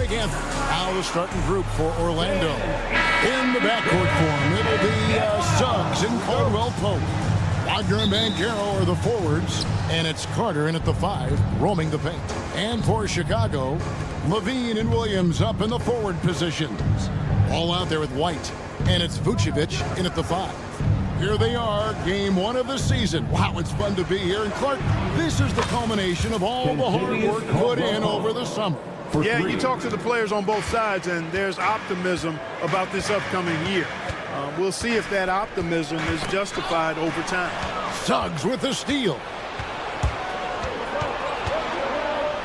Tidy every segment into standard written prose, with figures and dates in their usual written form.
again. Now the starting group for Orlando. In the backcourt form, it'll be Suggs and Caldwell Pope. Wagner and Banchero are the forwards, and it's Carter in at the 5, roaming the paint. And for Chicago, Levine and Williams up in the forward positions. All out there with White, and it's Vucevic in at the 5. Here they are, game 1 of the season. Wow, it's fun to be here. And Clark, this is the culmination of all the hard work put in over the summer. Yeah, you talk to the players on both sides, and there's optimism about this upcoming year. We'll see if that optimism is justified over time. Suggs with the steal.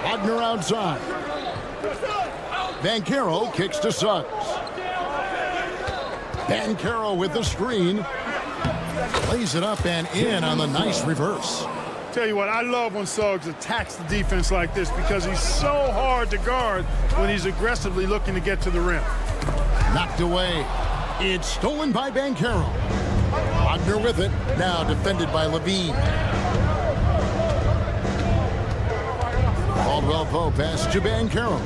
Wagner outside. Banchero kicks to Suggs. Banchero with the screen. Plays it up and in on the nice reverse. Tell you what, I love when Suggs attacks the defense like this because he's so hard to guard when he's aggressively looking to get to the rim. Knocked away. It's stolen by Banchero. Wagner with it. Now defended by Levine. Caldwell Pope pass to Banchero.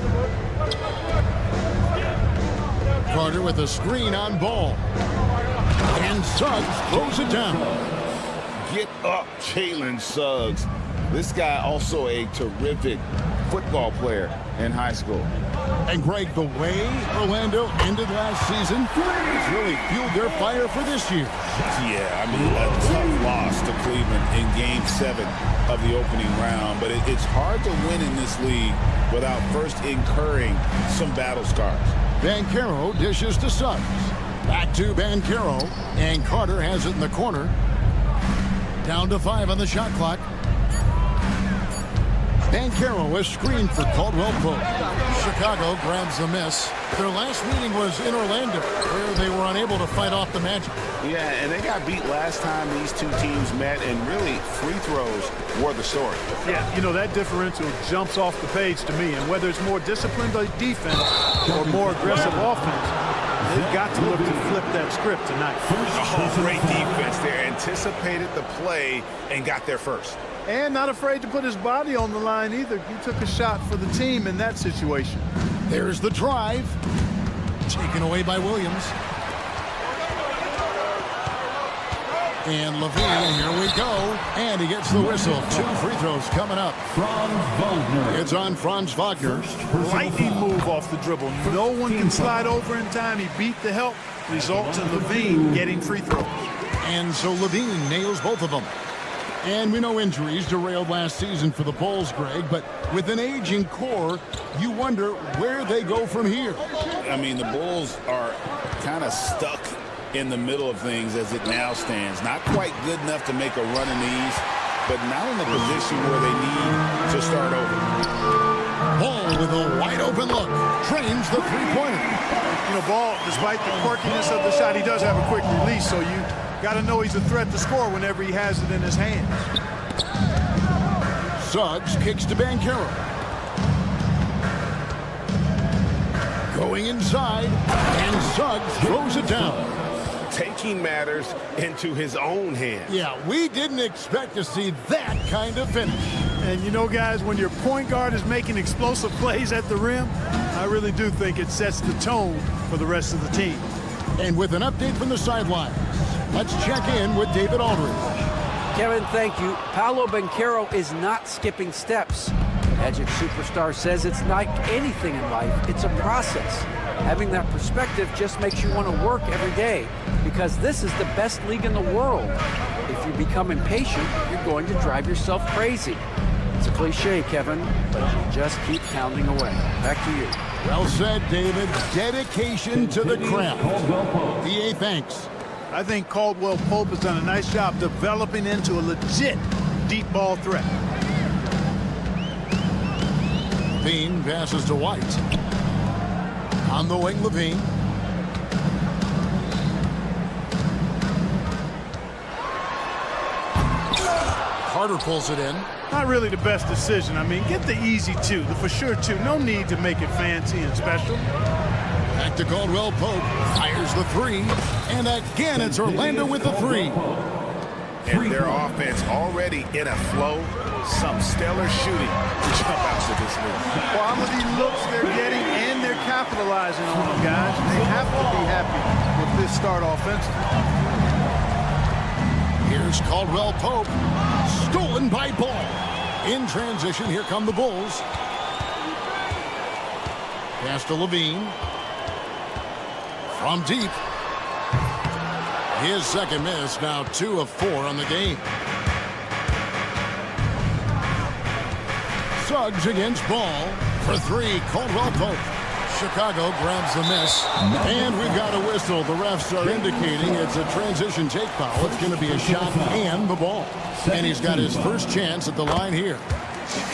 Carter with a screen on ball. And Suggs throws it down. Get up, Jalen Suggs. This guy also a terrific football player in high school. And Greg, the way Orlando ended last season, it's really fueled their fire for this year. Yeah, I mean, a tough loss to Cleveland in Game 7 of the opening round. But it's hard to win in this league without first incurring some battle scars. Banchero dishes to Suggs. Back to Banchero, and Carter has it in the corner. Down to 5 on the shot clock. Banchero is screened for Caldwell Pope. Chicago grabs the miss. Their last meeting was in Orlando, where they were unable to fight off the Magic. Yeah, and they got beat last time these two teams met, and really free throws were the story. Yeah, you know, that differential jumps off the page to me, and whether it's more disciplined defense or more aggressive offense, they've got to look to flip that script tonight. Oh, great defense there. Anticipated the play and got there first. And not afraid to put his body on the line either. He took a shot for the team in that situation. There's the drive. Taken away by Williams. And Levine, here we go. And he gets the whistle. 2 free throws coming up. It's on Franz Wagner. Lightning move off the dribble. No one can slide over in time. He beat the help. Results in Levine getting free throws. And so Levine nails both of them. And we know injuries derailed last season for the Bulls, Greg, but with an aging core, you wonder where they go from here. I mean, the Bulls are kind of stuck in the middle of things as it now stands. Not quite good enough to make a run in the East, but not in the position where they need to start over. Ball with a wide open look. Trains the three-pointer. You know, Ball, despite the quirkiness of the shot, he does have a quick release, so you got to know he's a threat to score whenever he has it in his hands. Suggs kicks to Banchero. Going inside, and Suggs throws it down. Taking matters into his own hands. Yeah, we didn't expect to see that kind of finish. And you know, guys, when your point guard is making explosive plays at the rim, I really do think it sets the tone for the rest of the team. And with an update from the sidelines, let's check in with David Aldridge. Kevin, thank you. Paolo Banchero is not skipping steps. Magic superstar says it's like anything in life. It's a process. Having that perspective just makes you want to work every day because this is the best league in the world. If you become impatient, you're going to drive yourself crazy. It's a cliche, Kevin, but you just keep pounding away. Back to you. Well said, David. Dedication to the craft. DA, thanks. I think Caldwell Pope has done a nice job developing into a legit deep ball threat. Levine passes to White. On the wing, Levine. Carter pulls it in. Not really the best decision. I mean, get the easy 2, the for sure 2. No need to make it fancy and special. Back to Caldwell Pope. Fires the 3. And again, it's Orlando with the 3. And their offense already in a flow. Some stellar shooting to jump out to this league. Quality looks they're getting, and they're capitalizing on them, guys. They have to be happy with this start offensively. Here's Caldwell Pope. Stolen by Ball. In transition, here come the Bulls. Pass to Levine. From deep. His second miss, now 2 of 4 on the game. Suggs against Ball. For 3, Caldwell Pope. Chicago grabs the miss. And we've got a whistle. The refs are indicating it's a transition take foul. It's going to be a shot and the ball. And he's got his first chance at the line here.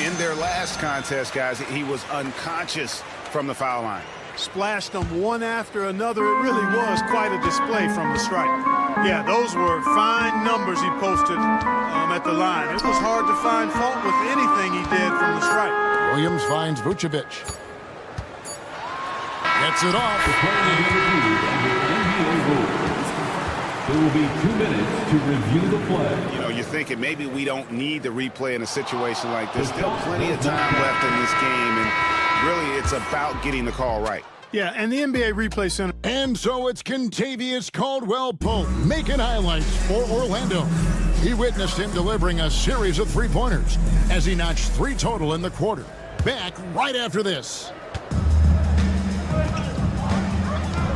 In their last contest, guys, he was unconscious from the foul line. Splashed them one after another. It really was quite a display from the stripe. Yeah, those were fine numbers he posted at the line. It was hard to find fault with anything he did from the stripe. Williams finds Vucevic. Gets it off. There will be 2 minutes to review the play. You know, you're thinking maybe we don't need the replay in a situation like this. Still plenty of time left in this game, and really it's about getting the call right. Yeah, and the NBA Replay Center. And so it's Kentavious Caldwell Pope making highlights for Orlando. He witnessed him delivering a series of three-pointers as he notched 3 total in the quarter. Back right after this.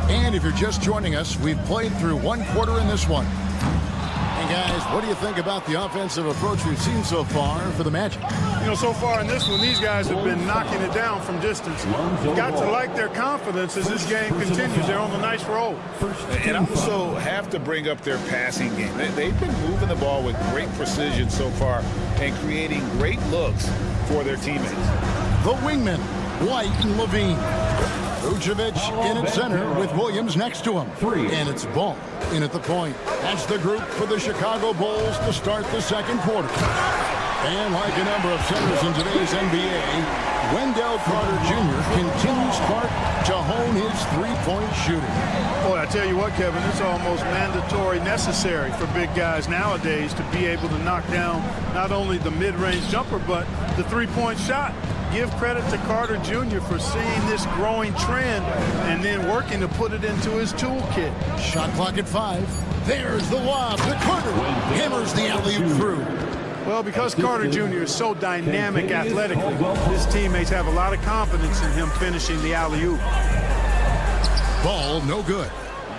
And if you're just joining us, we've played through 1 quarter in this one. And guys, what do you think about the offensive approach we've seen so far for the Magic? You know, so far in this one, these guys have been knocking it down from distance. Got to like their confidence as this game continues. They're on a nice roll. And also have to bring up their passing game. They've been moving the ball with great precision so far and creating great looks for their teammates. The wingmen, White and Levine. Vucevic in at center with Williams next to him. And it's Ball in at the point. That's the group for the Chicago Bulls to start the second quarter. And like a number of centers in today's NBA, Wendell Carter Jr. continues to hone his three-point shooting. Boy, I tell you what, Kevin, it's almost mandatory necessary for big guys nowadays to be able to knock down not only the mid-range jumper, but the three-point shot. Give credit to Carter Jr. for seeing this growing trend and then working to put it into his toolkit. Shot clock at 5. There's the lob to Carter. Hammers the alley-oop through. Well, because Carter Jr. is so dynamic athletically, his teammates have a lot of confidence in him finishing the alley-oop. Ball no good.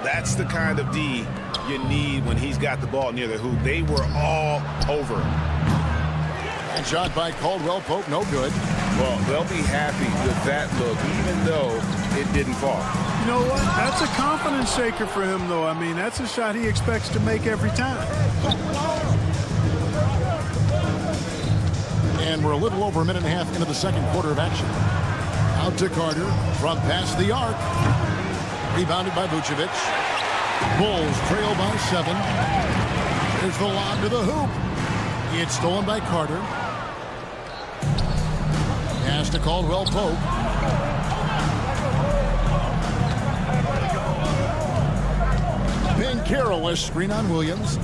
That's the kind of D you need when he's got the ball near the hoop. They were all over him. And shot by Caldwell Pope, no good. Well, they'll be happy with that look, even though it didn't fall. You know what? That's a confidence shaker for him, though. I mean, that's a shot he expects to make every time. And we're a little over a minute and a half into the second quarter of action. Out to Carter from past the arc. Rebounded by Vucevic. Bulls trail by 7. There's the lob to the hoop. It's stolen by Carter. Pass to Caldwell Pope. Carroll, a screen on Williams.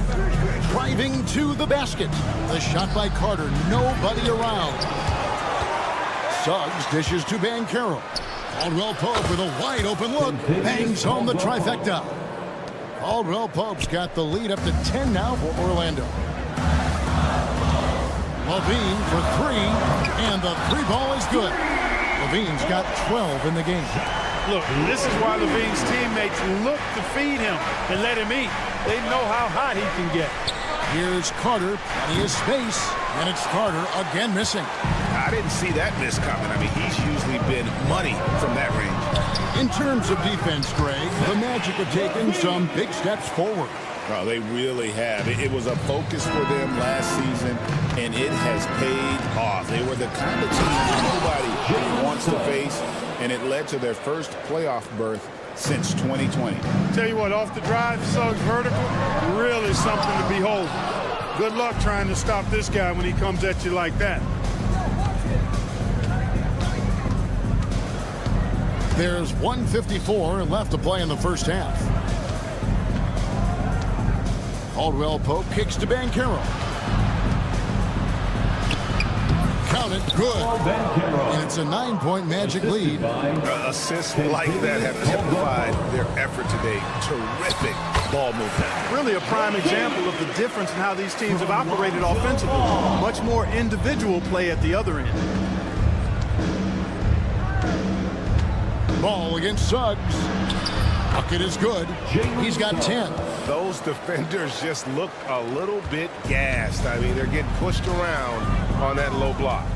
Driving to the basket. The shot by Carter. Nobody around. Suggs dishes to Carroll. Caldwell Pope with a wide open look. Bangs home the trifecta. Caldwell Pope's got the lead up to 10 now for Orlando. Levine for 3, and the 3 ball is good. Levine's got 12 in the game. Look, this is why Levine's teammates look to feed him and let him eat. They know how hot he can get. Here's Carter, plenty of space, and it's Carter again missing. I didn't see that miss coming. I mean, he's usually been money from that range. In terms of defense, Greg, the Magic have taken some big steps forward. Oh, they really have. It was a focus for them last season, and it has paid off. They were the kind of team nobody wants to face, and it led to their first playoff berth since 2020. Tell you what, off the drive, Suggs vertical, really something to behold. Good luck trying to stop this guy when he comes at you like that. There's 1:54 left to play in the first half. Caldwell Pope kicks to Carroll. Count it. Good. And it's a 9-point Magic lead. Assists like that have typified their effort today. Terrific ball movement. Really a prime example of the difference in how these teams have operated offensively. Much more individual play at the other end. Ball against Suggs. Bucket is good. He's got 10. Those defenders just look a little bit gassed. I mean, they're getting pushed around on that low block.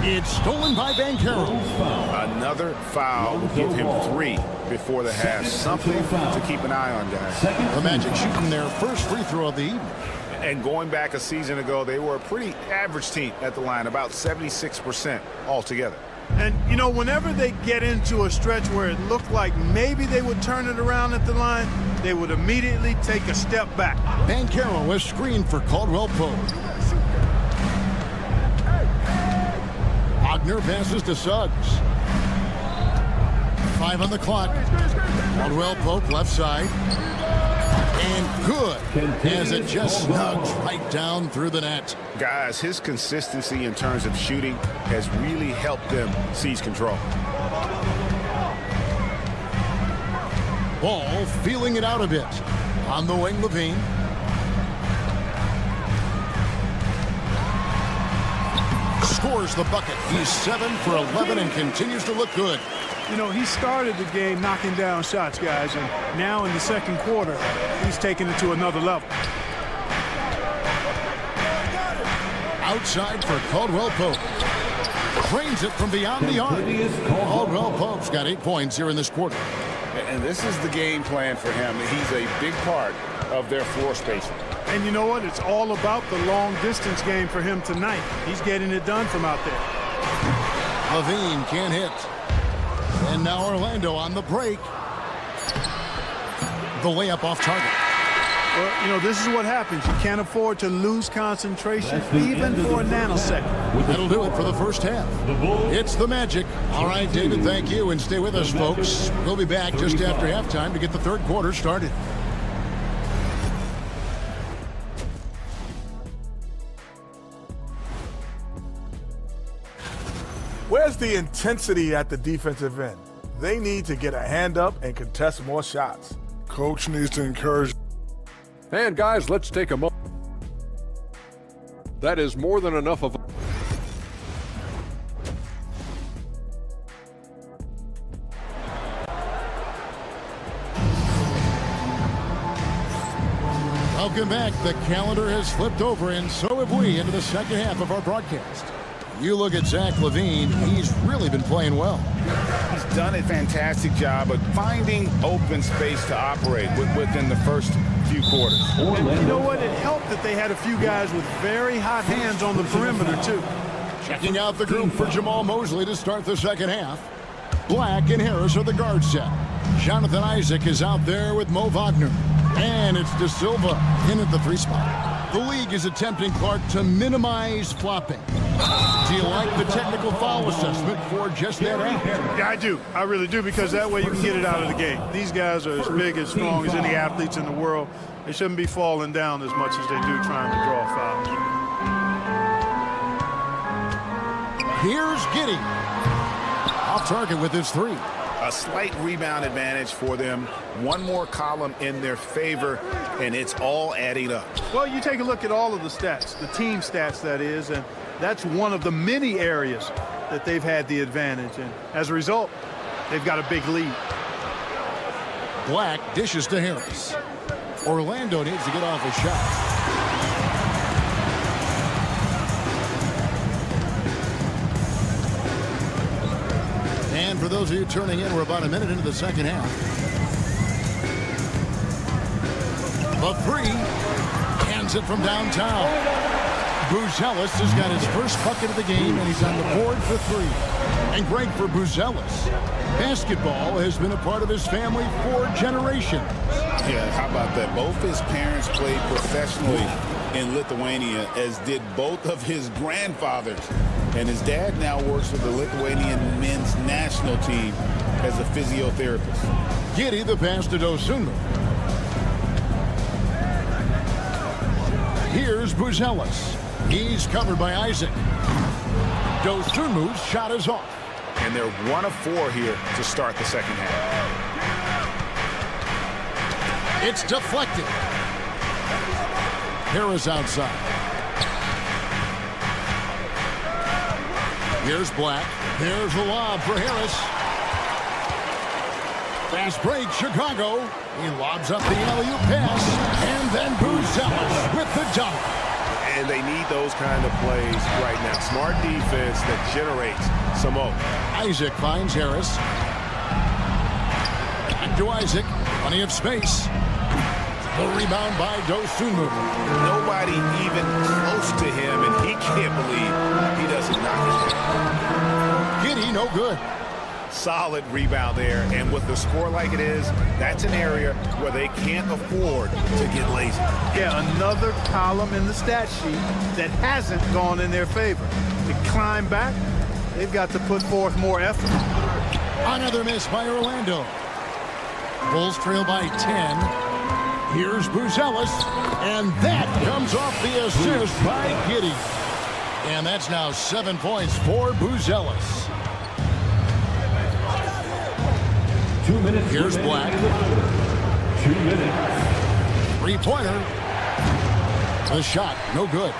It's stolen by Banchero. Another foul will give him 3 before the half. Something to keep an eye on, guys. The Magic shooting their first free throw of the evening. And going back a season ago, they were a pretty average team at the line, about 76% altogether. And, you know, whenever they get into a stretch where it looked like maybe they would turn it around at the line, they would immediately take a step back. Banchero was screened for Caldwell Pope. Wagner passes to Suggs. 5 on the clock. Caldwell Pope left side. And good, as it just snugs right down through the net. Guys, his consistency in terms of shooting has really helped them seize control. Ball feeling it out a bit. On the wing, Levine. Scores the bucket. He's 7 for 11 and continues to look good. You know, he started the game knocking down shots, guys, and now in the second quarter, he's taking it to another level. Outside for Caldwell Pope. Drains it from beyond the arc. Caldwell Pope's got 8 points here in this quarter. And this is the game plan for him. He's a big part of their floor spacing. And you know what? It's all about the long-distance game for him tonight. He's getting it done from out there. Levine can't hit. And now Orlando on the break. The layup off target. Well, you know, this is what happens. You can't afford to lose concentration even for a nanosecond. That'll do it for the first half. It's the Magic. All right, David, thank you. And stay with us, folks. We'll be back just after halftime to get the third quarter started. Where's the intensity at the defensive end? They need to get a hand up and contest more shots. Coach needs to encourage. And guys, let's take a moment. That is more than enough of. Welcome back. The calendar has flipped over, and so have we, into the second half of our broadcast. You look at Zach LaVine, he's really been playing well. He's done a fantastic job of finding open space to operate within the first few quarters. And you know what? It helped that they had a few guys with very hot hands on the perimeter, too. Checking out the group for Jamal Mosley to start the second half. Black and Harris are the guard set. Jonathan Isaac is out there with Mo Wagner. And it's De Silva in at the 3 spot. The league is attempting, Clark, to minimize flopping. Do you like the technical foul assessment for just that act? Yeah, I do. I really do, because that way you can get it out of the game. These guys are as big, as strong as any athletes in the world. They shouldn't be falling down as much as they do trying to draw fouls. Here's Giddey. Off target with his 3. A slight rebound advantage for them. One more column in their favor, and it's all adding up. Well, you take a look at all of the stats, the team stats, that is, and that's one of the many areas that they've had the advantage. And as a result, they've got a big lead. Black dishes to Harris. Orlando needs to get off a shot. And for those of you turning in, we're about a minute into the second half. A 3. Hands it from downtown. Buzelis has got his first bucket of the game, and he's on the board for 3. And great for Buzelis. Basketball has been a part of his family for generations. Yeah, how about that? Both his parents played professionally in Lithuania, as did both of his grandfathers. And his dad now works with the Lithuanian men's national team as a physiotherapist. Giddey the pass to Dosunmu. Here's Buzelis. He's covered by Isaac. Dosunmu's shot is off. And they're 1 of 4 here to start the second half. It's deflected. Harris outside. Here's Black. There's the lob for Harris. Fast break, Chicago. He lobs up the alley-oop pass. And then Buzelis with the dunk. And they need those kind of plays right now. Smart defense that generates some more. Isaac finds Harris. Back to Isaac. Plenty of space. The rebound by Dosunmu. Nobody even close to him, and he can't believe he doesn't knock it down. Giddy, no good. Solid rebound there, and with the score like it is, that's an area where they can't afford to get lazy. Yeah, another column in the stat sheet that hasn't gone in their favor. To climb back, they've got to put forth more effort. Another miss by Orlando. Bulls trail by 10. Here's Buzelis, and that comes off the assist by Giddy. And that's now 7 points for Buzelis. 2 minutes. Here's Black. 2 minutes. Three-pointer. The shot, no good.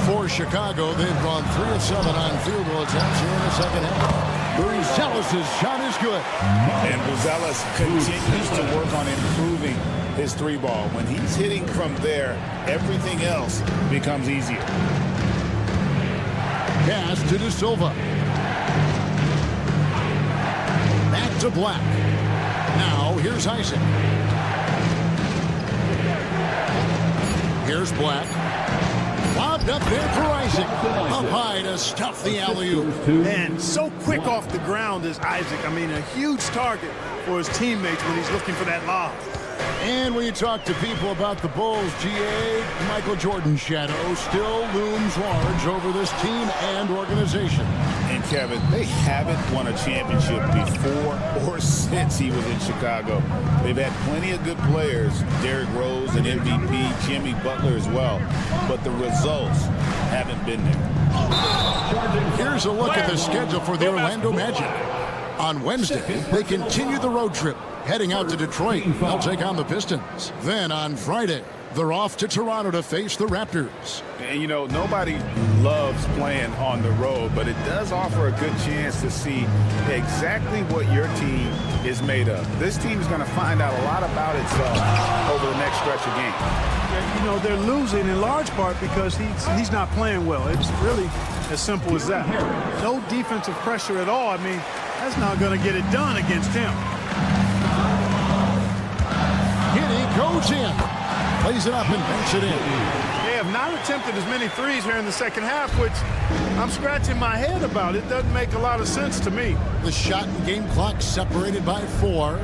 For Chicago, they've gone 3 of 7 on field goal attempts here in the second half. Buzelis' shot is good. And Buzelis continues to work on improving his 3-ball. When he's hitting from there, everything else becomes easier. Pass to De Silva. Back to Black. Now, here's Isaac. Here's Black. Lobbed up there for Isaac. Up high to stuff the alley-oop. Man, so quick off the ground is Isaac. I mean, a huge target for his teammates when he's looking for that lob. And when you talk to people about the Bulls, GA, Michael Jordan's shadow still looms large over this team and organization. And Kevin, they haven't won a championship before or since he was in Chicago. They've had plenty of good players, Derrick Rose and MVP, Jimmy Butler as well, but the results haven't been there. Here's a look at the schedule for the Orlando Magic. On Wednesday, they continue the road trip, heading out to Detroit. They'll take on the Pistons. Then on Friday, they're off to Toronto to face the Raptors. And, you know, nobody loves playing on the road, but it does offer a good chance to see exactly what your team is made of. This team is going to find out a lot about itself over the next stretch of games. Yeah, you know, they're losing in large part because he's not playing well. It's really as simple as that. No defensive pressure at all. I mean, that's not going to get it done against him. Giddy goes in. Plays it up and banks it in. They have not attempted as many threes here in the second half, which I'm scratching my head about. It doesn't make a lot of sense to me. The shot and game clock separated by 4.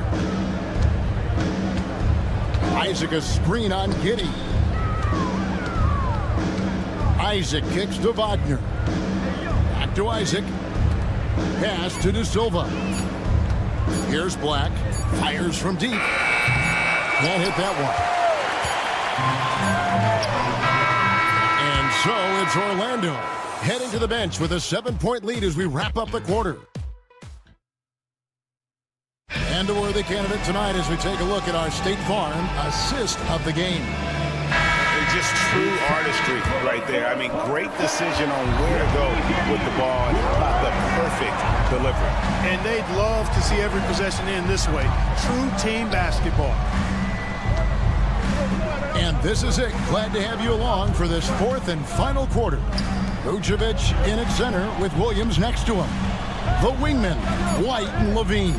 Isaac a screen on Giddy. Isaac kicks to Wagner. Back to Isaac. Pass to De Silva. Here's Black. Fires from deep. Can't hit that one. And so it's Orlando heading to the bench with a 7-point lead as we wrap up the quarter. And a worthy candidate tonight as we take a look at our State Farm assist of the game. Just true artistry right there. I mean, great decision on where to go with the ball and about the perfect delivery. And they'd love to see every possession in this way. True team basketball. And this is it. Glad to have you along for this 4th and final quarter. Vucevic in at center with Williams next to him. The wingmen, White and Levine.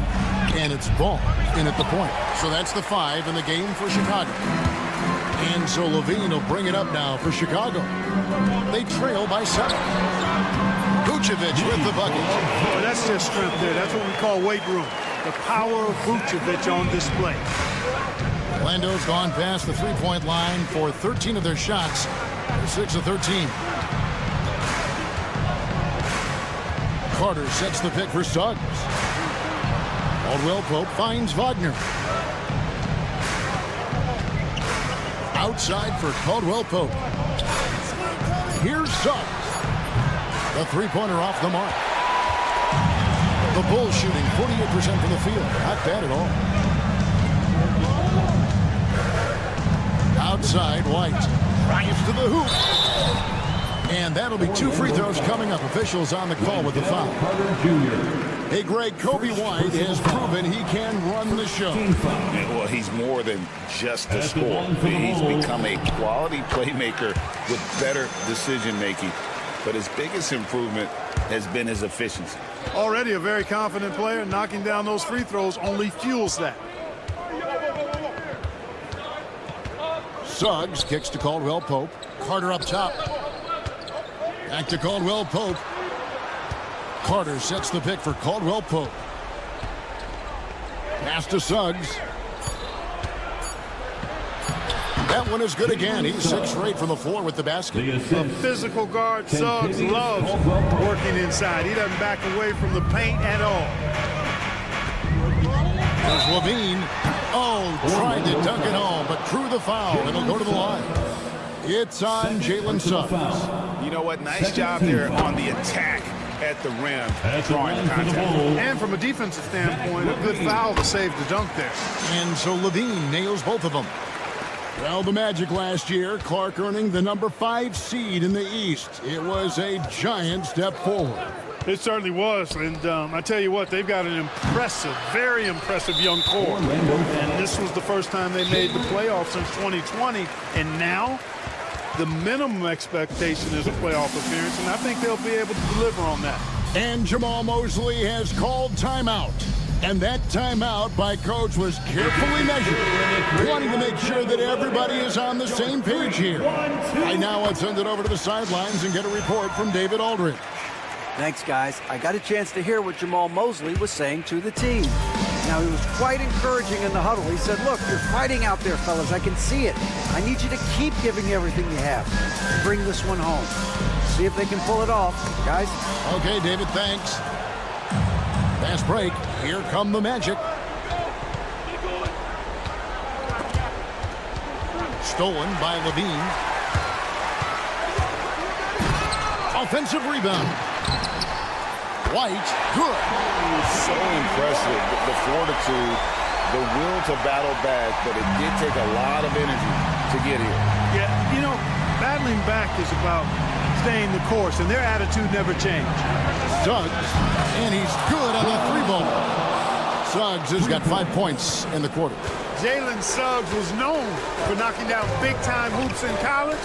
And it's Ball in at the point. So that's the 5 in the game for Chicago. And so Levine will bring it up now for Chicago. They trail by 7. Vucevic with the bucket. Well, that's their strength there. That's what we call weight room. The power of Vucevic on display. Orlando's gone past the 3-point line for 13 of their shots. They're 6 of 13. Carter sets the pick for Suggs. Caldwell Pope finds Wagner. Outside for Caldwell Pope. Here's Suggs. The three-pointer off the mark. The Bulls shooting 48% from the field. Not bad at all. Outside, White drives to the hoop. And that'll be 2 free throws coming up. Officials on the call with the foul. Hey, Greg, Kobe White has proven he can run the show. Yeah, well, he's more than just a scorer. He's become a quality playmaker with better decision-making. But his biggest improvement has been his efficiency. Already a very confident player. Knocking down those free throws only fuels that. Suggs kicks to Caldwell Pope. Carter up top. Back to Caldwell Pope. Carter sets the pick for Caldwell Pope. Pass to Suggs. That one is good again. He's 6 for 8 from the floor with the basket. A physical guard, Suggs loves working inside. He doesn't back away from the paint at all. There's Levine. Oh, tried to dunk it home, but drew the foul, and he'll go to the line. It's on Jalen Suggs. You know what? Nice job there on the attack at the rim, drawing the contact. And from a defensive standpoint, a good foul to save the dunk there. And so Levine nails both of them. Well, the Magic last year, Clark earning the number 5 seed in the East. It was a giant step forward. It certainly was, and I tell you what, they've got an impressive, very impressive young core. And this was the first time they made the playoffs since 2020, and now the minimum expectation is a playoff appearance, and I think they'll be able to deliver on that. And Jamal Mosley has called timeout. And that timeout by Coach was carefully measured, wanting to make sure that everybody is on the same page here. Right now, let's send it over to the sidelines and get a report from David Aldridge. Thanks, guys. I got a chance to hear what Jamal Mosley was saying to the team. Now, he was quite encouraging in the huddle. He said, look, you're fighting out there, fellas. I can see it. I need you to keep giving everything you have. Bring this one home. See if they can pull it off, guys. Okay, David, thanks. Fast break. Here come the Magic. Stolen by Levine. Offensive rebound. White, good. So impressive, the fortitude, the will to battle back, but it did take a lot of energy to get here. Yeah, you know, battling back is about staying the course, and their attitude never changed. Suggs, and he's good on the 3-ball. Suggs has got 5 points in the quarter. Jalen Suggs was known for knocking down big-time hoops in college,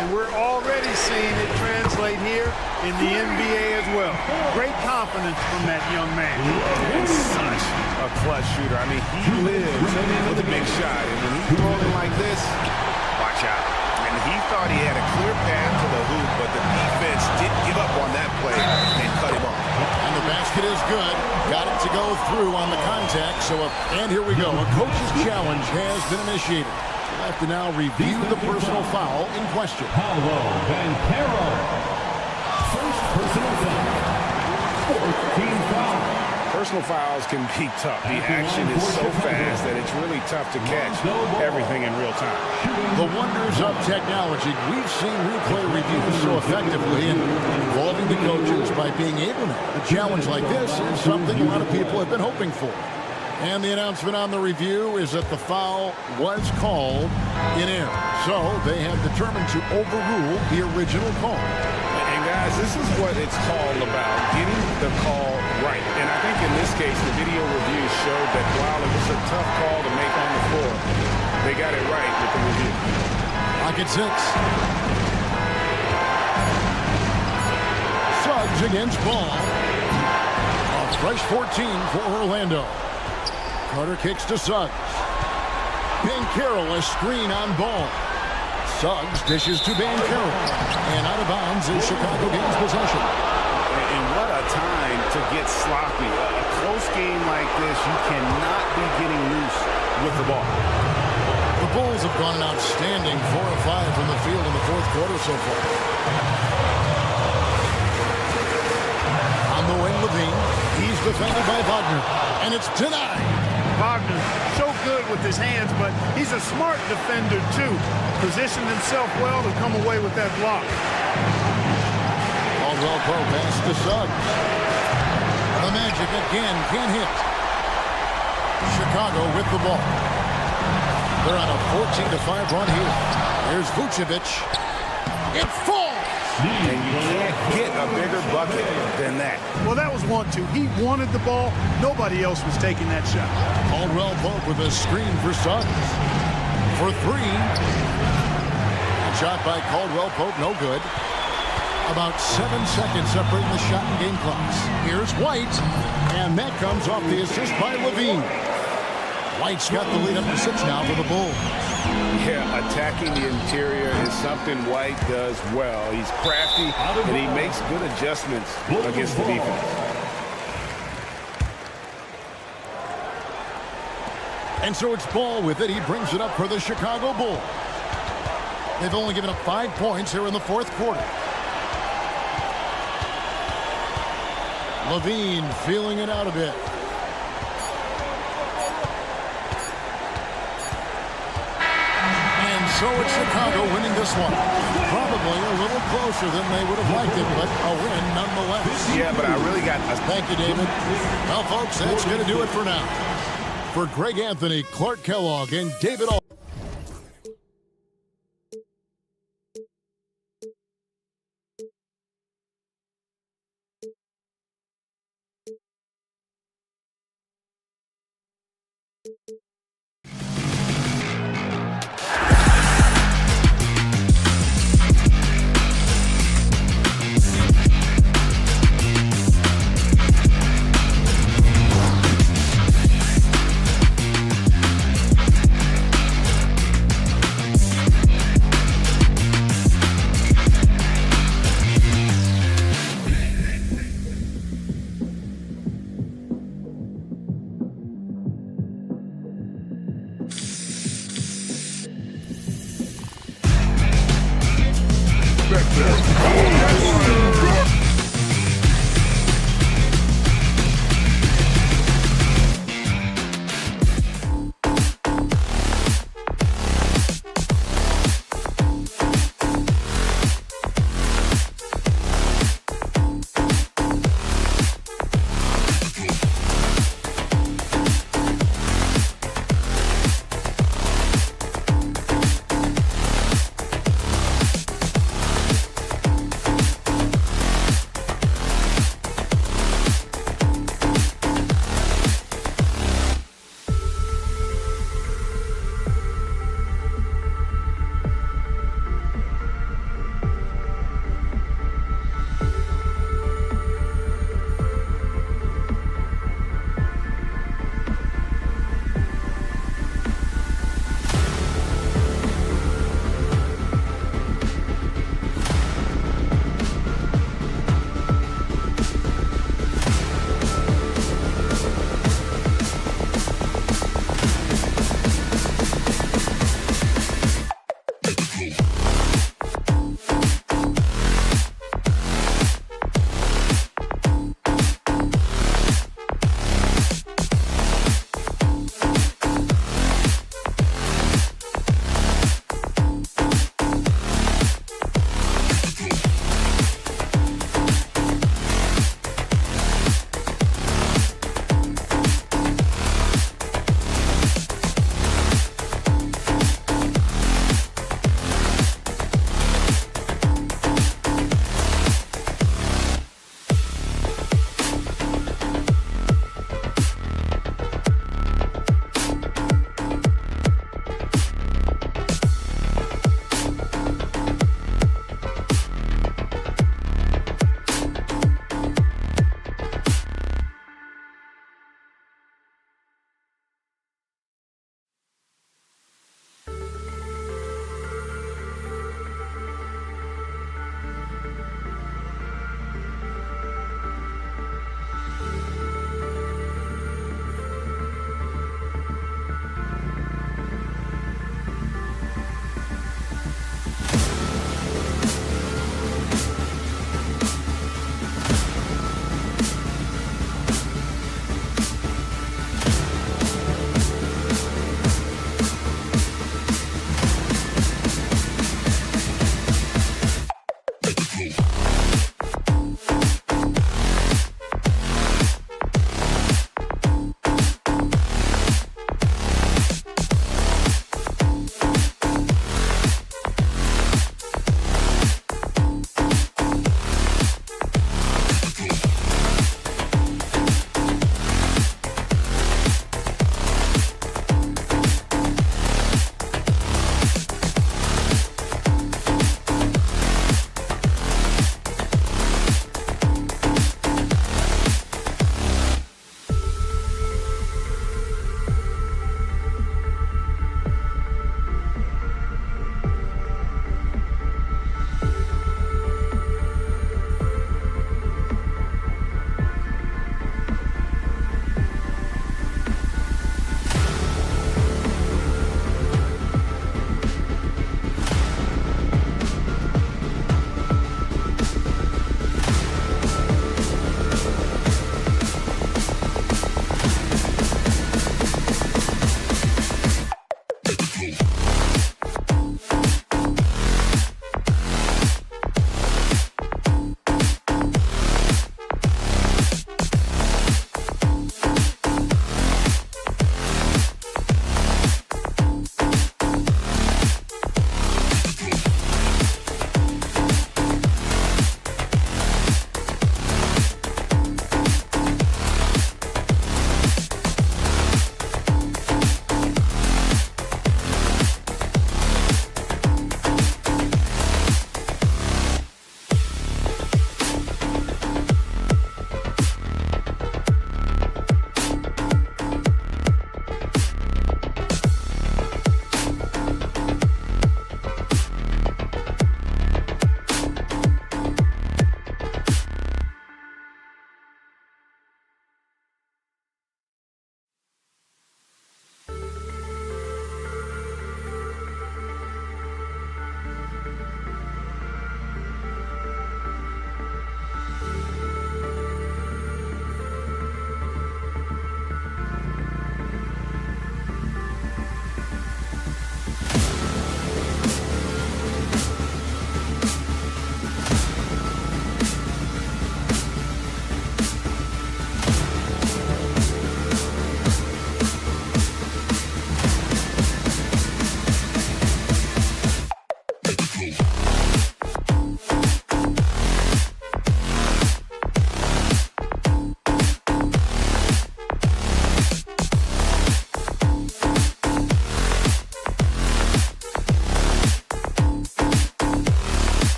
and we're already seeing it translate here in the NBA as well. Great confidence from that young man. And such a clutch shooter. I mean, he lives with a big shot, and when he's rolling like this, watch out. And he thought he had a clear path to the hoop, but the defense didn't give up on that play and cut him off. And the basket is good. Got it to go through on the contact. And here we go. A coach's challenge has been initiated. We'll have to now review the personal foul in question. Paulo Banchero. First personal foul. 14 foul. Personal fouls can be tough. The action is so fast that it's really tough to catch everything in real time. The wonders of technology. We've seen replay reviews so effectively in involving the coaches by being able to. A challenge like this is something a lot of people have been hoping for. And the announcement on the review is that the foul was called in error. So they have determined to overrule the original call. And guys, this is what it's all about, getting the call right. And I think in this case, the video review showed that while it was a tough call to make on the floor, they got it right with the review. Lock at 6. Suggs against Ball. A fresh 14 for Orlando. Carter kicks to Suggs. Banchero a screen on Ball. Suggs dishes to Banchero. And out of bounds is Chicago gains possession. And what a time to get sloppy. A close game like this, you cannot be getting loose with the ball. The Bulls have gone an outstanding 4 of 5 from the field in the fourth quarter so far. On the wing, Levine. He's defended by Wagner. And it's denied. Wagner, so good with his hands, but he's a smart defender, too. Positioned himself well to come away with that block. Caldwell Pope pass to Suggs. The Magic again can't hit. Chicago with the ball. They're on a 14-5 run here. Here's Vucevic. It falls. And you can't get a bigger bucket than that. Well, that was 1-2. He wanted the ball. Nobody else was taking that shot. Caldwell Pope with a screen for Suggs. For three. A shot by Caldwell Pope, no good. About 7 seconds separating the shot and game clocks. Here's White. And that comes off the assist by Levine. White's got the lead up to 6 now for the Bulls. Yeah, attacking the interior is something White does well. He's crafty, and he makes good adjustments against the defense. And so it's Ball with it. He brings it up for the Chicago Bulls. They've only given up 5 points here in the fourth quarter. Levine feeling it out a bit. And so it's Chicago winning this one. Probably a little closer than they would have liked it, but a win nonetheless. Yeah, but I really got... Thank you, David. Well, folks, that's going to do it for now. For Greg Anthony, Clark Kellogg, and David All.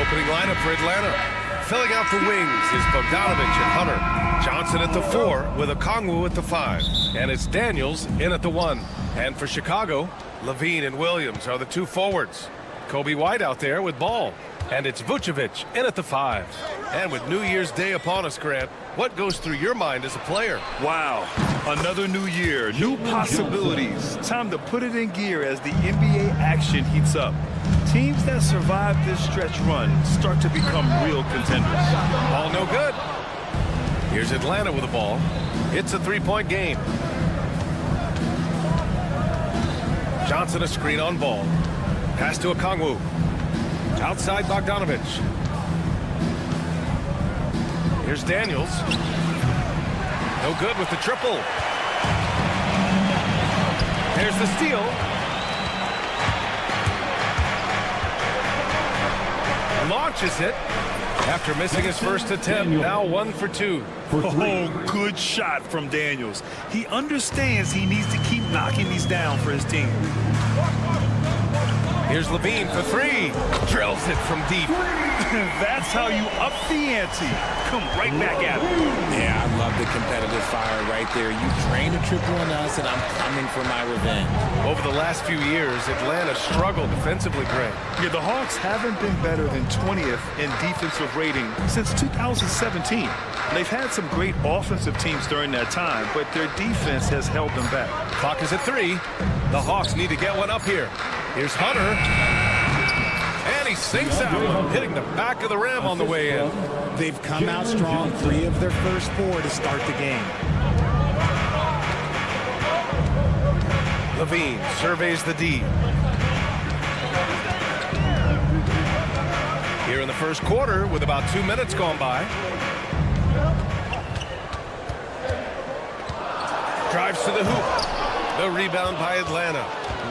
opening lineup for Atlanta. Filling out the wings is Bogdanovich and Hunter. Johnson at the 4 with Okongwu at the 5. And it's Daniels in at the 1. And for Chicago, Levine and Williams are the 2 forwards. Kobe White out there with Ball. And it's Vucevic in at the 5. And with New Year's Day upon us, Grant, what goes through your mind as a player? Wow, another new year, new possibilities. Time to put it in gear as the NBA action heats up. Teams that survive this stretch run start to become real contenders. Ball no good. Here's Atlanta with the ball. It's a 3-point game. Johnson a screen on Ball. Pass to Okongwu. Outside Bogdanovich. Here's Daniels. No good with the triple. There's the steal. Launches it after missing his first attempt. Now 1 for 2. Oh, good shot from Daniels. He understands he needs to keep knocking these down for his team. Here's Levine for 3. Drills it from deep. That's how you up the ante. Come right back at him. Yeah, I love the competitive fire right there. You drained a triple on us, and I'm coming for my revenge. Over the last few years, Atlanta struggled defensively, Grant. Yeah, the Hawks haven't been better than 20th in defensive rating since 2017. They've had some great offensive teams during that time, but their defense has held them back. Clock is at 3. The Hawks need to get one up here. Here's Hunter. And he sinks out, hitting the back of the rim on the way in. They've come out strong, 3 of their first 4 to start the game. Levine surveys the D. Here in the first quarter with about 2 minutes gone by. Drives to the hoop. The rebound by Atlanta.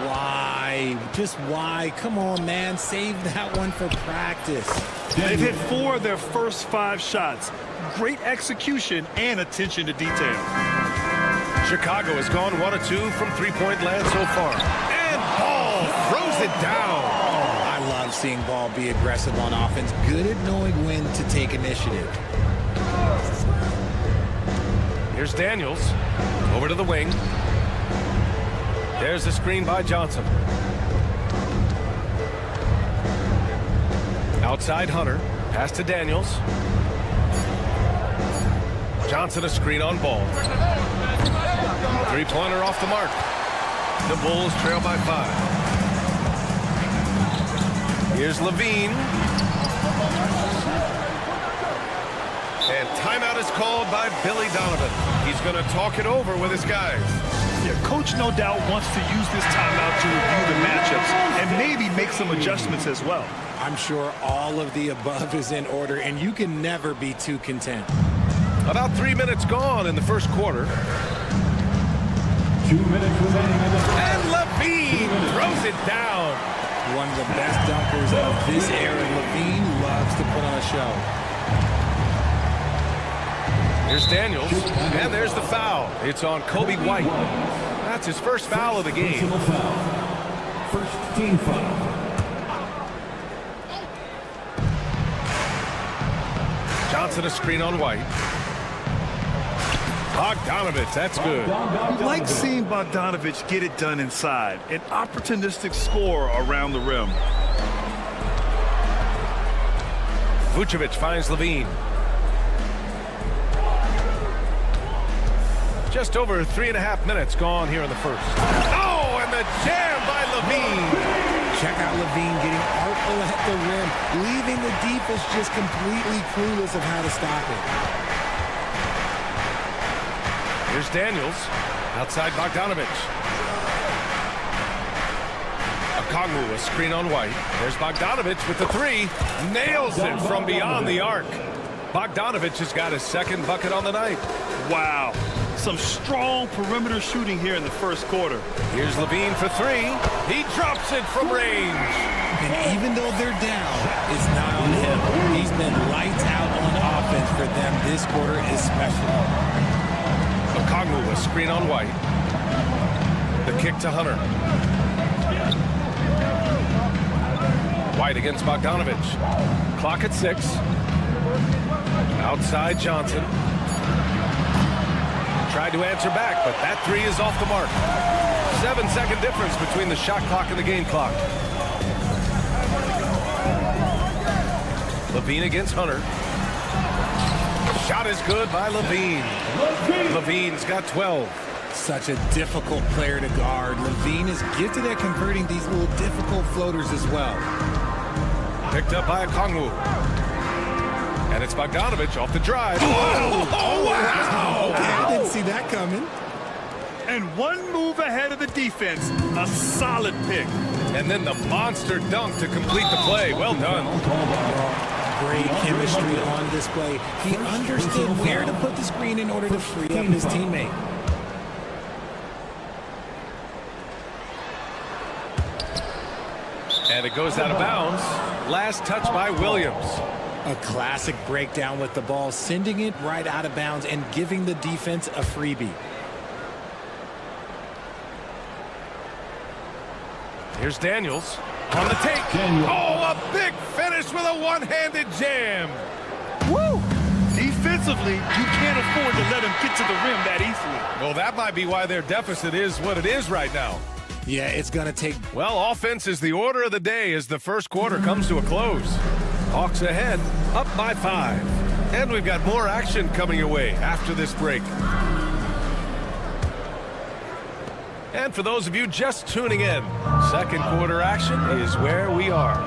Why? Just why? Come on, man. Save that one for practice. They've hit 4 of their first 5 shots. Great execution and attention to detail. Chicago has gone 1 of 2 from 3-point land so far. And Ball throws it down. I love seeing Ball be aggressive on offense. Good at knowing when to take initiative. Here's Daniels. Over to the wing. There's the screen by Johnson. Outside Hunter. Pass to Daniels. Johnson a screen on Ball. 3-pointer off the mark. The Bulls trail by 5. Here's Levine. And timeout is called by Billy Donovan. He's going to talk it over with his guys. Yeah, coach no doubt wants to use this timeout to review the matchups and maybe make some adjustments as well. I'm sure all of the above is in order, and you can never be too content. About 3 minutes gone in the first quarter. 2 minutes remaining in the And Levine throws it down. One of the best dunkers of this era. Levine loves to put on a show. Here's Daniels, and there's the foul. It's on Kobe White. That's his first foul of the game. personal foul. First team foul. Johnson a screen on White. Bogdanovich, that's good. You like seeing Bogdanovich get it done inside. An opportunistic score around the rim. Vucevic finds Levine. Just over 3.5 minutes gone here in the first. Oh, and the jam by Levine. Check out Levine getting artful at the rim, leaving the defense just completely clueless of how to stop it. Here's Daniels. Outside Bogdanovich. Okongwu, a screen on White. There's Bogdanovich with the 3. Nails it from beyond the arc. Bogdanovich has got his second bucket on the night. Wow. Some strong perimeter shooting here in the first quarter. Here's Levine for 3. He drops it from range. And even though they're down, it's not on him. He's been lights out on offense for them this quarter especially. Okongwu, a screen on White. The kick to Hunter. White against Bogdanovich. Clock at 6. Outside Johnson. Tried to answer back, but that three is off the mark. 7-second difference between the shot clock and the game clock. Levine against Hunter. Shot is good by Levine. Levine's got 12. Such a difficult player to guard. Levine is gifted at converting these little difficult floaters as well. Picked up by Okongwu. And it's Bogdanovich off the drive. Oh, wow! Okay, I didn't see that coming. And one move ahead of the defense. A solid pick. And then the monster dunk to complete the play. Well done. Great chemistry on display. He understood where to put the screen in order to free up his teammate. And it goes out of bounds. Last touch by Williams. A classic breakdown with the ball, sending it right out of bounds and giving the defense a freebie. Here's Daniels on the take. Oh, a big finish with a one-handed jam. Woo! Defensively, you can't afford to let him get to the rim that easily. Well, that might be why their deficit is what it is right now. Yeah, it's going to take... Well, offense is the order of the day as the first quarter comes to a close. Hawks ahead, up by 5. And we've got more action coming your way after this break. And for those of you just tuning in, second quarter action is where we are.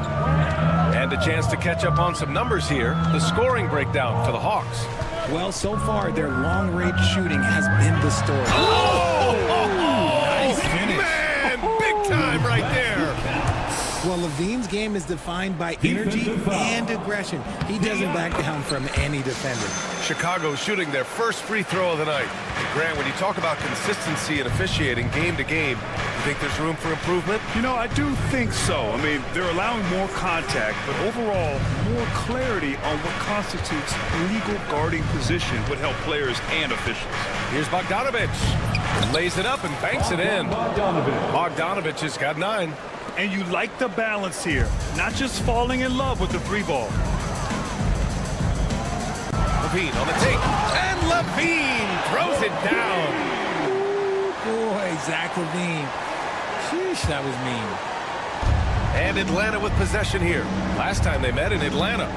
And a chance to catch up on some numbers here. The scoring breakdown for the Hawks. Well, so far, their long-range shooting has been the story. Nice finish. Man, big time right there. Well, Levine's game is defined by energy and aggression. He doesn't back down from any defender. Chicago shooting their first free throw of the night. Grant, when you talk about consistency and officiating game to game, you think there's room for improvement? You know, I do think so. I mean, they're allowing more contact, but overall, more clarity on what constitutes legal guarding position would help players and officials. Here's Bogdanovich. Lays it up and banks it in. Bogdanovich has got 9. And you like the balance here, not just falling in love with the three ball. Levine on the take, and Levine throws it down. Boy, Zach Levine. Sheesh, that was mean. And Atlanta with possession here. Last time they met in Atlanta.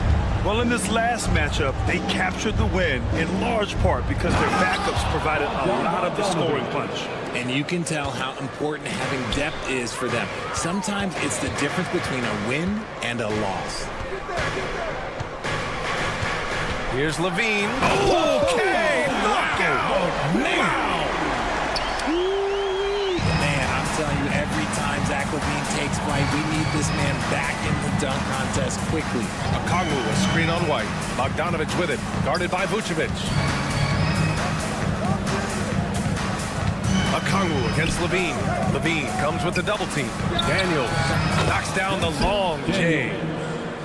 Well, in this last matchup, they captured the win in large part because their backups provided a lot of the scoring punch. And you can tell how important having depth is for them. Sometimes it's the difference between a win and a loss. Here's Levine. Okay, knockout. Wow. Man, I'm telling you, every time Zach Levine takes flight, we need this man back in the dunk contest quickly. Okongwu, a screen on White. Bogdanovich with it, guarded by Vucevic. Okongwu against Levine. Levine comes with the double team. Daniels knocks down the long J.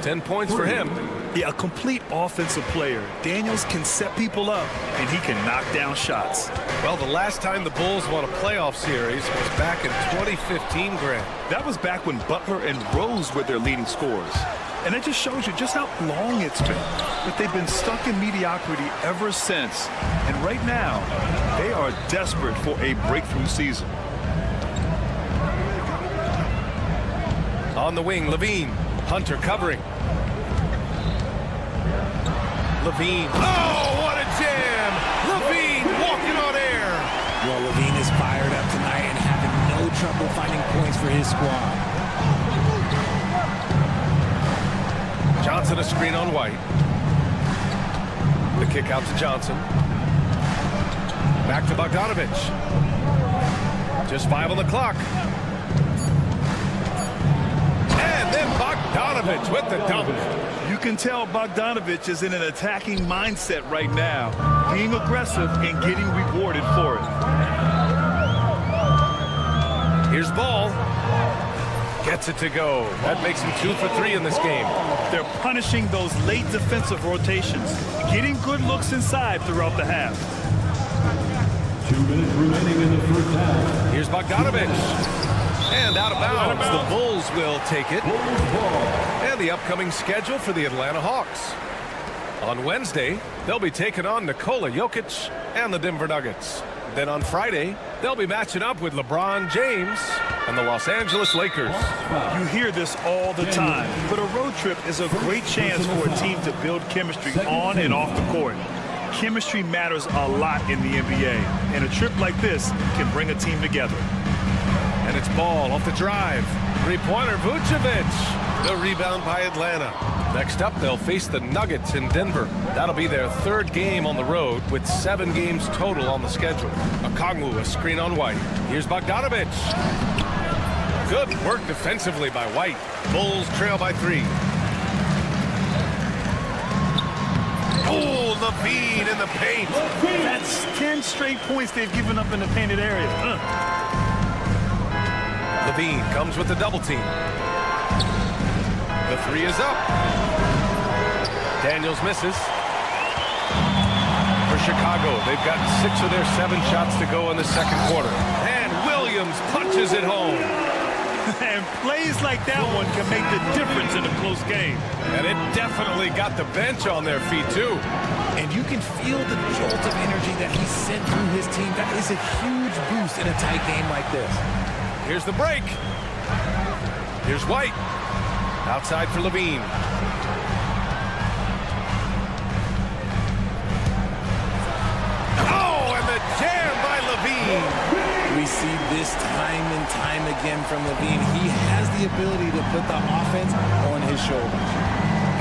10 points for him. Yeah, a complete offensive player. Daniels can set people up, and he can knock down shots. Well, the last time the Bulls won a playoff series was back in 2015, Grant. That was back when Butler and Rose were their leading scorers. And it just shows you just how long it's been. But they've been stuck in mediocrity ever since. And right now, they are desperate for a breakthrough season. On the wing, Levine. Hunter covering. Levine. Oh, what a jam! Levine walking on air. Well, Levine is fired up tonight and having no trouble finding points for his squad. Johnson a screen on White. The kick out to Johnson. Back to Bogdanovich. Just 5 on the clock. And then Bogdanovich with the dunk. You can tell Bogdanovich is in an attacking mindset right now, being aggressive and getting rewarded for it. Here's Ball. Gets it to go. That makes him 2 for 3 in this game. They're punishing those late defensive rotations, getting good looks inside throughout the half. 2 minutes remaining in the first half. Here's Bogdanovich. And out of bounds. The Bulls will take it. And And the upcoming schedule for the Atlanta Hawks. On Wednesday, they'll be taking on Nikola Jokic and the Denver Nuggets. Then on Friday, they'll be matching up with LeBron James and the Los Angeles Lakers. You hear this all the time, but a road trip is a great chance for a team to build chemistry on and off the court. Chemistry matters a lot in the NBA, and a trip like this can bring a team together. And it's Ball off the drive. Three-pointer, Vucevic. The rebound by Atlanta. Next up, they'll face the Nuggets in Denver. That'll be their third game on the road with 7 games total on the schedule. Okongwu, a screen on White. Here's Bogdanovic. Good work defensively by White. Bulls trail by 3. Oh, Levine in the paint. That's 10 straight points they've given up in the painted area. Levine comes with the double team. The 3 is up. Daniels misses. For Chicago, they've got 6 of their 7 shots to go in the second quarter. And Williams punches it home. And plays like that one can make the difference in a close game. And it definitely got the bench on their feet, too. And you can feel the jolt of energy that he sent through his team. That is a huge boost in a tight game like this. Here's the break. Here's White. Outside for Levine. Oh, and the jam by Levine. We see this time and time again from Levine. He has the ability to put the offense on his shoulders.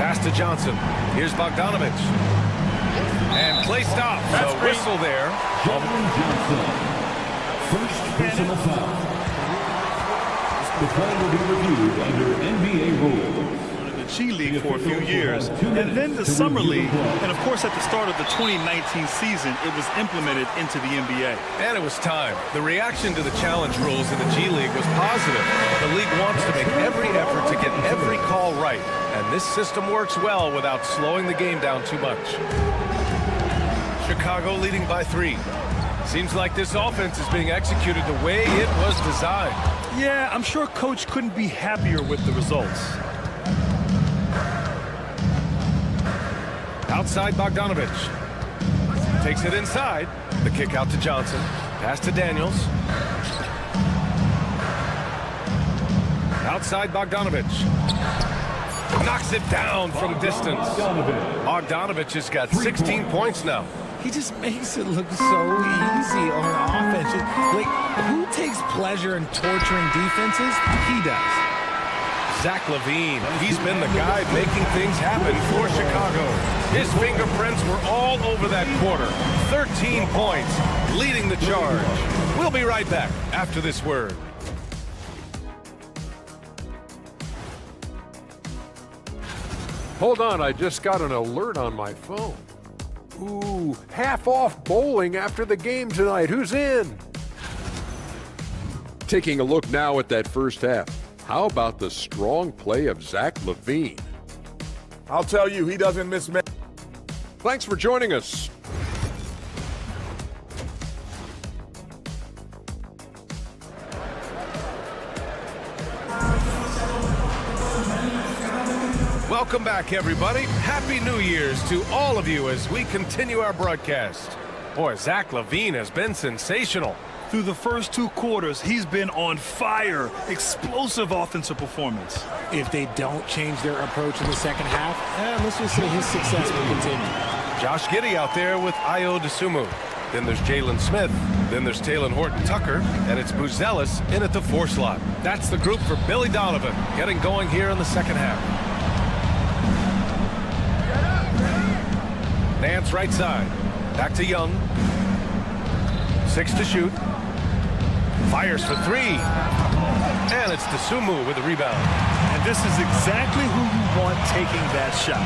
Pass to Johnson. Here's Bogdanovic. And play stop. That's the whistle there. Johnson. First personal foul. The play will be reviewed under NBA rules. G League for a few years, and then the Summer League, and of course at the start of the 2019 season, it was implemented into the NBA. And it was time. The reaction to the challenge rules in the G League was positive. The league wants to make every effort to get every call right, and this system works well without slowing the game down too much. Chicago leading by 3. Seems like this offense is being executed the way it was designed. Yeah, I'm sure Coach couldn't be happier with the results. Outside Bogdanovic. Takes it inside. The kick out to Johnson. Pass to Daniels. Outside Bogdanovic. Knocks it down from distance. Bogdanovic has got 16 points now. He just makes it look so easy on offense. Like, who takes pleasure in torturing defenses? He does. Zach LaVine, he's been the guy making things happen for Chicago. His fingerprints were all over that quarter. 13 points, leading the charge. We'll be right back after this word. Hold on, I just got an alert on my phone. Ooh, half off bowling after the game tonight. Who's in? Taking a look now at that first half. How about the strong play of Zach LaVine? I'll tell you, he doesn't miss many. Thanks for joining us. Welcome back, everybody. Happy New Year's to all of you as we continue our broadcast. Boy, Zach LaVine has been sensational. Through the first 2 quarters, he's been on fire. Explosive offensive performance. If they don't change their approach in the second half, let's just say his success will continue. Josh Giddey out there with Ayo Dosunmu. Then there's Jalen Smith. Then there's Talen Horton-Tucker. And it's Buzelis in at the 4 slot. That's the group for Billy Donovan getting going here in the second half. Nance right side. Back to Young. 6 to shoot. Fires for 3. And it's Dosunmu with the rebound. And this is exactly who you want taking that shot.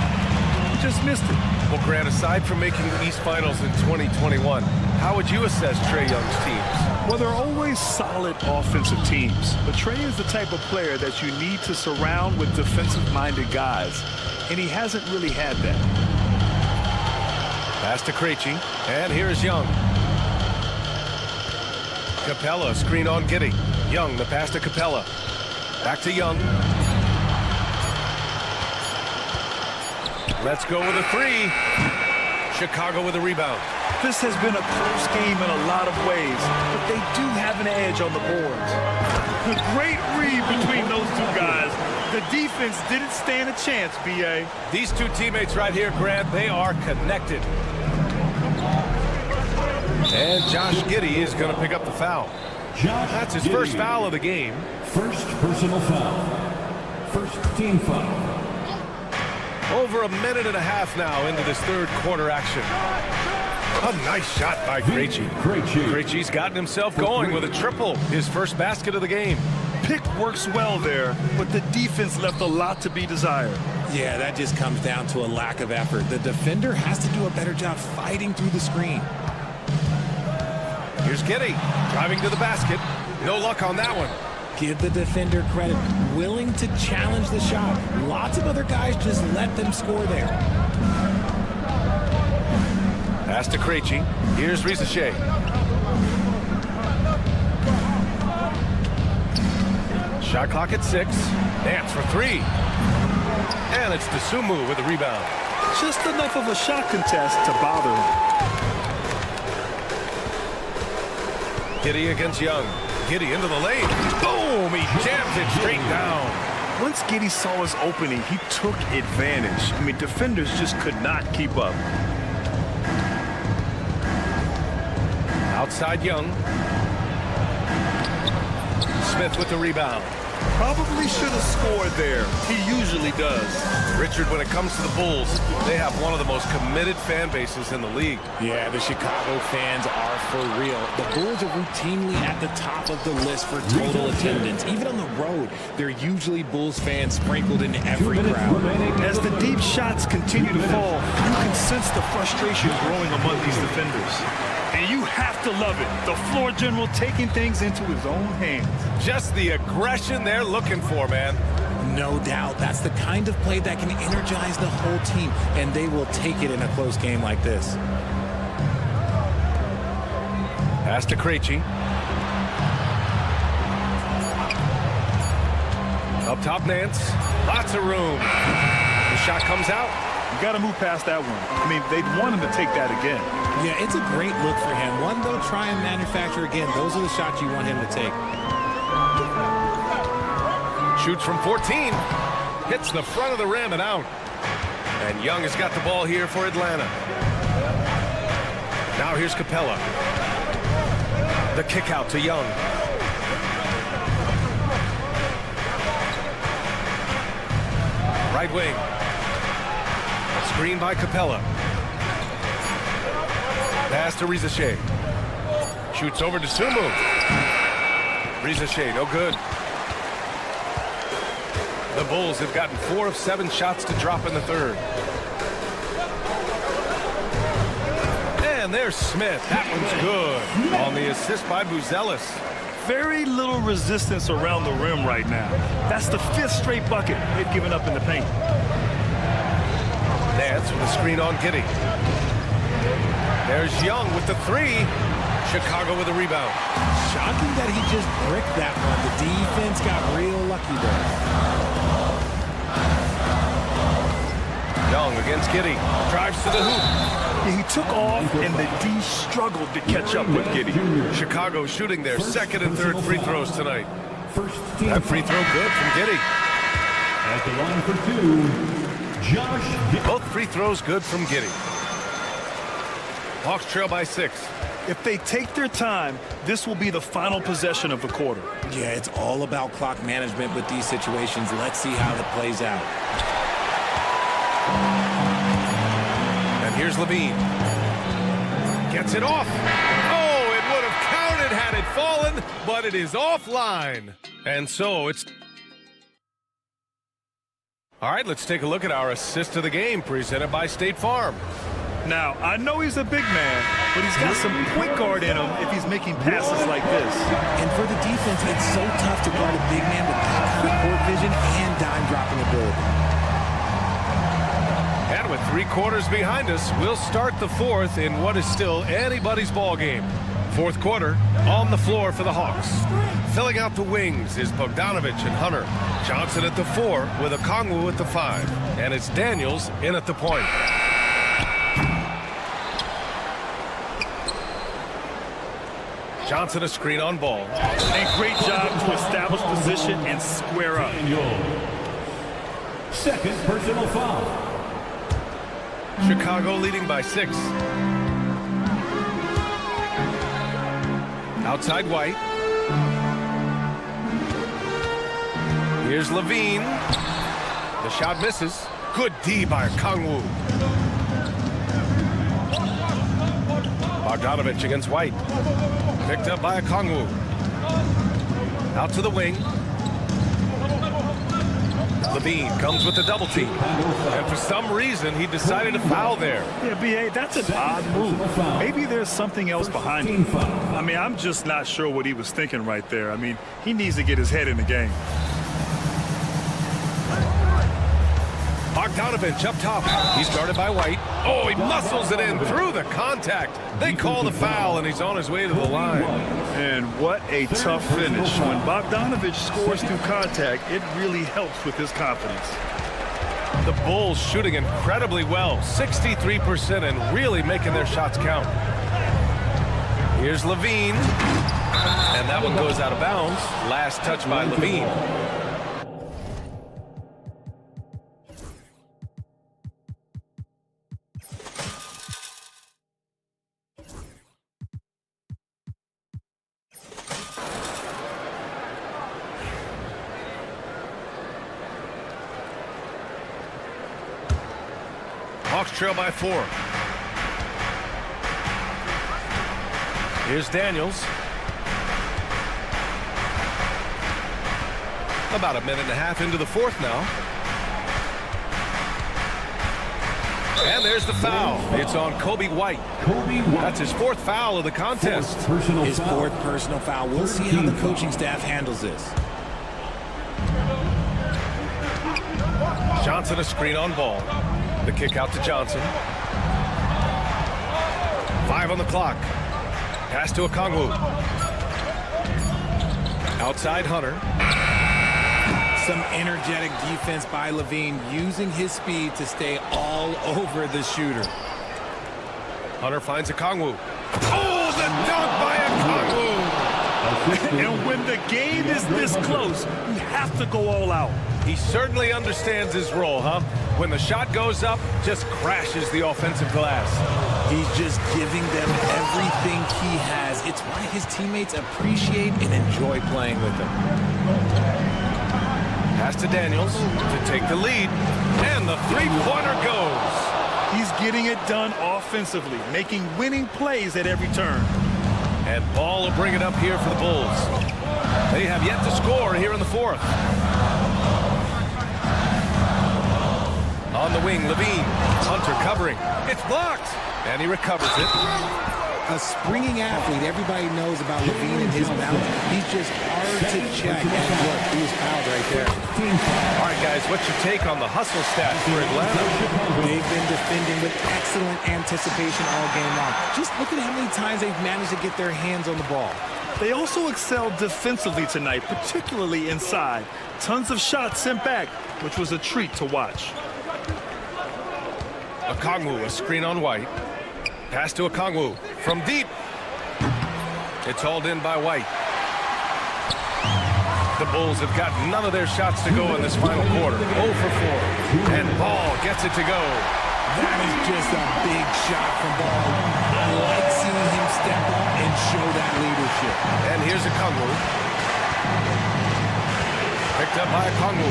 He just missed it. Well, Grant, aside from making the East Finals in 2021, how would you assess Trae Young's teams? Well, they're always solid offensive teams. But Trae is the type of player that you need to surround with defensive-minded guys. And he hasn't really had that. Pass to Krejci. And here's Young. Capella, screen on Giddey. Young, the pass to Capella. Back to Young. Let's go with a three. Chicago with a rebound. This has been a close game in a lot of ways, but they do have an edge on the boards. Great read between those two guys. The defense didn't stand a chance, B.A. These two teammates right here, Grant, they are connected. And Josh Giddey is going to pick up the foul. That's his first foul of the game. First personal foul. First team foul. Over a minute and a half now into this third quarter action. A nice shot by Krejci. Krejci's gotten himself going with a triple, his first basket of the game. Pick works well there, but the defense left a lot to be desired. Yeah, that just comes down to a lack of effort. The defender has to do a better job fighting through the screen. Here's Giddey driving to the basket. No luck on that one. Give the defender credit. Willing to challenge the shot. Lots of other guys just let them score there. Pass to Krejci. Here's Rizachet. Shot clock at 6. Nance for 3. And it's DeSumo with the rebound. Just enough of a shot contest to bother him. Giddey against Young. Giddey into the lane. Boom! He jams it straight down. Once Giddey saw his opening, he took advantage. I mean, defenders just could not keep up. Outside Young. Smith with the rebound. Probably should have scored there. He usually does. Richard, when it comes to the Bulls, they have one of the most committed fan bases in the league. Yeah, the Chicago fans are for real. The Bulls are routinely at the top of the list for total attendance. Even on the road, there are usually Bulls fans sprinkled in every crowd. As the deep shots continue to fall, you can sense the frustration growing among these defenders. And you have to love it. The floor general taking things into his own hands. Just the aggression they're looking for, man. No doubt. That's the kind of play that can energize the whole team, and they will take it in a close game like this. Pass to Krejci. Up top, Nance. Lots of room. The shot comes out. You got to move past that one. I mean, they'd want him to take that again. Yeah, it's a great look for him. One they'll try and manufacture again. Those are the shots you want him to take. Shoots from 14. Hits the front of the rim and out. And Young has got the ball here for Atlanta. Now here's Capella. The kick out to Young. Right wing. Screen by Capella. Pass to Rizachet. Shoots over to Sumu. Rizachet, no good. The Bulls have gotten 4 of 7 shots to drop in the third. And there's Smith. That one's good. On the assist by Buzelis. Very little resistance around the rim right now. That's the 5th straight bucket they've given up in the paint. Nance with a screen on Giddey. There's Young with the 3. Chicago with a rebound. Shocking that he just bricked that one. The defense got real lucky there. Young against Giddey. Drives to the hoop. He took off, and the D struggled to catch up with Giddey. Chicago shooting their second and third free throws tonight. That free throw good from Giddey. At the line for 2, Josh Giddey. Both free throws good from Giddey. Hawks trail by 6. If they take their time, this will be the final possession of the quarter. Yeah, it's all about clock management with these situations. Let's see how it plays out. And here's Levine. Gets it off. Oh, it would have counted had it fallen, but it is offline. And so it's... All right, let's take a look at our assist of the game presented by State Farm. Now, I know he's a big man, but he's got some point guard in him if he's making passes like this. And for the defense, it's so tough to guard a big man with that kind of court vision and dime dropping ability. And with 3 quarters behind us, we'll start the 4th in what is still anybody's ball game. Fourth quarter, on the floor for the Hawks. Filling out the wings is Bogdanovich and Hunter. Johnson at the 4 with Okongwu at the 5. And it's Daniels in at the point. Johnson a screen on ball. And great job to establish position and square up. Second personal foul. Chicago leading by 6. Outside White. Here's Levine. The shot misses. Good D by Okongwu. Bogdanovich against White. Picked up by Okongwu. Out to the wing. Levine comes with the double team. And for some reason, he decided to foul there. Yeah, B.A., that's an odd move. Maybe there's something else behind it. I mean, I'm just not sure what he was thinking right there. I mean, he needs to get his head in the game. Bogdanovich up top. He's guarded by White. Oh, he muscles it in through the contact. They call the foul, and he's on his way to the line. And what a tough finish. When Bogdanovich scores through contact, it really helps with his confidence. The Bulls shooting incredibly well, 63%, and really making their shots count. Here's Levine. And that one goes out of bounds. Last touch by Levine. Hawks trail by 4. Here's Daniels. About a minute and a half into the fourth now. And there's the foul. It's on Kobe White. That's his 4th foul of the contest. His 4th personal foul. We'll see how the coaching staff handles this. Johnson a screen on ball. The kick out to Johnson. 5 on the clock. Pass to Okongwu. Outside Hunter. Some energetic defense by Levine, using his speed to stay all over the shooter. Hunter finds Okongwu. Oh, the dunk by Okongwu! And when the game is this close, you have to go all out. He certainly understands his role, huh? When the shot goes up, just crashes the offensive glass. He's just giving them everything he has. It's why his teammates appreciate and enjoy playing with him. Pass to Daniels to take the lead, and the three-pointer goes. He's getting it done offensively, making winning plays at every turn. And Ball will bring it up here for the Bulls. They have yet to score here in the 4th. On the wing, Levine. Hunter covering. It's blocked. And he recovers it. A springing athlete. Everybody knows about Levine and his balance. He's just hard to check. And look, he was fouled right there. All right, guys, what's your take on the hustle stats for Atlanta? They've been defending with excellent anticipation all game long. Just look at how many times they've managed to get their hands on the ball. They also excelled defensively tonight, particularly inside. Tons of shots sent back, which was a treat to watch. Okongwu, a screen on White. Pass to Okongwu from deep. It's hauled in by White. The Bulls have got none of their shots to go in this final quarter. 0 for 4. And Ball gets it to go. That is just a big shot from Ball. I like seeing him step up and show that leadership. And here's Okongwu. Picked up by Okongwu.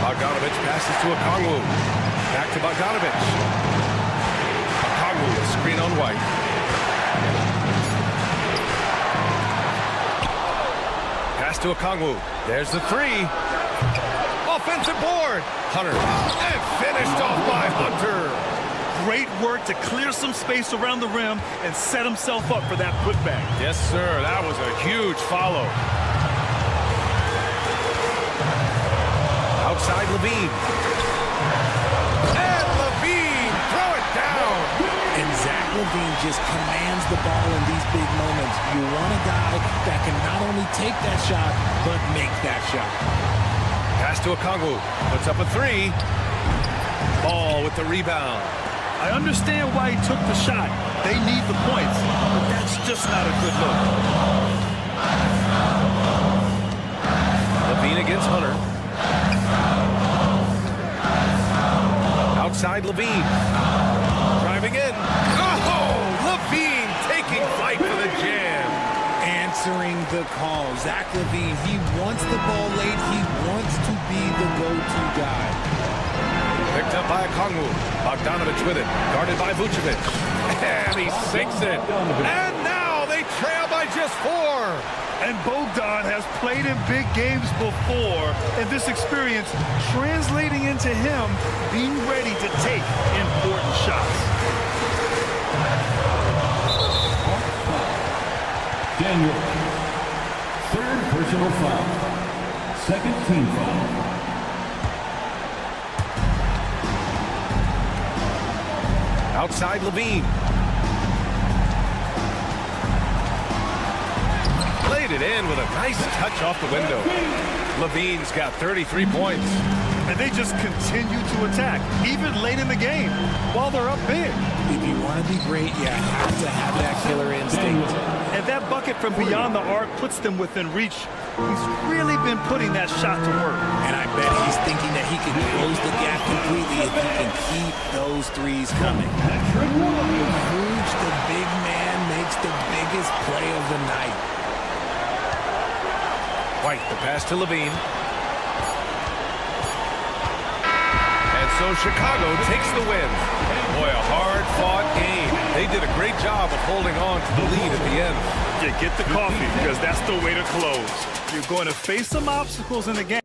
Bogdanovich passes to Okongwu. Back to Bogdanovich. Okongwu, a screen on White. Pass to Okongwu. There's the 3. Offensive board. Hunter. And finished off by Hunter. Great work to clear some space around the rim and set himself up for that putback. Yes, sir. That was a huge follow. Outside Levine. And Levine, throw it down. And Zach Levine just commands the ball in these big moments. You want a guy that can not only take that shot, but make that shot. Pass to Okongwu. Puts up a three. Ball with the rebound. I understand why he took the shot. They need the points, but that's just not a good look. Levine against Hunter. Outside Levine. Driving in. Oh! Levine taking flight for the jam. Answering the call. Zach Levine, he wants the ball late. He wants to be the go-to guy. Picked up by Okongwu. Bogdanovich with it. Guarded by Vucevic. And he sinks it. And now they trail by just 4. And Bogdan has played in big games before, and this experience translating into him being ready to take important shots. Daniel, third personal foul. Second team foul. Outside Levine. Laid it in with a nice touch off the window. Levine's got 33 points. And they just continue to attack, even late in the game, while they're up big. If you want to be great, you have to have that killer instinct. And that bucket from beyond the arc puts them within reach. He's really been putting that shot to work. And I bet he's thinking that he can close the gap completely if he can keep those threes coming. Huge, the big man makes the biggest play of the night. White, the pass to Levine. And so Chicago takes the win. Boy, a hard-fought game. They did a great job of holding on to the lead at the end. You get the coffee, because that's the way to close. You're going to face some obstacles in the game.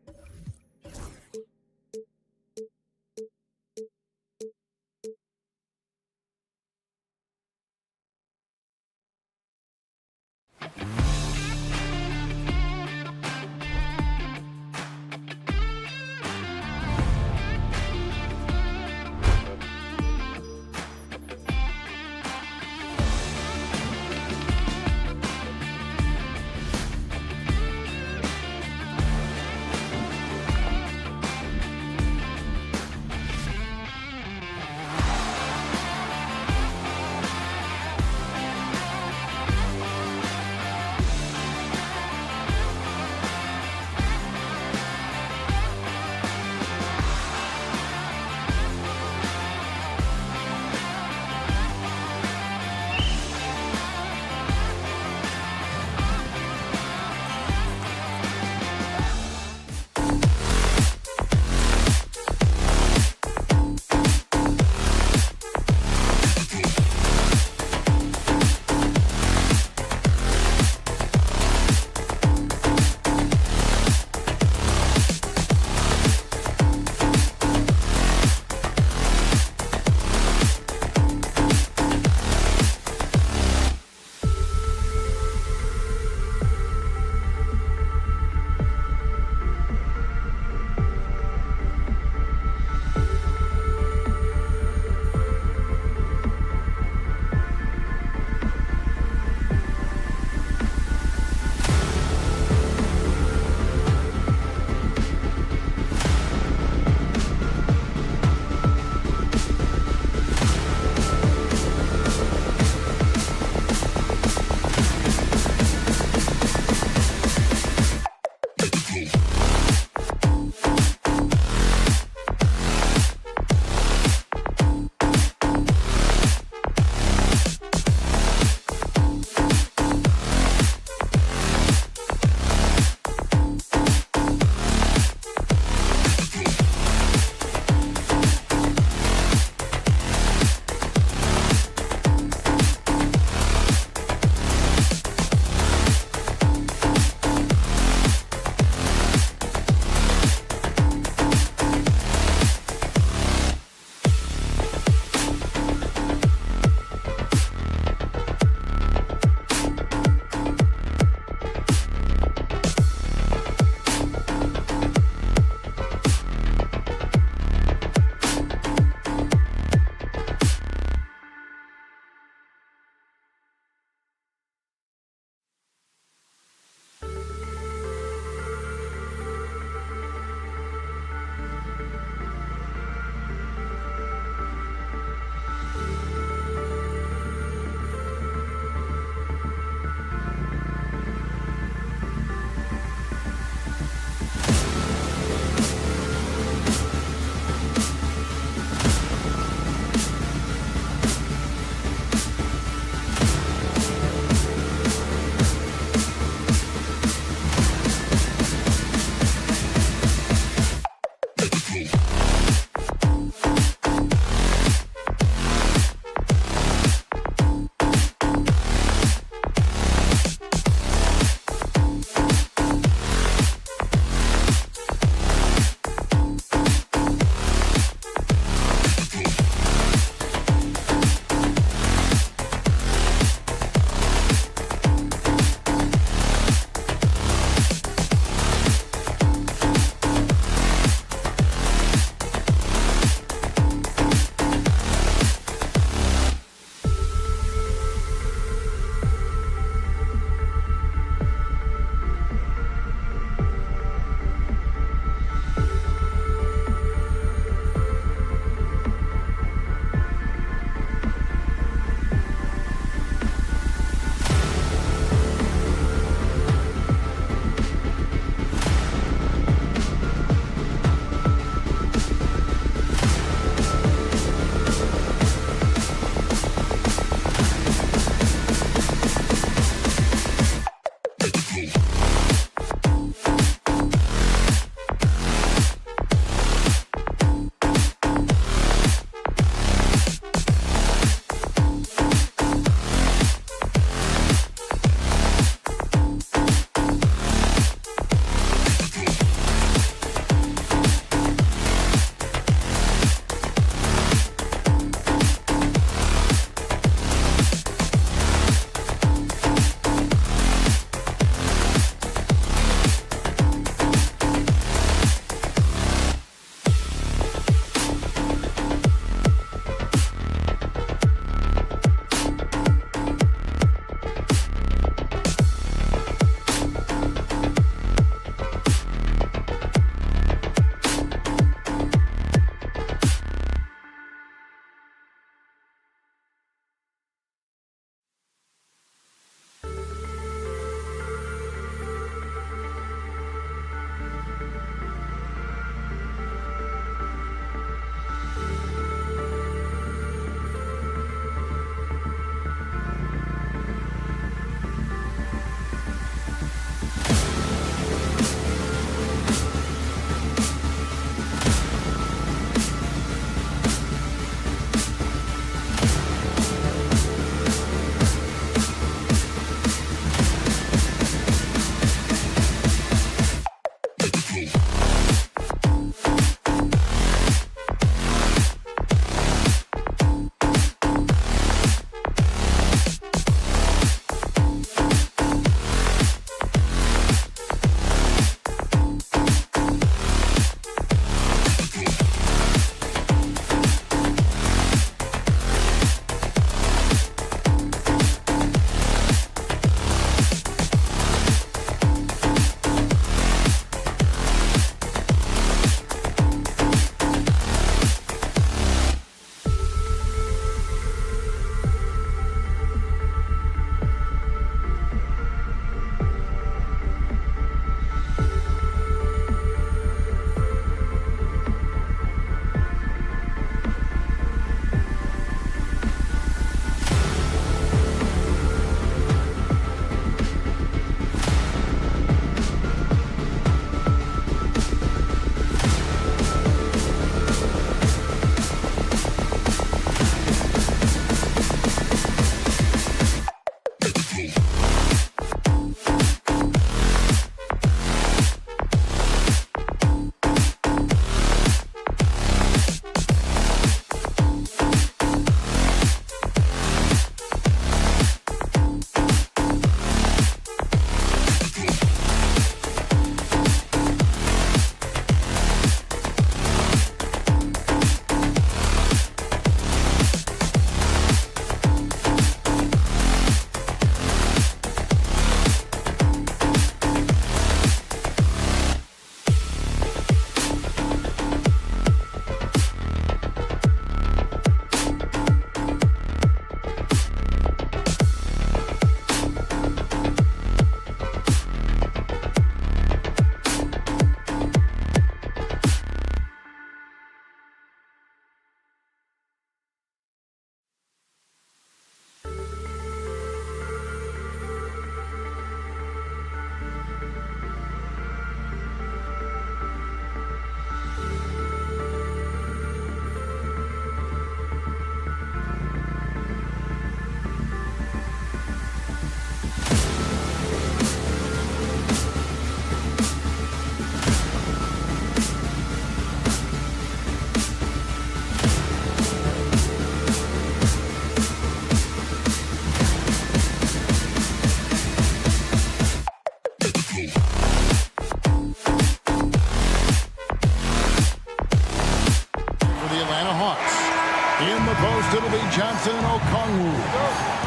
post, it'll be Johnson and Okongwu.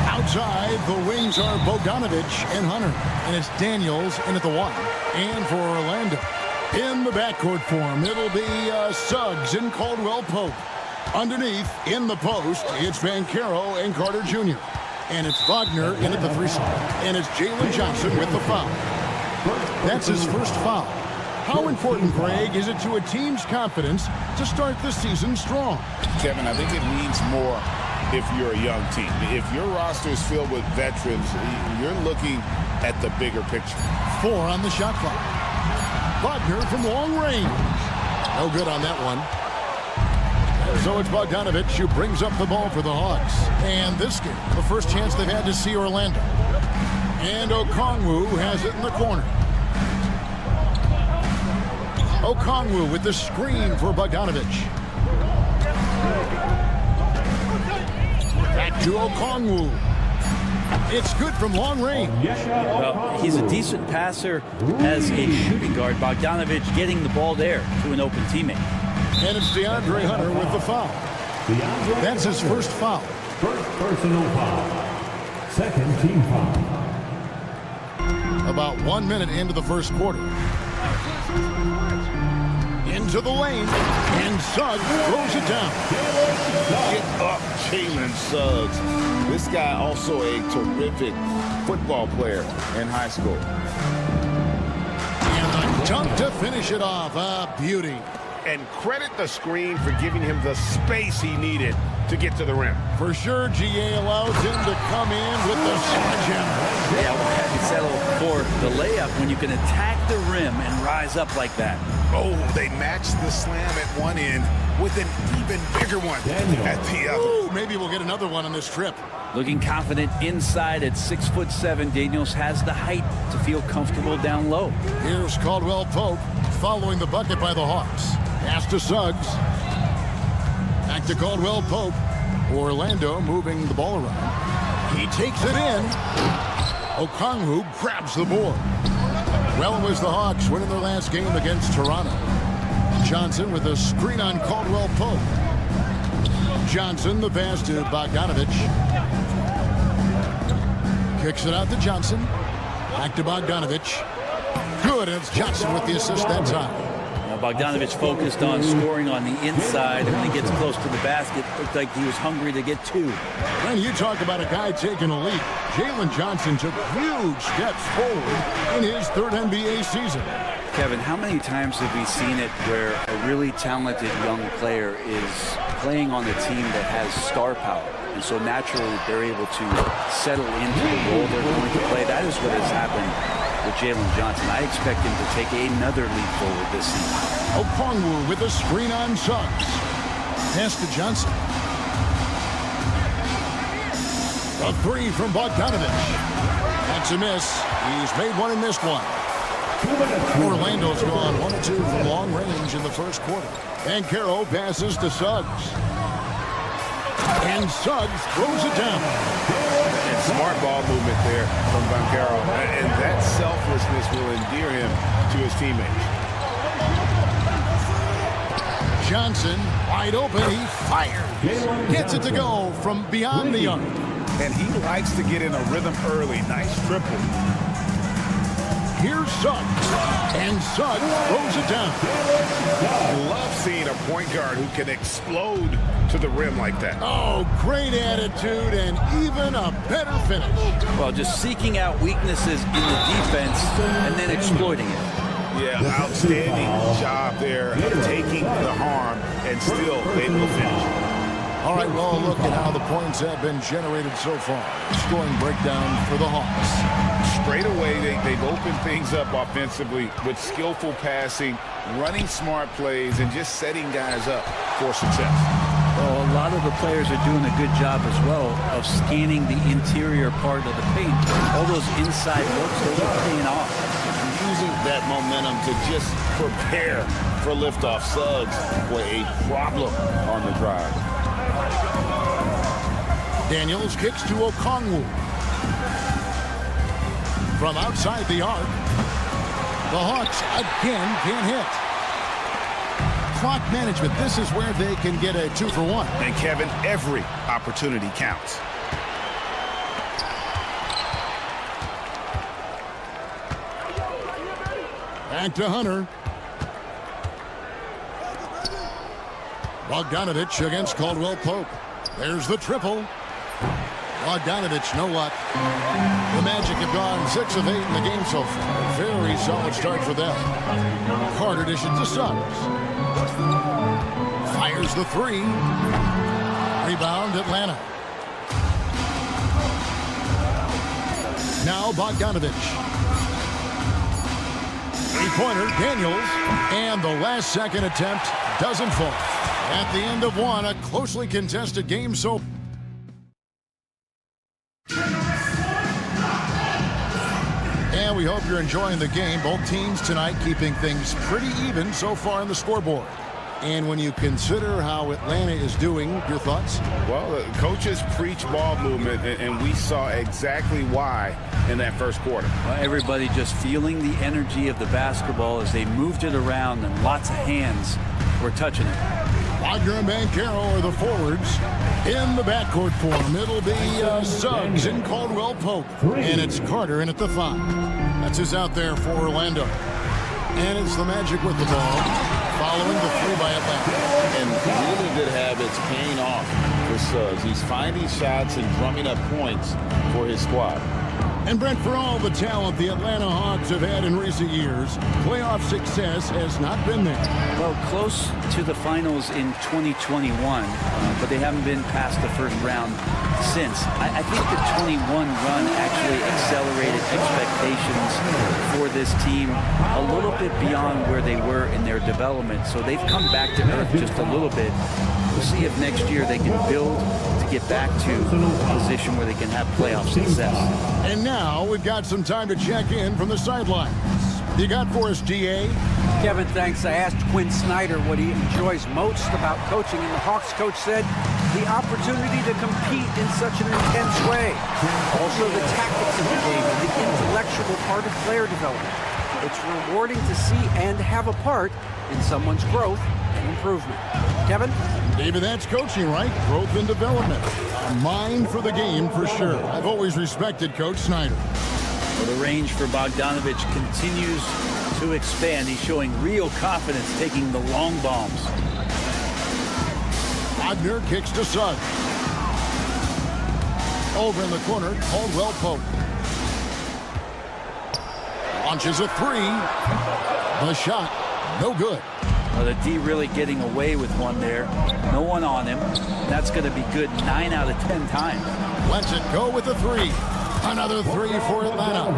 Outside, the wings are Bogdanovich and Hunter. And it's Daniels in at the 1. And for Orlando, in the backcourt form, it'll be Suggs and Caldwell Pope. Underneath, in the post, it's Banchero and Carter Jr. And it's Wagner in at the 3 spot. And it's Jalen Johnson with the foul. That's his first foul. How important, Greg, is it to a team's confidence to start the season strong? Kevin, I think it means more if you're a young team. If your roster is filled with veterans, you're looking at the bigger picture. 4 on the shot clock. Wagner from long range. No good on that one. So it's Bogdanovich who brings up the ball for the Hawks. And this game, the first chance they've had to see Orlando. And Okongwu has it in the corner. Okongwu with the screen for Bogdanovich. Back to Okongwu. It's good from long range. Well, he's a decent passer as a shooting guard. Bogdanovich getting the ball there to an open teammate. And it's DeAndre Hunter with the foul. That's his first foul. First personal foul. Second team foul. About 1 minute into the first quarter. Into the lane. And Suggs throws it down. Get up, Jalen Suggs. This guy also a terrific football player in high school. And the dunk to finish it off. A beauty. And credit the screen for giving him the space he needed to get to the rim. For sure, GA allows him to come in with the sledgehammer. Yeah, we'll have to settle for the layup when you can attack the rim and rise up like that. Oh, they matched the slam at one end with an even bigger one at the other. Ooh, maybe we'll get another one on this trip. Looking confident inside at 6'7", Daniels has the height to feel comfortable down low. Here's Caldwell Pope following the bucket by the Hawks. Pass to Suggs. Back to Caldwell Pope. Orlando moving the ball around. He takes it in. Okongwu grabs the board. Well, it was the Hawks winning their last game against Toronto. Johnson with a screen on Caldwell Pope. Johnson, the pass to Bogdanovich. Kicks it out to Johnson. Back to Bogdanovich. Good, and it's Johnson with the assist that time. Bogdanovich focused on scoring on the inside, and when he gets close to the basket, looked like he was hungry to get 2. When you talk about a guy taking a leap, Jalen Johnson took huge steps forward in his 3rd NBA season. Kevin, how many times have we seen it where a really talented young player is playing on a team that has star power, and so naturally they're able to settle into the role they're going to play? That is what has happened with Jalen Johnson. I expect him to take another leap forward this season. Okongwu with a screen on Suggs. Pass to Johnson. A 3 from Bogdanovich. That's a miss. He's made one and missed one. Orlando's gone 1 of 2 from long range in the first quarter. Banchero passes to Suggs. And Suggs throws it down. And smart ball movement there from Banchero. And that selflessness will endear him to his teammates. Johnson, wide open, he fires. Gets it to go from beyond the arc. And he likes to get in a rhythm early. Nice triple. Here's Suggs. And Suggs throws it down. I love seeing a point guard who can explode to the rim like that. Oh, great attitude and even a better finish. Well, just seeking out weaknesses in the defense and then exploiting it. Yeah, outstanding job there of taking the harm and still able to finish. All right, well, look at how the points have been generated so far. Scoring breakdown for the Hawks. Straight away, they've opened things up offensively with skillful passing, running smart plays, and just setting guys up for success. Well, a lot of the players are doing a good job as well of scanning the interior part of the paint. All those inside looks, those are paying off. Using that momentum to just prepare for liftoff. Suggs were a problem on the drive. Daniels kicks to Okongwu. From outside the arc, the Hawks again can't hit. clock management. This is where they can get a 2-for-1. And Kevin, every opportunity counts. Back to Hunter. Bogdanovich against Caldwell Pope. There's the triple. Bogdanovich, no luck. The Magic have gone 6 of 8 in the game so far. Very solid start for them. Carter dishes to Suggs. Fires the 3. Rebound, Atlanta. Now Bogdanovich. Three-pointer, Daniels. And the last second attempt doesn't fall. At the end of one, a closely contested game so and we hope you're enjoying the game. Both teams tonight keeping things pretty even so far on the scoreboard. And when you consider how Atlanta is doing, your thoughts? Well, coaches preach ball movement, and we saw exactly why in that first quarter. Well, everybody just feeling the energy of the basketball as they moved it around, and lots of hands were touching it. Wagner and Banchero are the forwards. In the backcourt form, it'll be Suggs and Caldwell Pope. And it's Carter in at the 5. That's who's out there for Orlando. And it's the Magic with the ball, following the 3 by Atlanta. And really good habits paying off for Suggs. He's finding shots and drumming up points for his squad. And Brent, for all the talent the Atlanta Hawks have had in recent years, playoff success has not been there. Well, close to the finals in 2021, but they haven't been past the first round since. I think the 21 run actually accelerated expectations for this team a little bit beyond where they were in their development. So they've come back to earth just a little bit. We'll see if next year they can build to get back to a position where they can have playoff success. And now we've got some time to check in from the sidelines. You got for us, GA? Kevin, thanks. I asked Quinn Snyder what he enjoys most about coaching, and the Hawks coach said the opportunity to compete in such an intense way. Also, the tactics of the game and the intellectual part of player development. It's rewarding to see and have a part in someone's growth and improvement. Kevin? David, that's coaching, right? Growth and development. A mind for the game, for sure. I've always respected Coach Snyder. Well, the range for Bogdanovich continues to expand. He's showing real confidence taking the long bombs. Wagner kicks to Suggs. Over in the corner, Caldwell Pope. Launches a 3. The shot, no good. Well, the D really getting away with one there. No one on him. That's going to be good 9 out of 10 times. Lets it go with a 3. Another 3 for Atlanta.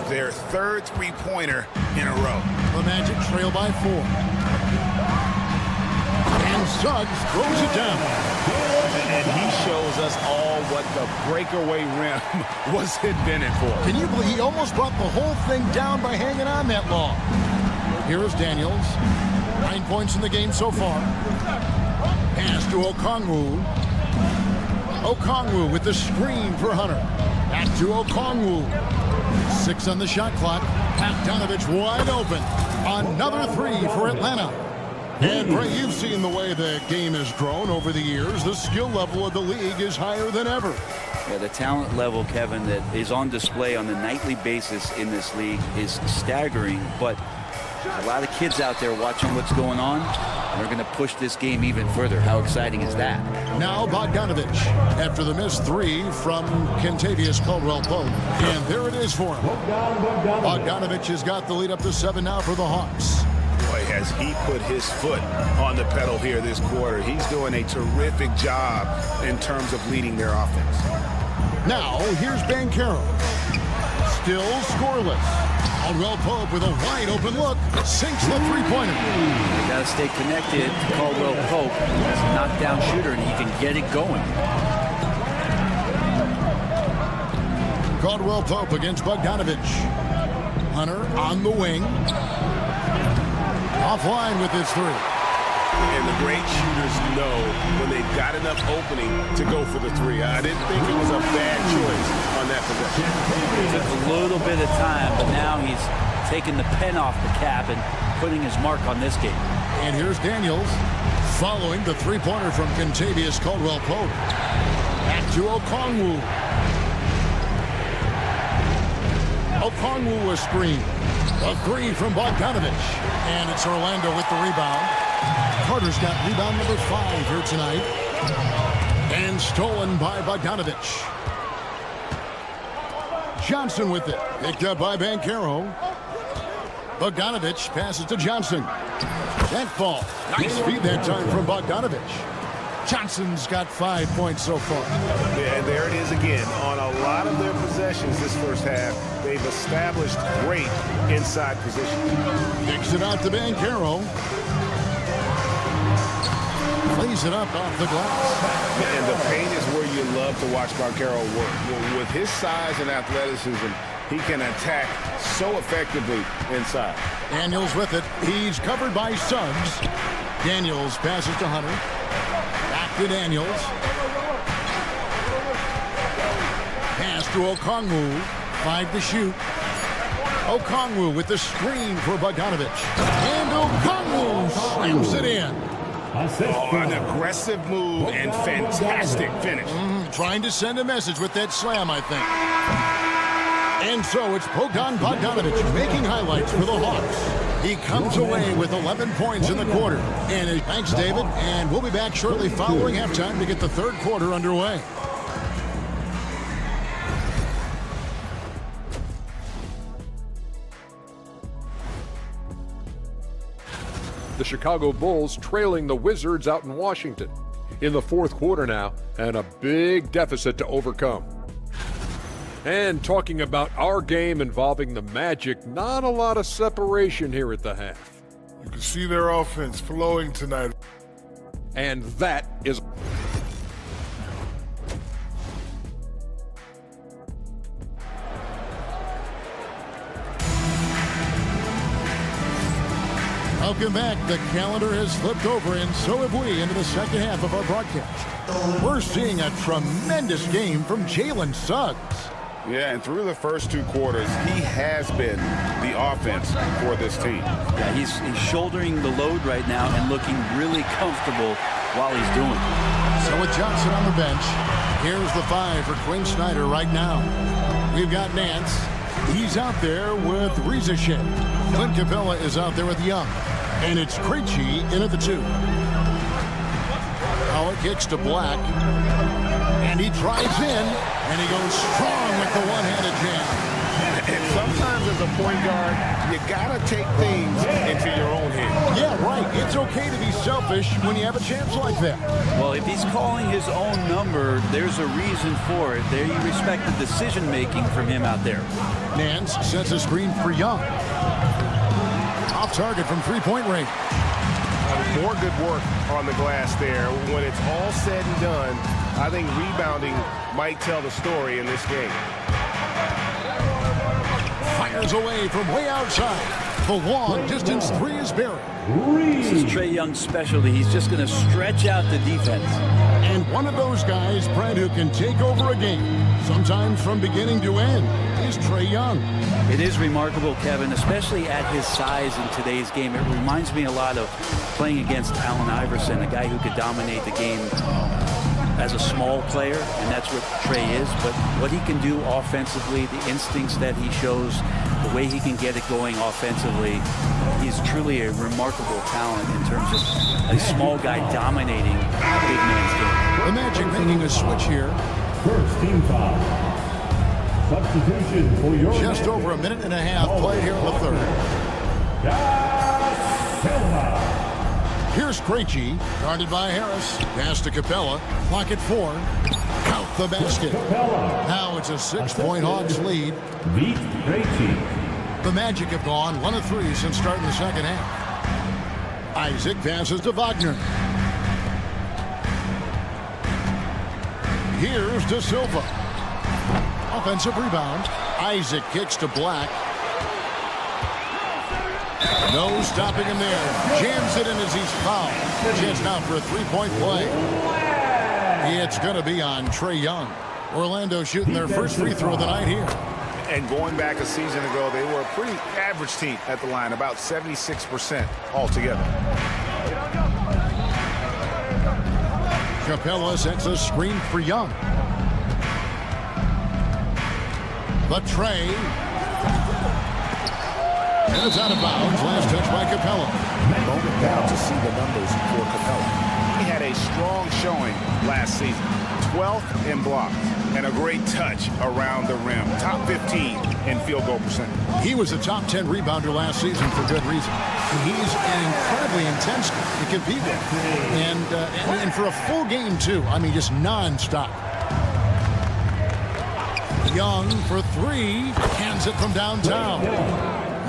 Their third three-pointer in a row. The Magic trail by 4. And Suggs throws it down. And he shows us all what the breakaway rim was invented for. Can you believe he almost brought the whole thing down by hanging on that long? Here is Daniels. 9 points in the game so far. Pass to Okongwu. Okongwu with the screen for Hunter. Back to Okongwu. 6 on the shot clock. Bogdanovich wide open. Another 3 for Atlanta. And Bray, you've seen the way the game has grown over the years. The skill level of the league is higher than ever. Yeah, the talent level, Kevin, that is on display on a nightly basis in this league is staggering. But a lot of kids out there watching what's going on, and they're going to push this game even further. How exciting is that? Now Bogdanovich after the missed 3 from Kentavious Caldwell-Pope. And there it is for him. Bogdanovich has got the lead up to 7 now for the Hawks. Boy, has he put his foot on the pedal here this quarter. He's doing a terrific job in terms of leading their offense. Now, here's Banchero. Still scoreless. Caldwell Pope with a wide open look. Sinks the three-pointer. They got to stay connected to Caldwell Pope. He's a knockdown shooter, and he can get it going. Caldwell Pope against Bogdanovich. Hunter on the wing. Offline with his 3. And the great shooters know when they've got enough opening to go for the 3. I didn't think it was a bad choice on that possession. It took a little bit of time, but now he's taking the pen off the cap and putting his mark on this game. And here's Daniels following the three-pointer from Kentavious Caldwell-Pope. Back to Okongwu. Okongwu was screened. A three from Bogdanovich. And it's Orlando with the rebound. Carter's got rebound number 5 here tonight. And stolen by Bogdanovich. Johnson with it. Picked up by Banchero. Bogdanovich passes to Johnson. That ball. Nice feed that time from Bogdanovich. Johnson's got 5 points so far. Yeah, and there it is again. On a lot of their possessions this first half, they've established great inside position. Kicks it out to Banchero. Plays it up off the glass. And the paint is where you love to watch Banchero work. With his size and athleticism, he can attack so effectively inside. Daniels with it. He's covered by Suggs. Daniels passes to Hunter. Back to Daniels. Pass to Okongwu. 5 to shoot. Okongwu with the screen for Bogdanovich. And Okongwu slams it in. Oh, an aggressive move and fantastic finish. Trying to send a message with that slam, I think. And so it's Bogdanovich making highlights for the Hawks. He comes away with 11 points in the quarter. And thanks, David. And we'll be back shortly following halftime to get the third quarter underway. The Chicago Bulls trailing the Wizards out in Washington in the fourth quarter now, and a big deficit to overcome. And talking about our game involving the Magic, not a lot of separation here at the half. You can see their offense flowing tonight. And that is... Welcome back. The calendar has flipped over, and so have we, into the second half of our broadcast. We're seeing a tremendous game from Jalen Suggs. Yeah, and through the first 2 quarters, he has been the offense for this team. Yeah, he's shouldering the load right now and looking really comfortable while he's doing it. So with Johnson on the bench, here's the 5 for Quinn Snyder right now. We've got Nance. He's out there with Rizashin. Clint Capella is out there with Young. And it's Krejci in at the 2. Howard kicks to Black. And he drives in, and he goes strong with the one-handed jam. And sometimes as a point guard, you gotta take things into your own hands. Yeah, right. It's okay to be selfish when you have a chance like that. Well, if he's calling his own number, there's a reason for it. There you respect the decision-making from him out there. Nance sets a screen for Young. Off target from three-point range. More good work on the glass there. When it's all said and done, I think rebounding might tell the story in this game. Fires away from way outside. The long-distance 3 is buried. This is Trae Young's specialty. He's just going to stretch out the defense. And one of those guys, Brad, who can take over a game, sometimes from beginning to end, is Trae Young. It is remarkable, Kevin, especially at his size in today's game. It reminds me a lot of playing against Allen Iverson, a guy who could dominate the game as a small player, and that's what Trae is. But what he can do offensively, the instincts that he shows, the way he can get it going offensively, he's truly a remarkable talent in terms of a small guy dominating a big man's game. The Magic making a switch here. First team foul. Substitution for your just over a minute and a half played here in the third. Here's Krejci, guarded by Harris. Pass to Capella. Clock at 4. Count the basket. Now it's a 6-point Hawks lead. Beat Krejci. The Magic have gone 1 of 3 since starting the second half. Isaac passes to Wagner. Here's De Silva. Offensive rebound. Isaac kicks to Black. No stopping him there. Jams it in as he's fouled. Chance now for a 3-point play. It's going to be on Trae Young. Orlando shooting their first free throw of the night here. And going back a season ago, they were a pretty average team at the line, about 76% altogether. Capella sets a screen for Young. The tray. And it's out of bounds. Last touch by Capella. Moment down to see the numbers for Capella. He had a strong showing last season. 12th in blocks and a great touch around the rim. Top 15 in field goal percentage. He was a top 10 rebounder last season for good reason. He's an incredibly intense guy to compete with. And for a full game, too. I mean, just nonstop. Young for three. Hands it from downtown.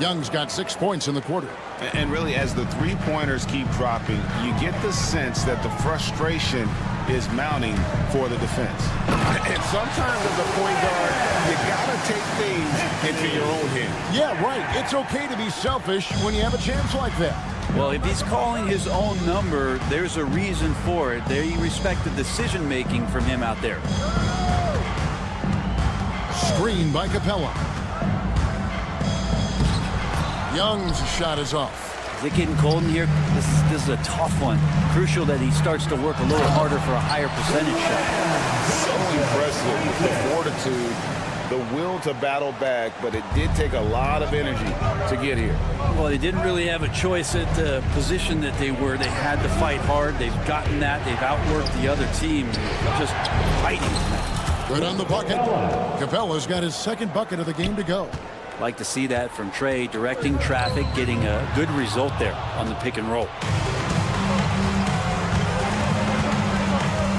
Young's got 6 points in the quarter. And really, as the three-pointers keep dropping, you get the sense that the frustration is mounting for the defense. And sometimes as a point guard, you gotta take things into your own hands. Yeah, right. It's okay to be selfish when you have a chance like that. Well, if he's calling his own number, there's a reason for it. They respect the decision-making from him out there. Screen by Capella. Young's shot is off. Is it getting cold in here? This is a tough one. Crucial that he starts to work a little harder for a higher percentage shot. So impressive, the fortitude, the will to battle back, but it did take a lot of energy to get here. Well, they didn't really have a choice at the position that they were. They had to fight hard. They've gotten that. They've outworked the other team. Just fighting. Good on the bucket. Capella's got his second bucket of the game to go. Like to see that from Trey, directing traffic, getting a good result there on the pick and roll.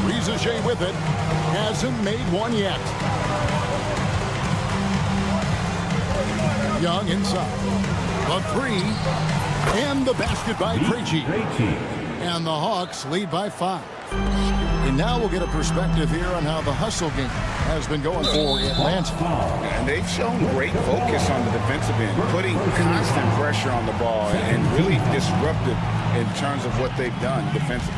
Riza Shea with it. Hasn't made one yet. Young inside. A three. And the basket by Krejci. And the Hawks lead by 5. And now we'll get a perspective here on how the hustle game has been going for Atlanta. And they've shown great focus on the defensive end, putting constant pressure on the ball and really disruptive in terms of what they've done defensively.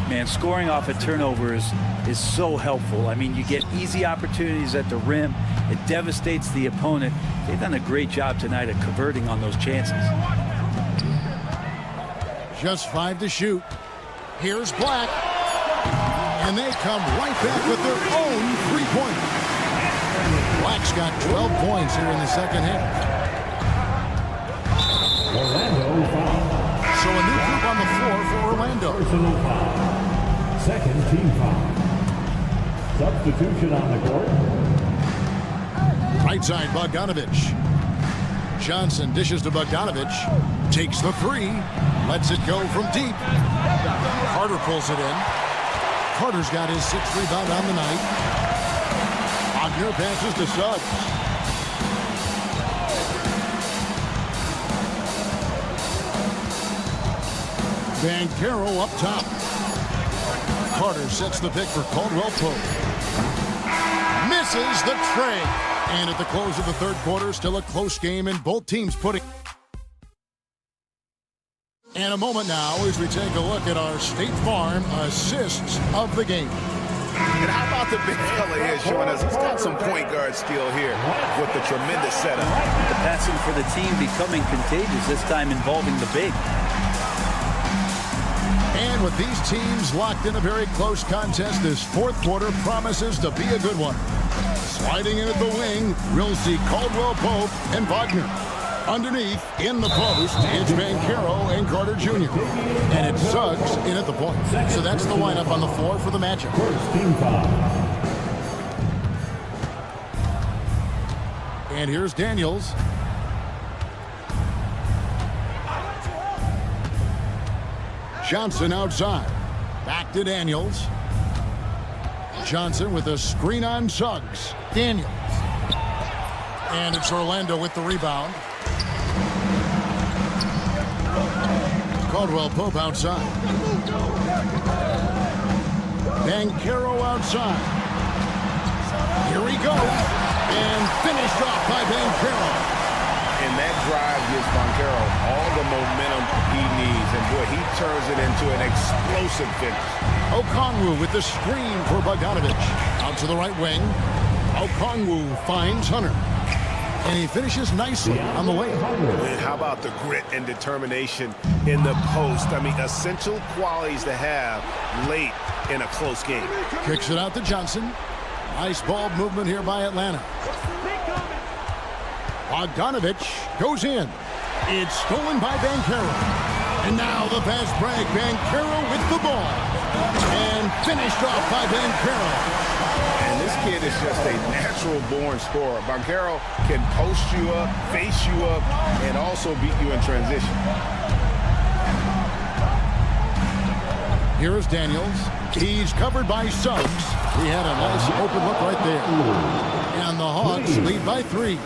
Man, scoring off of turnovers is so helpful. I mean, you get easy opportunities at the rim. It devastates the opponent. They've done a great job tonight at converting on those chances. Just 5 to shoot. Here's Black. And they come right back with their own three-pointer. Black's got 12 points here in the second half. So a new group on the floor for Orlando. Personal foul. Second team foul. Substitution on the court. Right side, Bogdanovich. Johnson dishes to Bogdanovich. Takes the three. Lets it go from deep. Carter pulls it in. Carter's got his 6th rebound on the night. Wagner passes to Suggs. Banchero up top. Carter sets the pick for Caldwell Pope. Misses the tray. And at the close of the third quarter, still a close game, and both teams putting... And a moment now as we take a look at our State Farm assists of the game. And how about the big fella here showing us he's got some point guard skill here with the tremendous setup. The passing for the team becoming contagious, this time involving the big. And with these teams locked in a very close contest, this fourth quarter promises to be a good one. Sliding in at the wing, we'll see Caldwell Pope and Wagner. Underneath, in the post, it's Banchero and Carter Jr. And it's Suggs in at the point. So that's the lineup on the floor for the matchup. And here's Daniels. Johnson outside. Back to Daniels. Johnson with a screen on Suggs. Daniels. And it's Orlando with the rebound. Caldwell Pope outside. Banchero outside. Here he goes. And finished off by Banchero. And that drive gives Banchero all the momentum he needs. And boy, he turns it into an explosive finish. Okongwu with the screen for Bogdanovich. Out to the right wing. Okongwu finds Hunter. And he finishes nicely on the layup. And how about the grit and determination in the post? I mean, essential qualities to have late in a close game. Kicks it out to Johnson. Nice ball movement here by Atlanta. Bogdanovich goes in. It's stolen by Banchero. And now the fast break. Banchero with the ball. And finished off by Banchero. And this kid is just a natural-born scorer. Banchero can post you up, face you up, and also beat you in transition. Here is Daniels. He's covered by Suggs. He had a nice open look right there. And the Hawks lead by 3.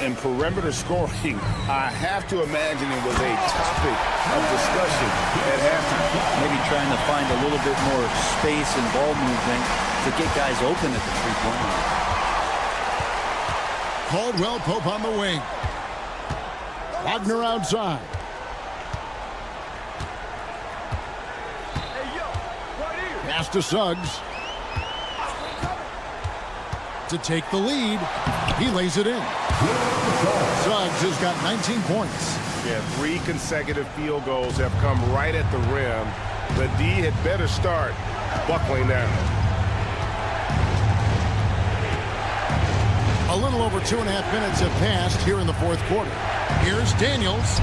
In perimeter scoring, I have to imagine it was a topic of discussion at halftime. Maybe trying to find a little bit more space and ball movement to get guys open at the three-point line. Caldwell Pope on the wing. Wagner outside. Pass to Suggs. To take the lead. He lays it in. Suggs has got 19 points. Yeah, 3 consecutive field goals have come right at the rim. The D had better start buckling down. A little over 2.5 minutes have passed here in the fourth quarter. Here's Daniels.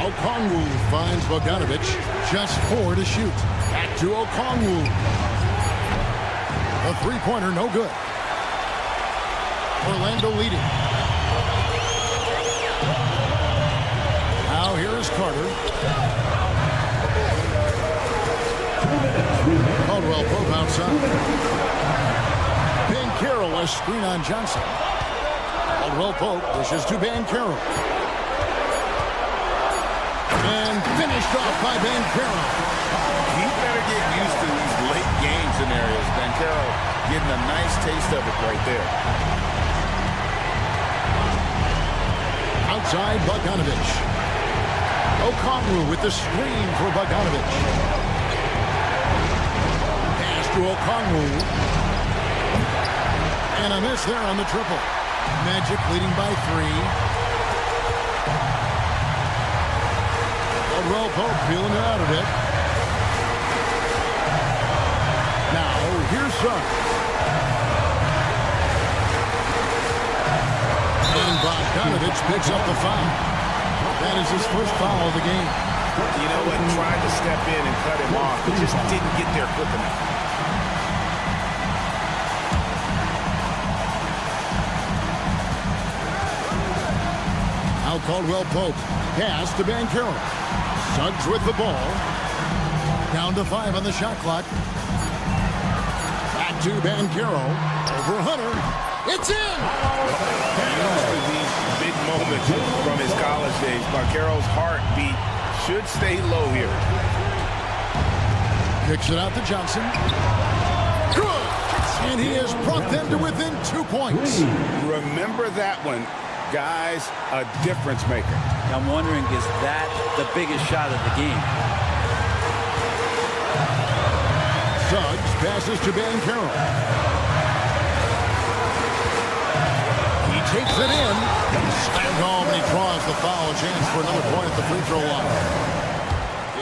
Okongwu finds Bogdanovich. Just 4 to shoot. Back to Okongwu. A three-pointer, no good. Orlando leading. Now here is Carter. Caldwell Pope outside. Banchero, a screen on Johnson. Caldwell Pope pushes to Banchero. And finished off by Banchero. He better get used to these late game scenarios. Banchero getting a nice taste of it right there. Outside Bogdanovich. Okongwu with the screen for Bogdanovich. Pass to Okongwu. And a miss there on the triple. Magic leading by 3. Caldwell Pope feeling it out of it. Now, here's Suggs. And Bogdanovich picks up the foul. That is his first foul of the game. You know what? Tried to step in and cut him off, but just didn't get there quick enough. Now Caldwell Pope. Pass to Banchero. Suggs with the ball. Down to 5 on the shot clock. Back to Banchero. Over Hunter. It's in! Used to these big moments from his college days. Banchero's heartbeat should stay low here. Kicks it out to Johnson. Good! And he has brought them to within 2 points. Remember that one. Guys, a difference maker. I'm wondering, is that the biggest shot of the game? Suggs passes to Banchero. He takes it in. Slammed home, and he draws the foul. Chance for another point at the free throw line.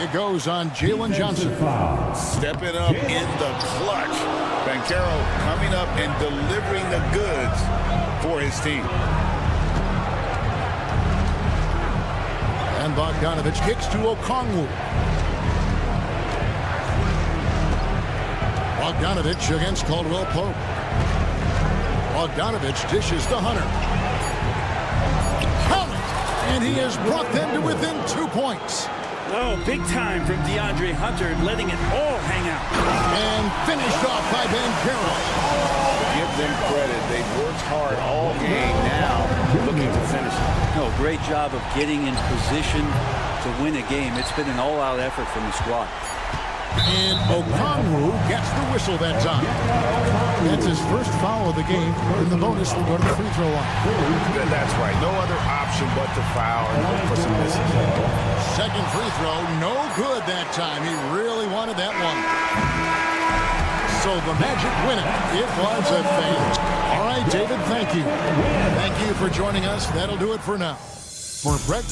It goes on Jalen Johnson. Stepping up in the clutch. Banchero coming up and delivering the goods for his team. And Bogdanovich kicks to Okongwu. Bogdanovich against Caldwell Pope. Bogdanovich dishes to Hunter. Count it! And he has brought them to within 2 points. Oh, big time from DeAndre Hunter, letting it all hang out. And finished off by Banchero. Give them credit. They've worked hard all game now, looking to finish it. No, great job of getting in position to win a game. It's been an all-out effort from the squad. And Okongwu gets the whistle that time. That's his first foul of the game. And the bonus will go to the free throw line. That's right. No other option but to foul and look for some misses. Second free throw, no good that time. He really wanted that one. So the Magic win it. It was a thing. All right, David, thank you. Thank you for joining us. That'll do it for now. For Brett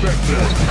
sector.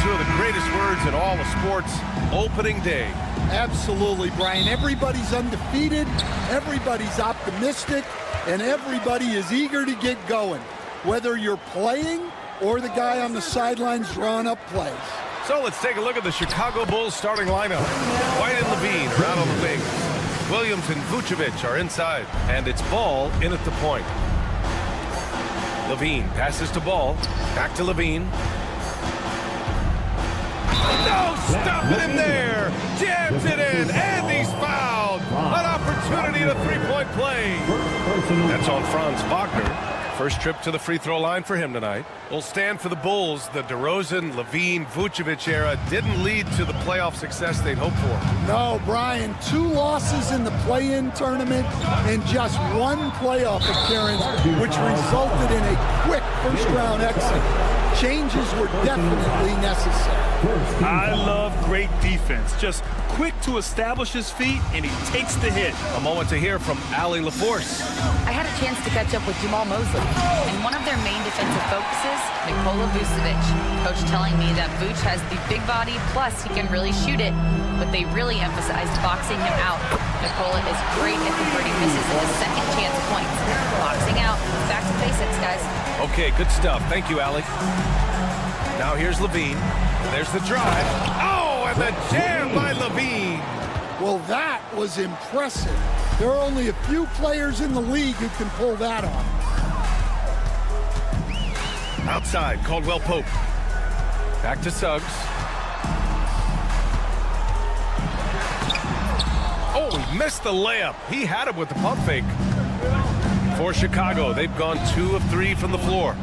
Two of the greatest words in all of sports, opening day. Absolutely, Brian. Everybody's undefeated, everybody's optimistic, and everybody is eager to get going, whether you're playing or the guy on the sidelines drawing up plays. So let's take a look at the Chicago Bulls starting lineup. White and Levine are out on the wings. Williams and Vucevic are inside, and it's Ball in at the point. Levine passes to Ball, back to Levine. No, stopping him there. Jams it in, and he's fouled. An opportunity at a three-point play. That's on Franz Wagner. First trip to the free throw line for him tonight. Will stand for the Bulls. The DeRozan, Levine, Vucevic era didn't lead to the playoff success they'd hoped for. No, Brian, 2 losses in the play-in tournament and just 1 playoff appearance, which resulted in a quick first-round exit. Changes were definitely necessary. I love great defense. Just quick to establish his feet, and he takes the hit. A moment to hear from Allie LaForce. I had a chance to catch up with Jamal Mosley, and one of their main defensive focuses, Nikola Vucevic. Coach telling me that Vuce has the big body, plus he can really shoot it, but they really emphasized boxing him out. Nikola is great at converting misses into second chance points. Boxing out, back to basics, guys. Okay, good stuff. Thank you, Allie. Now here's Levine. There's the drive. Oh, and the jam by Levine. Well, that was impressive. There are only a few players in the league who can pull that off. Outside, Caldwell Pope. Back to Suggs. Oh, he missed the layup. He had it with the pump fake. For Chicago, they've gone 2 of 3 from the floor.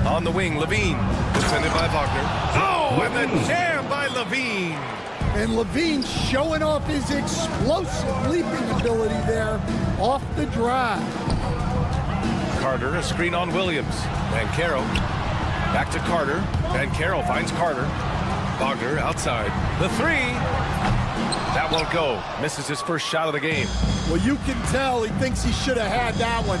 On the wing, Levine, defended by Wagner. Oh, and the jam by Levine. And Levine showing off his explosive leaping ability there off the drive. Carter, a screen on Williams. Banchero, back to Carter. Banchero finds Carter. Wagner outside. The 3. That won't go. Misses his first shot of the game. Well, you can tell he thinks he should have had that one.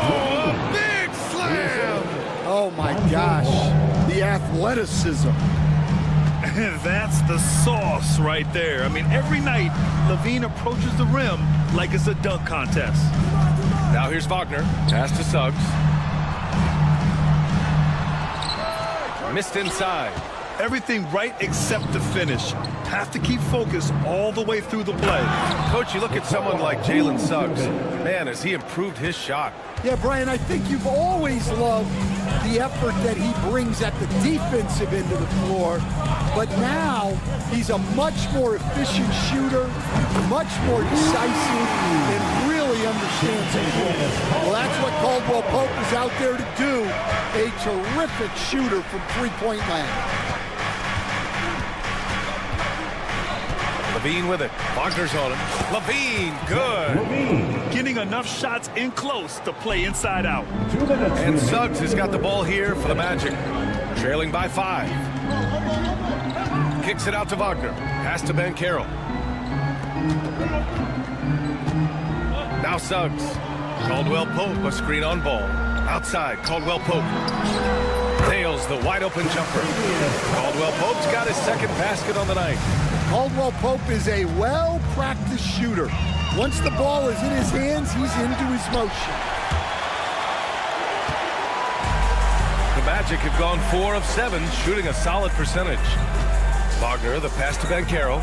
Oh, a big slam! Oh, my gosh. The athleticism. That's the sauce right there. I mean, every night, Levine approaches the rim like it's a dunk contest. Now here's Wagner. Pass to Suggs. Missed inside. Everything right except the finish. Have to keep focused all the way through the play. Coach, you look at someone like Jalen Suggs. Man, has he improved his shot. Yeah, Brian, I think you've always loved the effort that he brings at the defensive end of the floor. But now he's a much more efficient shooter, much more decisive, and really understands his role. Well, that's what Caldwell Pope is out there to do. A terrific shooter from three-point land. Levine with it. Wagner's on him. Levine, good. Getting enough shots in close to play inside out. And Suggs has got the ball here for the Magic. Trailing by 5. Kicks it out to Wagner. Pass to Banchero. Now Suggs. Caldwell Pope, a screen on ball. Outside, Caldwell Pope. Nails Daniels, the wide-open jumper. Caldwell Pope's got his second basket on the night. Caldwell Pope is a well-practiced shooter. Once the ball is in his hands, he's into his motion. The Magic have gone 4 of 7, shooting a solid percentage. Wagner, the pass to Banchero.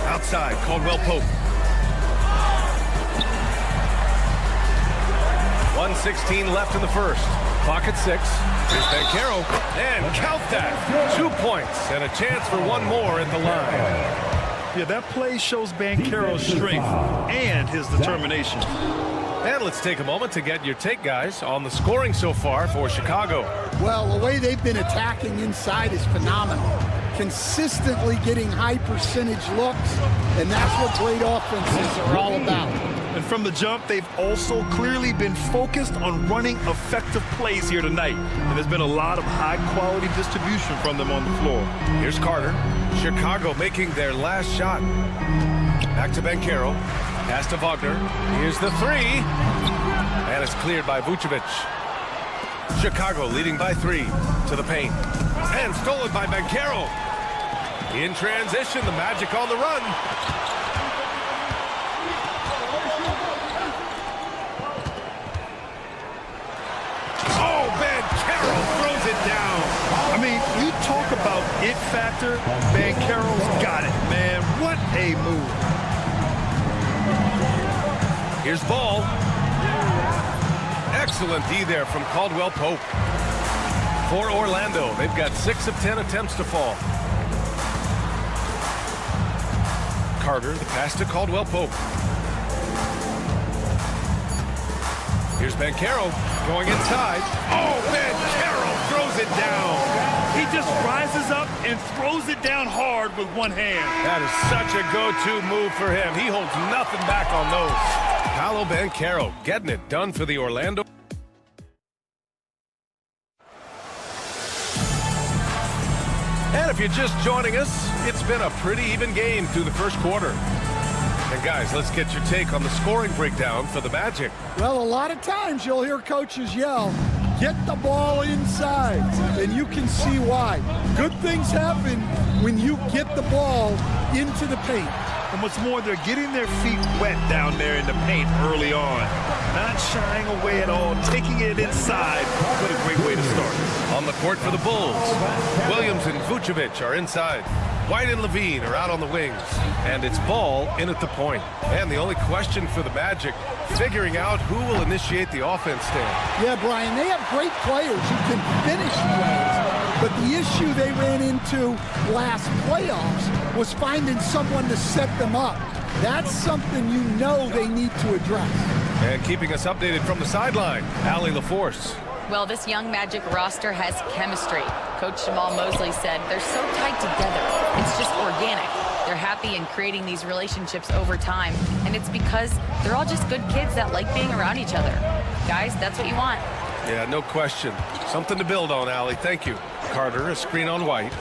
Outside, Caldwell Pope. 1:16 left in the first. Clock at 6. Here's Banchero. And count that. 2 points and a chance for one more at the line. Yeah, that play shows Banchero's strength and his determination. And let's take a moment to get your take, guys, on the scoring so far for Chicago. Well, the way they've been attacking inside is phenomenal. Consistently getting high percentage looks, and that's what great offenses are all about. And from the jump, they've also clearly been focused on running effective plays here tonight. And there's been a lot of high-quality distribution from them on the floor. Here's Carter. Chicago making their last shot. Back to Banchero. Pass to Wagner. Here's the 3. And it's cleared by Vucevic. Chicago leading by 3 to the paint. And stolen by Banchero. In transition, the Magic on the run. Oh, Banchero throws it down. I mean, you talk about it factor. Banchero's got it, man. What a move. Here's Ball. Excellent D there from Caldwell Pope. For Orlando, they've got 6 of 10 attempts to fall. Carter, the pass to Caldwell Pope. Here's Banchero going inside. Oh, Banchero throws it down. He just rises up and throws it down hard with one hand. That is such a go-to move for him. He holds nothing back on those. Paolo Banchero getting it done for the Orlando. And if you're just joining us, it's been a pretty even game through the first quarter. And guys, let's get your take on the scoring breakdown for the Magic. Well, a lot of times you'll hear coaches yell, "Get the ball inside," and you can see why. Good things happen when you get the ball into the paint. And what's more, they're getting their feet wet down there in the paint early on. Not shying away at all, taking it inside. What a great way to start. On the court for the Bulls, Williams and Vucevic are inside. White and Levine are out on the wings. And it's Ball in at the point. And the only question for the Magic, figuring out who will initiate the offense stand. Yeah, Brian, they have great players who can finish plays. But the issue they ran into last playoffs was finding someone to set them up. That's something you know they need to address. And keeping us updated from the sideline, Allie LaForce. Well, this young Magic roster has chemistry. Coach Jamal Mosley said they're so tight together. It's just organic. They're happy in creating these relationships over time, and it's because they're all just good kids that like being around each other. Guys, that's what you want. Yeah, no question. Something to build on, Allie. Thank you. Carter, a screen on White.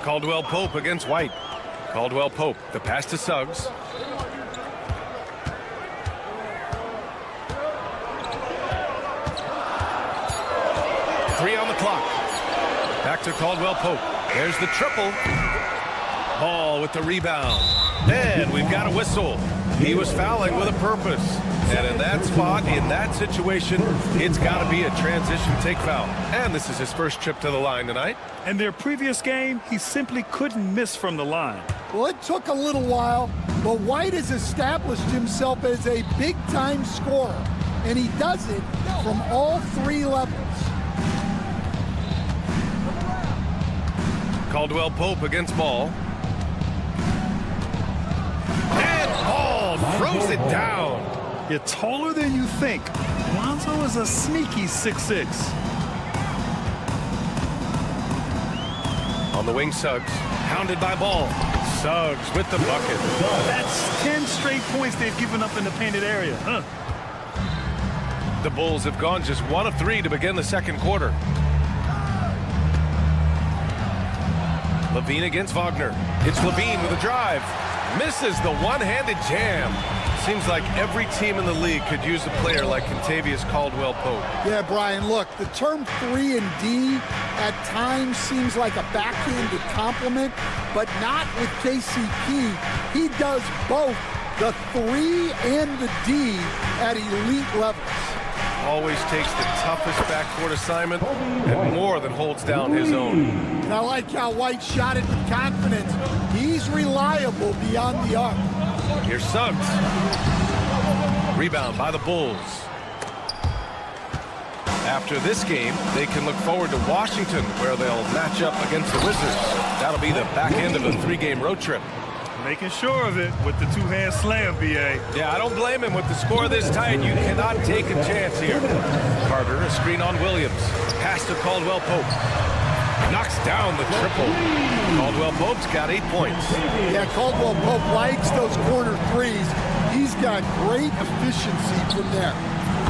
Caldwell Pope against White. Caldwell Pope, the pass to Suggs. Three on the clock. Back to Caldwell Pope. There's the triple. Ball with the rebound. And we've got a whistle. He was fouling with a purpose. And in that spot, in that situation, it's got to be a transition take foul. And this is his first trip to the line tonight. In their previous game, he simply couldn't miss from the line. Well, it took a little while, but White has established himself as a big-time scorer, and he does it from all 3 levels. Caldwell Pope against Ball. And Ball throws it down. You're taller than you think. Lonzo is a sneaky 6'6". On the wing, Suggs. Hounded by Ball. Suggs with the bucket. That's 10 straight points they've given up in the painted area. The Bulls have gone just 1 of 3 to begin the second quarter. Levine against Wagner. It's Levine with a drive. Misses the one-handed jam. seems like every team in the league could use a player like Kentavious Caldwell-Pope. Yeah, Brian, look, the term 3 and D at times seems like a backhanded compliment, but not with KCP. He does both the 3 and the D at elite levels. Always takes the toughest backcourt assignment and more than holds down his own. And I like how White shot it with confidence. He's reliable beyond the arc. Here's Suggs. Rebound by the Bulls. After this game, they can look forward to Washington, where they'll match up against the Wizards. That'll be the back end of a 3-game road trip. Making sure of it with the two-hand slam, B.A. Yeah, I don't blame him. With the score this tight, you cannot take a chance here. Carter, a screen on Williams. Pass to Caldwell-Pope. Knocks down the triple. Caldwell-Pope's got 8 points. Yeah, Caldwell-Pope likes those corner threes. He's got great efficiency from there.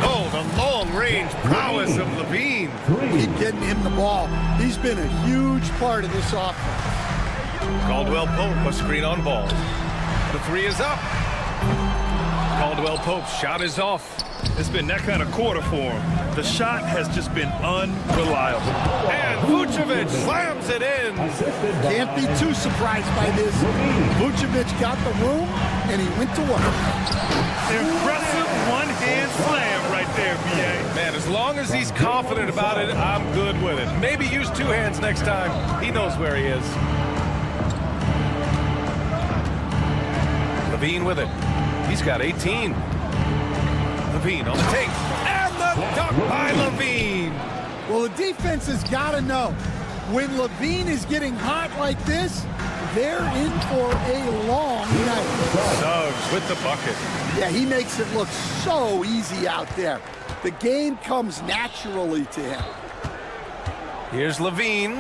Oh, the long-range prowess of Levine. Keep getting him the ball. He's been a huge part of this offense. Caldwell-Pope, a screen on Ball. The 3 is up. Caldwell-Pope's shot is off. It's been that kind of quarter for him. The shot has just been unreliable. And Vucevic slams it in. Can't be too surprised by this. Vucevic got the room, and he went to work. Impressive one-hand slam right there, B.A. Man, as long as he's confident about it, I'm good with it. Maybe use 2 hands next time. He knows where he is. Levine with it. He's got 18. Levine on the take. And the dunk by Levine. Well, the defense has got to know. When Levine is getting hot like this, they're in for a long night. Suggs with the bucket. Yeah, he makes it look so easy out there. The game comes naturally to him. Here's Levine.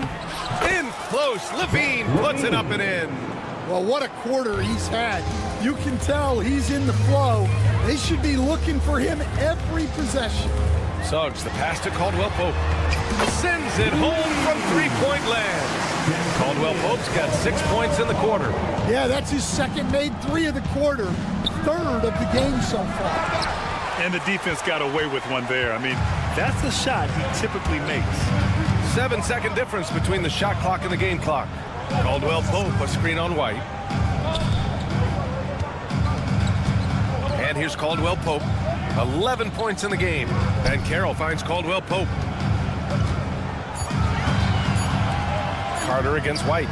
In close. Levine puts it up and in. Well, what a quarter he's had. You can tell he's in the flow. They should be looking for him every possession. Suggs, the pass to Caldwell-Pope. Sends it home from 3-point land. Caldwell-Pope's got 6 points in the quarter. Yeah, that's his second made 3 of the quarter. Third of the game so far. And the defense got away with one there. I mean, that's the shot he typically makes. 7-second difference between the shot clock and the game clock. Caldwell-Pope, a screen on White. And here's Caldwell-Pope. 11 points in the game. And Carroll finds Caldwell-Pope. Carter against White.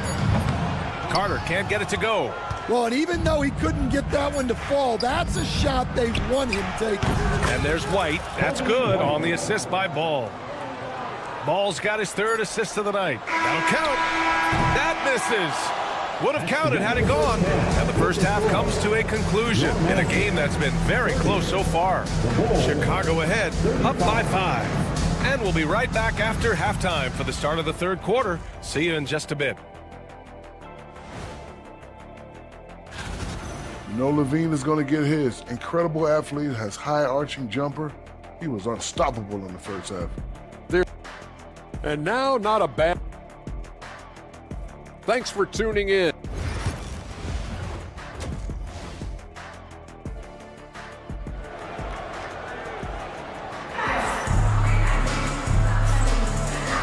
Carter can't get it to go. Well, and even though he couldn't get that one to fall, that's a shot they want him taking. And there's White. That's good on the assist by Ball. Ball's got his 3rd assist of the night. That'll count. That misses. Would have counted had it gone. And the first half comes to a conclusion in a game that's been very close so far. Chicago ahead, up by 5. And we'll be right back after halftime for the start of the 3rd quarter. See you in just a bit. You know Levine is going to get his. Incredible athlete, has high arching jumper. He was unstoppable in the first half. And now, not a bad... Thanks for tuning in.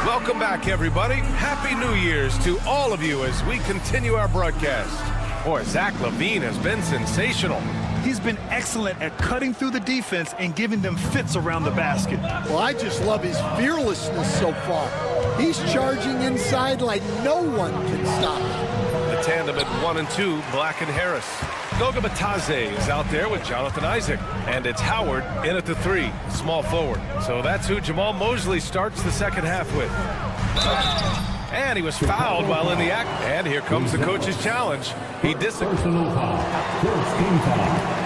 Welcome back, everybody. Happy New Year's to all of you as we continue our broadcast. Boy, Zach LaVine has been sensational. He's been excellent at cutting through the defense and giving them fits around the basket. Well, I just love his fearlessness so far. He's charging inside like no one can stop him. The tandem at 1 and 2, Black and Harris. Goga Batadze is out there with Jonathan Isaac. And it's Howard in at the 3, small forward. So that's who Jamal Mosley starts the second half with. And he was fouled while in the act. And here comes the coach's challenge. He disagrees. Personal foul. First team foul.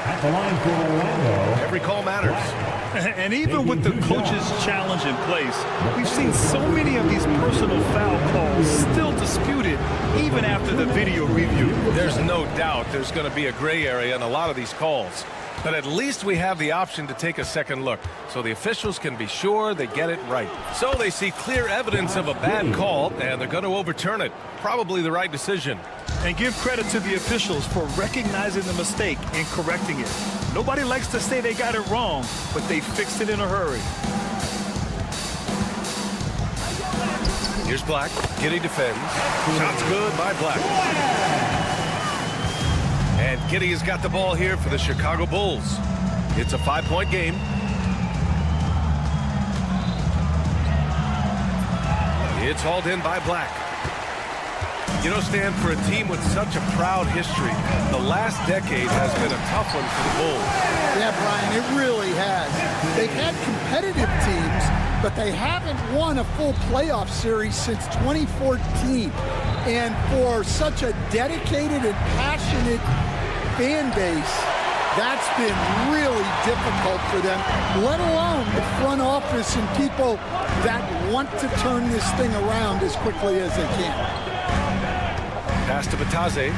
At the line for Orlando. Every call matters. And even with the coach's challenge in place, we've seen so many of these personal foul calls still disputed even after the video review. There's no doubt there's going to be a gray area in a lot of these calls. But at least we have the option to take a second look, so the officials can be sure they get it right. So they see clear evidence of a bad call, and they're going to overturn it. Probably the right decision. And give credit to the officials for recognizing the mistake and correcting it. Nobody likes to say they got it wrong, but they fixed it in a hurry. Here's Black. Giddey defends. Shot's good by Black. And Giddey has got the ball here for the Chicago Bulls. It's a 5-point game. It's hauled in by Black. You know, Stan, for a team with such a proud history, the last decade has been a tough one for the Bulls. Yeah, Brian, it really has. They've had competitive teams, but they haven't won a full playoff series since 2014. And for such a dedicated and passionate fan base, that's been really difficult for them, let alone the front office and people that want to turn this thing around as quickly as they can. Pass to Batase.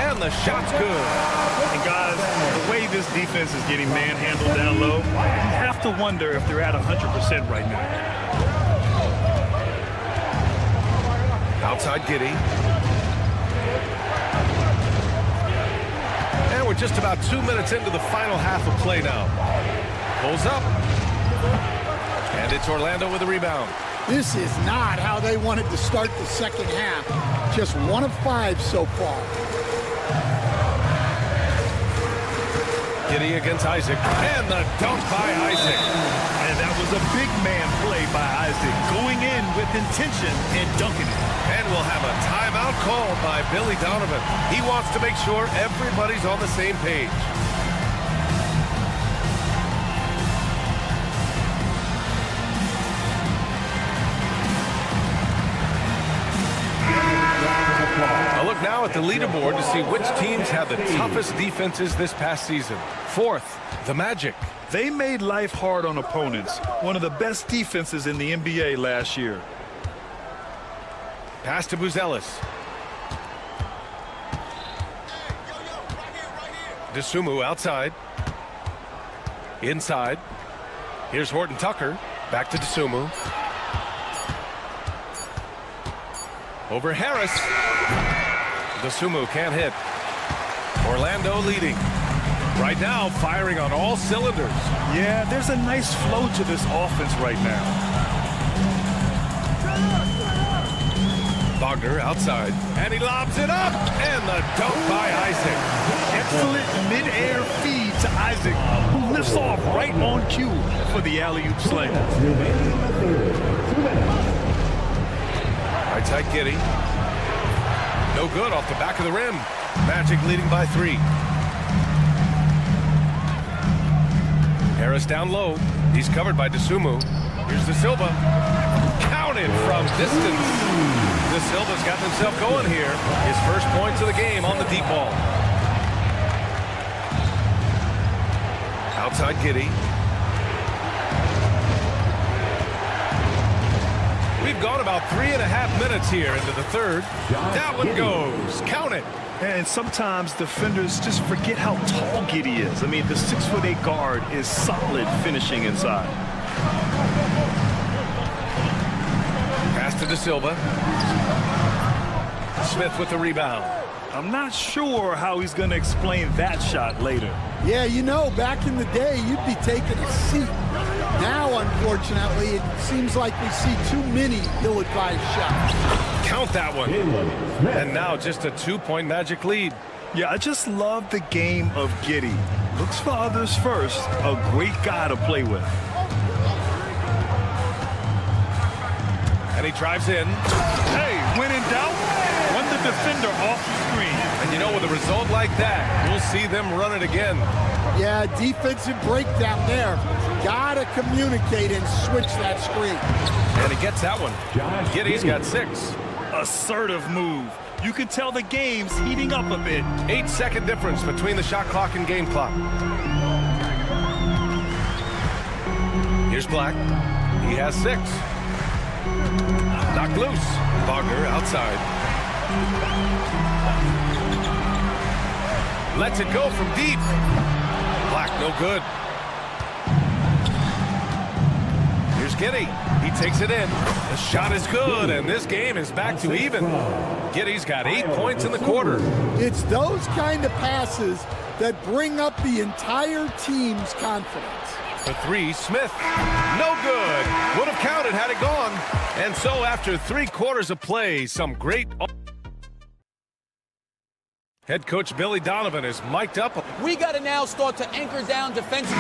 And the shot's good. And guys, the way this defense is getting manhandled down low, you have to wonder if they're at 100% right now. Outside Giddey. And we're just about 2 minutes into the final half of play now. Pulls up. And it's Orlando with a rebound. This is not how they wanted to start the second half. Just 1 of 5 so far. Giddey against Isaac. And the dunk by Isaac. And that was a big man play by Isaac, going in with intention and dunking it. And we'll have a timeout called by Billy Donovan. He wants to make sure everybody's on the same page. A look now at the leaderboard to see which teams have the toughest defenses this past season. Fourth, the Magic. They made life hard on opponents. One of the best defenses in the NBA last year. Pass to Buzelis. DeSumo outside. Inside. Here's Horton Tucker. Back to DeSumo. Over Harris. DeSumo can't hit. Orlando leading. Right now, firing on all cylinders. Yeah, there's a nice flow to this offense right now. Wagner outside. And he lobs it up. And the dunk by Isaac. Excellent mid-air feed to Isaac, who lifts off right on cue for the alley-oop slam. Right side Giddey. No good off the back of the rim. Magic leading by 3. Harris down low. He's covered by DeSumo. Here's De Silva. Counted from distance. De Silva's got himself going here. His first points of the game on the deep ball. Outside Giddey. We've gone about 3.5 minutes here into the third. That one goes. Count it. And sometimes defenders just forget how tall Giddey is. I mean, the 6'8" guard is solid finishing inside. Pass to De Silva. Smith with the rebound. I'm not sure how he's going to explain that shot later. Yeah, you know, back in the day, you'd be taking a seat. Now, unfortunately, it seems like we see too many ill-advised shots. Count that one. And now just a 2-point Magic lead. Yeah, I just love the game of Giddey. Looks for others first. A great guy to play with. And he drives in. Hey, when in doubt, run the defender off the screen. And you know, with a result like that, we'll see them run it again. Yeah, defensive breakdown there. Gotta communicate and switch that screen. And he gets that one. Giddey's got 6. Assertive move. You can tell the game's heating up a bit. 8-second difference between the shot clock and game clock. Here's Black. He has 6. Knocked loose. Wagner outside. Lets it go from deep. Black no good. Here's Giddey. He takes it in. The shot is good, and this game is back to even. Giddey's got 8 points in the quarter. It's those kind of passes that bring up the entire team's confidence. For three, Smith. No good. Would have counted had it gone. And so after 3 quarters of play, some great... Head coach Billy Donovan is mic'd up. We got to now start to anchor down defensively.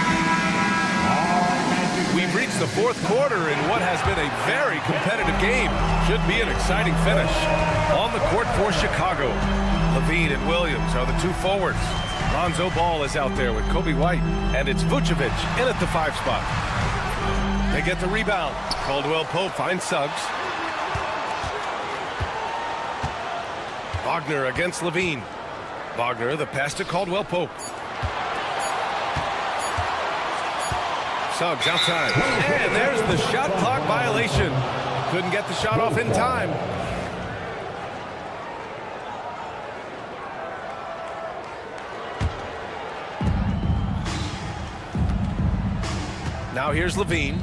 We've reached the 4th quarter in what has been a very competitive game. Should be an exciting finish. On the court for Chicago, Levine and Williams are the 2 forwards. Lonzo Ball is out there with Kobe White, and it's Vucevic in at the 5 spot. They get the rebound. Caldwell Pope finds Suggs. Wagner against Levine. Wagner, the pass to Caldwell Pope. Suggs outside. And there's the shot clock violation. Couldn't get the shot off in time. Now here's Levine.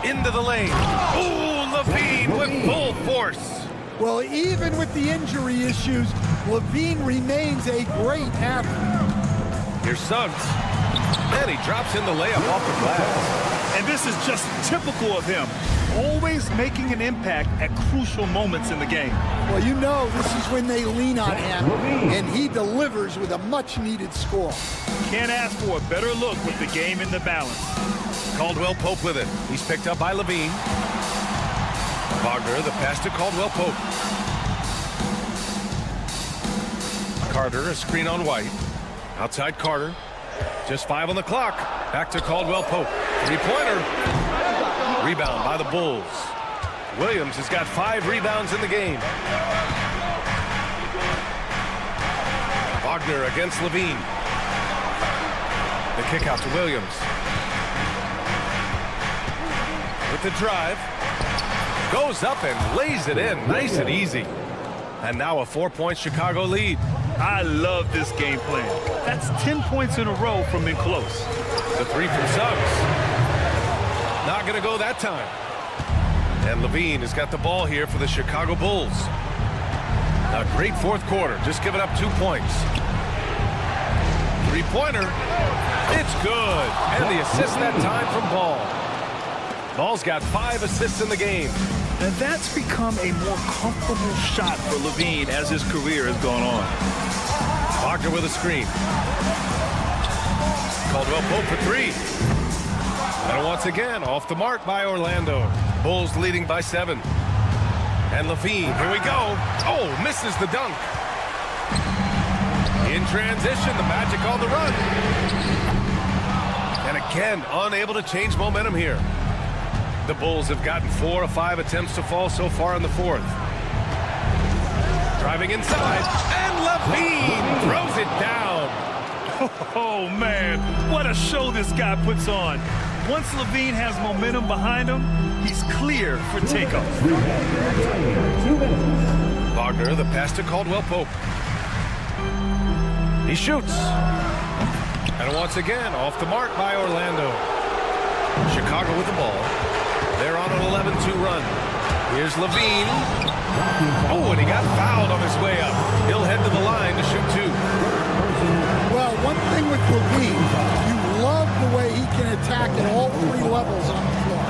Into the lane. Ooh, Levine with full force. Well, even with the injury issues, Levine remains a great athlete. Here's Suggs. And he drops in the layup off the glass. And this is just typical of him. Always making an impact at crucial moments in the game. Well, you know this is when they lean on him, and he delivers with a much-needed score. Can't ask for a better look with the game in the balance. Caldwell Pope with it. He's picked up by Levine. Wagner, the pass to Caldwell Pope. Carter, a screen on White. Outside Carter. Just 5 on the clock. Back to Caldwell Pope. 3-pointer. Rebound by the Bulls. Williams has got 5 rebounds in the game. Wagner against Levine. The kick out to Williams. With the drive. Goes up and lays it in. Nice and easy. And now a 4-point Chicago lead. I love this game plan. That's 10 points in a row from in close. The 3 from Suggs. Not going to go that time. And Levine has got the ball here for the Chicago Bulls. A great 4th quarter. Just giving up 2 points. 3-pointer. It's good. And the assist that time from Ball. Ball's got 5 assists in the game. And that's become a more comfortable shot for Levine as his career has gone on. Wagner with a screen. Caldwell Pope for 3. And once again, off the mark by Orlando. Bulls leading by 7. And Levine, here we go. Oh, misses the dunk. In transition, the Magic on the run. And again, unable to change momentum here. The Bulls have gotten 4 of 5 attempts to fall so far in the 4th. Driving inside, and Levine throws it down. Oh, man, what a show this guy puts on. Once Levine has momentum behind him, he's clear for takeoff. Wagner, the pass to Caldwell Pope. He shoots. And once again, off the mark by Orlando. Chicago with the ball. They're on an 11-2 run. Here's Levine. Oh, and he got fouled on his way up. He'll head to the line to shoot 2. Well, one thing with Levine, you love the way he can attack at all 3 levels on the floor.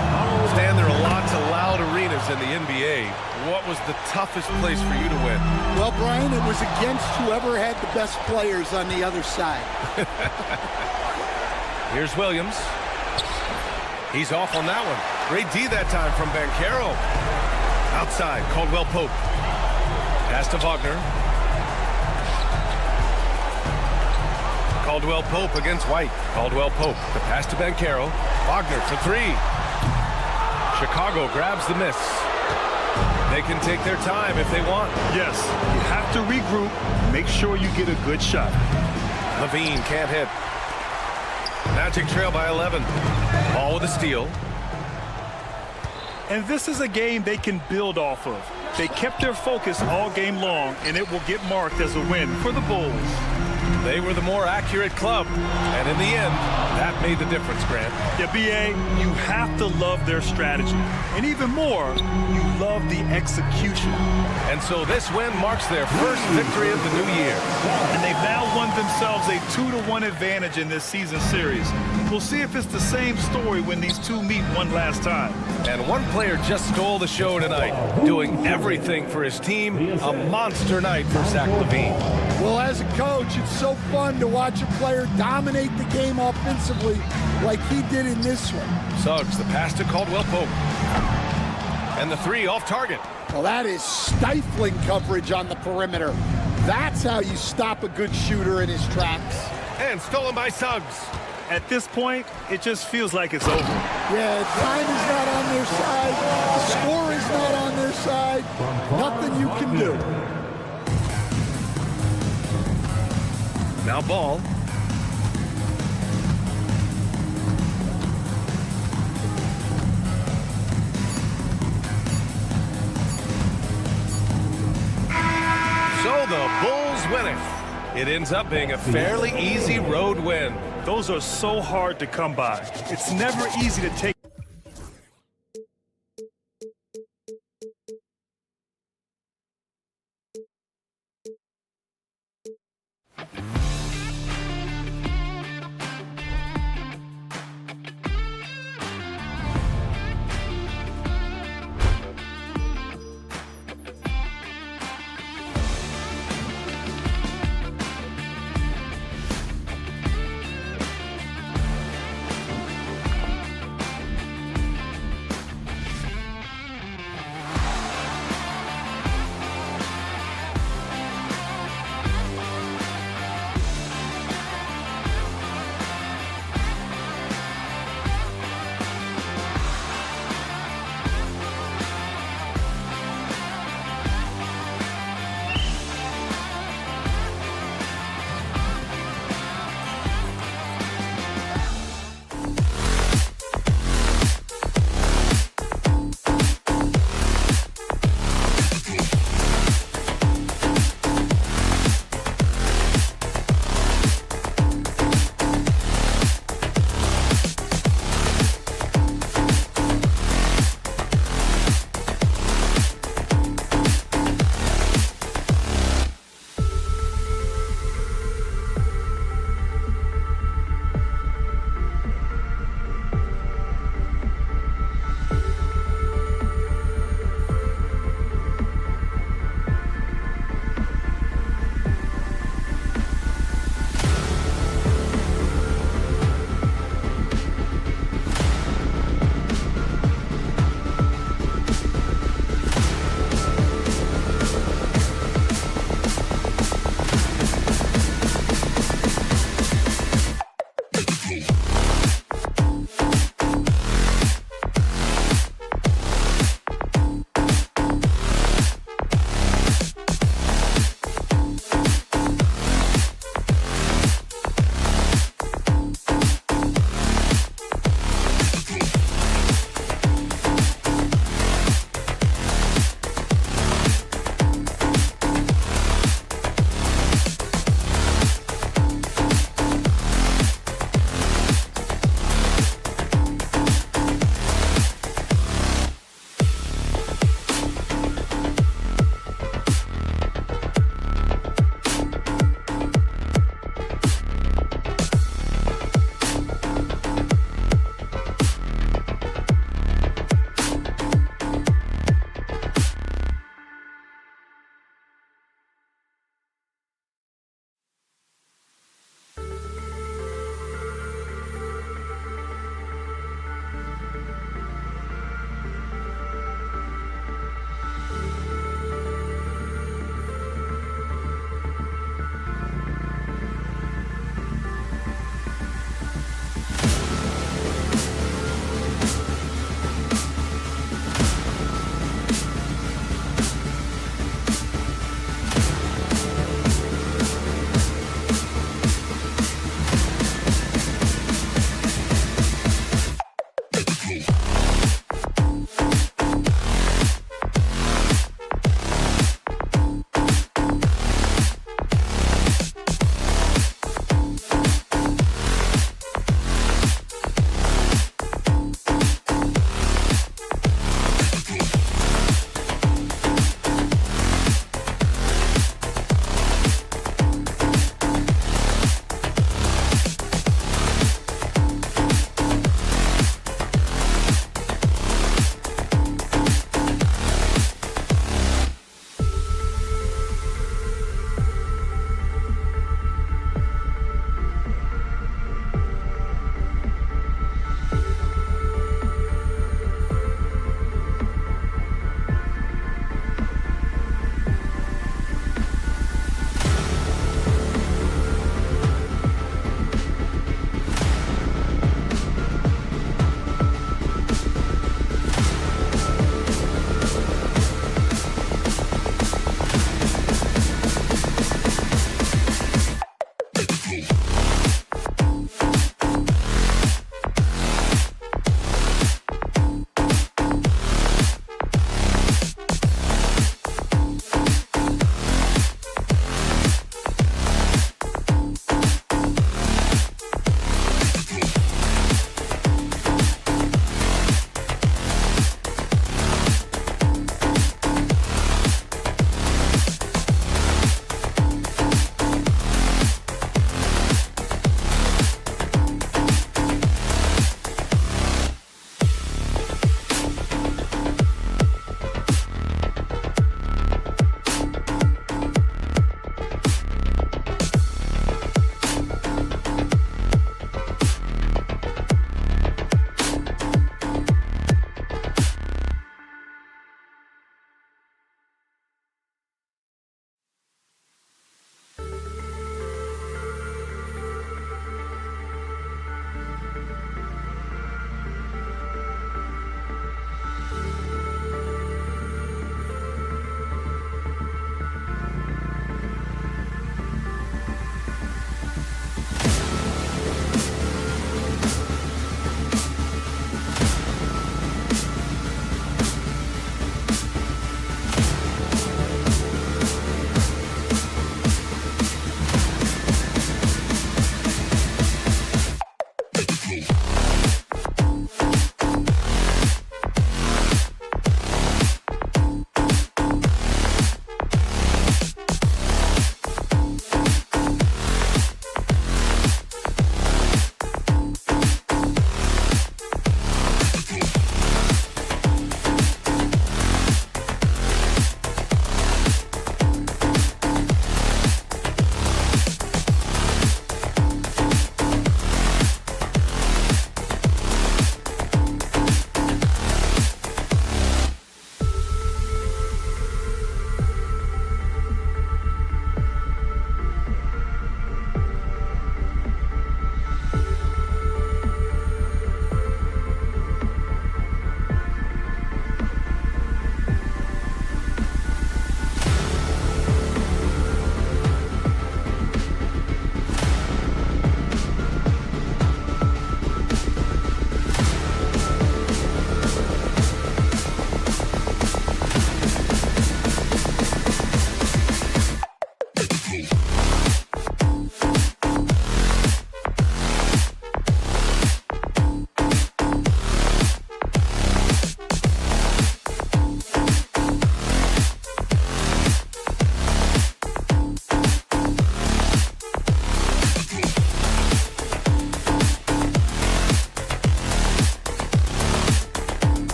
Stan, there are lots of loud arenas in the NBA. What was the toughest place for you to win? Well, Brian, it was against whoever had the best players on the other side. Here's Williams. He's off on that one. Great D that time from Banchero. Outside, Caldwell Pope. Pass to Wagner. Caldwell Pope against White. Caldwell Pope, the pass to Banchero. Wagner for 3. Chicago grabs the miss. They can take their time if they want. Yes, you have to regroup. Make sure you get a good shot. Levine can't hit. Magic trail by 11. Ball with a steal. And this is a game they can build off of. They kept their focus all game long, and it will get marked as a win for the Bulls. They were the more accurate club, and in the end, that made the difference, Grant. Yeah, B.A., you have to love their strategy. And even more, you love the execution. And so this win marks their first victory of the new year. And they've now won themselves a 2-1 advantage in this season series. We'll see if it's the same story when these two meet one last time. And one player just stole the show tonight, doing everything for his team. A monster night for Zach LaVine. Well, as a coach, it's so fun to watch a player dominate the game offensively like he did in this one. Suggs, the pass to Caldwell Pope. And the three off target. Well, that is stifling coverage on the perimeter. That's how you stop a good shooter in his tracks. And stolen by Suggs. At this point, it just feels like it's over. Yeah, time is not on their side. The score is not on their side. Nothing you can do. Now ball. So the Bulls win it. It ends up being a fairly easy road win. Those are so hard to come by. It's never easy to take.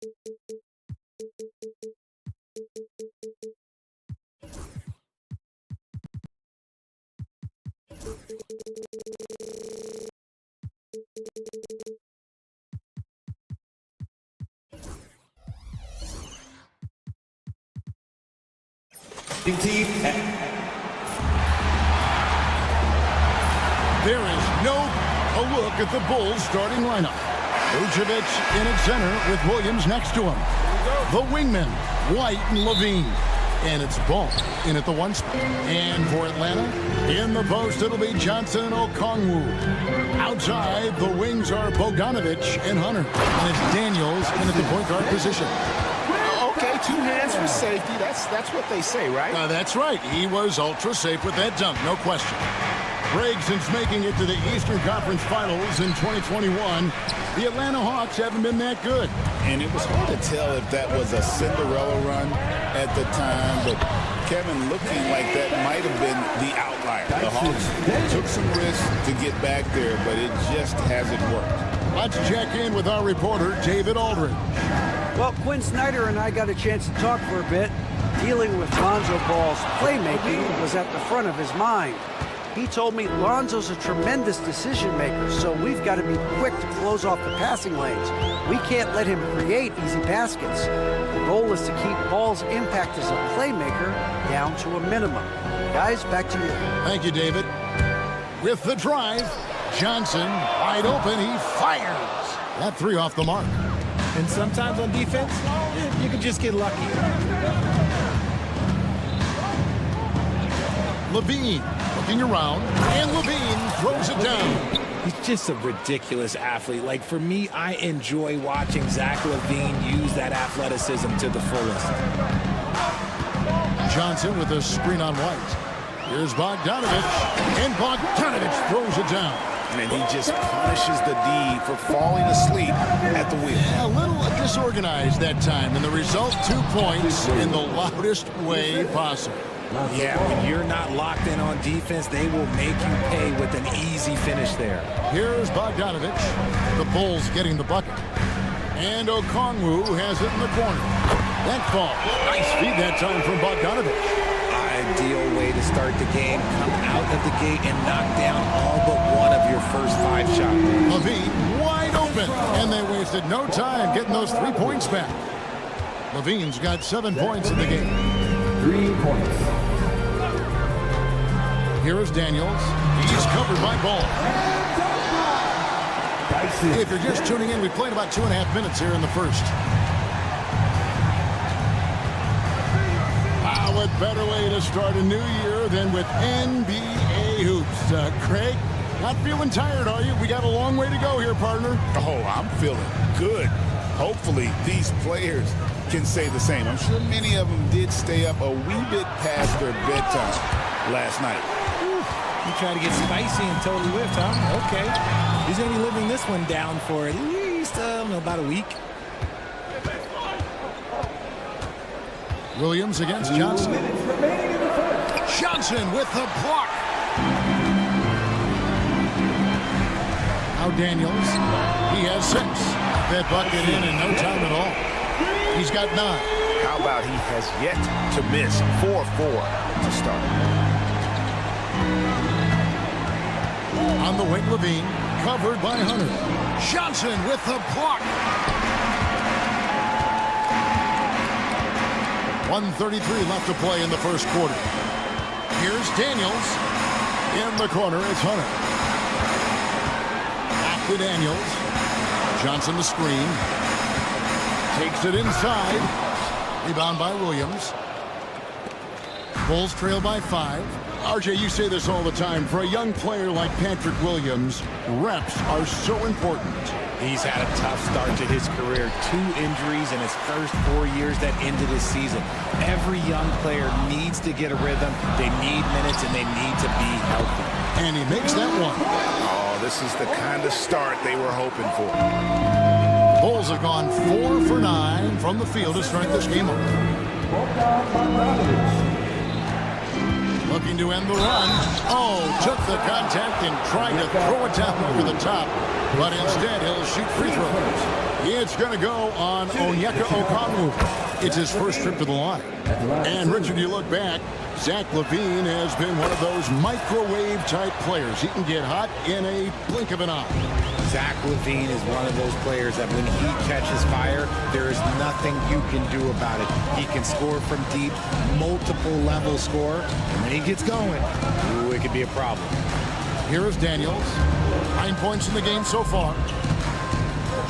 There is a look at the Bulls starting lineup. Vucevic in at center with Williams next to him. The wingmen, White and Levine. And it's Ball in at the 1 spot. And for Atlanta, in the post, it'll be Johnson and Okongwu. Outside, the wings are Bogdanovich and Hunter. And it's Daniels in at the point guard position. Okay, 2 hands for safety. That's what they say, right? That's right. He was ultra safe with that dunk, no question. Greg, since making it to the Eastern Conference Finals in 2021, the Atlanta Hawks haven't been that good. And it was hard to tell if that was a Cinderella run at the time, but Kevin, looking like that might have been the outlier. The Hawks took some risks to get back there, but it just hasn't worked. Let's check in with our reporter, David Aldridge. Well, Quinn Snyder and I got a chance to talk for a bit. Dealing with Lonzo Ball's playmaking was at the front of his mind. He told me Lonzo's a tremendous decision maker, so we've got to be quick to close off the passing lanes. We can't let him create easy baskets. The goal is to keep Ball's impact as a playmaker down to a minimum. Guys, back to you. Thank you, David. With the drive, Johnson wide open, he fires. That 3 off the mark. And sometimes on defense, you can just get lucky. Levine looking around, and Levine throws it down. He's just a ridiculous athlete. Like, for me, I enjoy watching Zach LaVine use that athleticism to the fullest. Johnson with a screen on White. Here's Bogdanovich, and Bogdanovich throws it down. And he just punishes the D for falling asleep at the wheel. A little disorganized that time, and the result, 2 points in the loudest way possible. Yeah, when you're not locked in on defense, they will make you pay with an easy finish there. Here's Bogdanovich. The Bulls getting the bucket. And Okongwu has it in the corner. That ball. Nice feed that time from Bogdanovich. Ideal way to start the game. Come out of the gate and knock down all but one of your first 5 shots. Levine wide open. And they wasted no time getting those 3 points back. Levine's got 7 points in the game. 3 points. Here is Daniels. He's covered by Ball. If you're just tuning in, we played about 2.5 minutes here in the first. What better way to start a new year than with NBA hoops? Craig, not feeling tired, are you? We got a long way to go here, partner. Oh, I'm feeling good. Hopefully, these players can say the same. I'm sure many of them did stay up a wee bit past their bedtime last night. You try to get spicy and totally whiffed, huh? Okay. He's going to be living this one down for at least, about a week. Williams against Johnson. Johnson with the block. Now Daniels. He has 6. That bucket in no time at all. He's got 9. How about he has yet to miss 4-4 to start. On the wing, Levine. Covered by Hunter. Johnson with the block. 1:33 left to play in the first quarter. Here's Daniels. In the corner, it's Hunter. Back to Daniels. Johnson the screen. Takes it inside. Rebound by Williams. Bulls trail by 5. RJ, you say this all the time. For a young player like Patrick Williams, reps are so important. He's had a tough start to his career. 2 injuries in his first 4 years that ended his season. Every young player needs to get a rhythm. They need minutes, and they need to be healthy. And he makes that one. Oh, this is the kind of start they were hoping for. Bulls have gone 4 for 9 from the field to start this game off. Looking to end the run. Oh, took the contact and tried to throw it down over the top. But instead, he'll shoot free throws. It's going to go on Onyeka Okongwu. It's his first trip to the line. And, Richard, you look back, Zach LaVine has been one of those microwave-type players. He can get hot in a blink of an eye. Zach LaVine is one of those players that when he catches fire, there is nothing you can do about it. He can score from deep, multiple level score, and when he gets going, ooh, it could be a problem. Here is Daniels. 9 points in the game so far.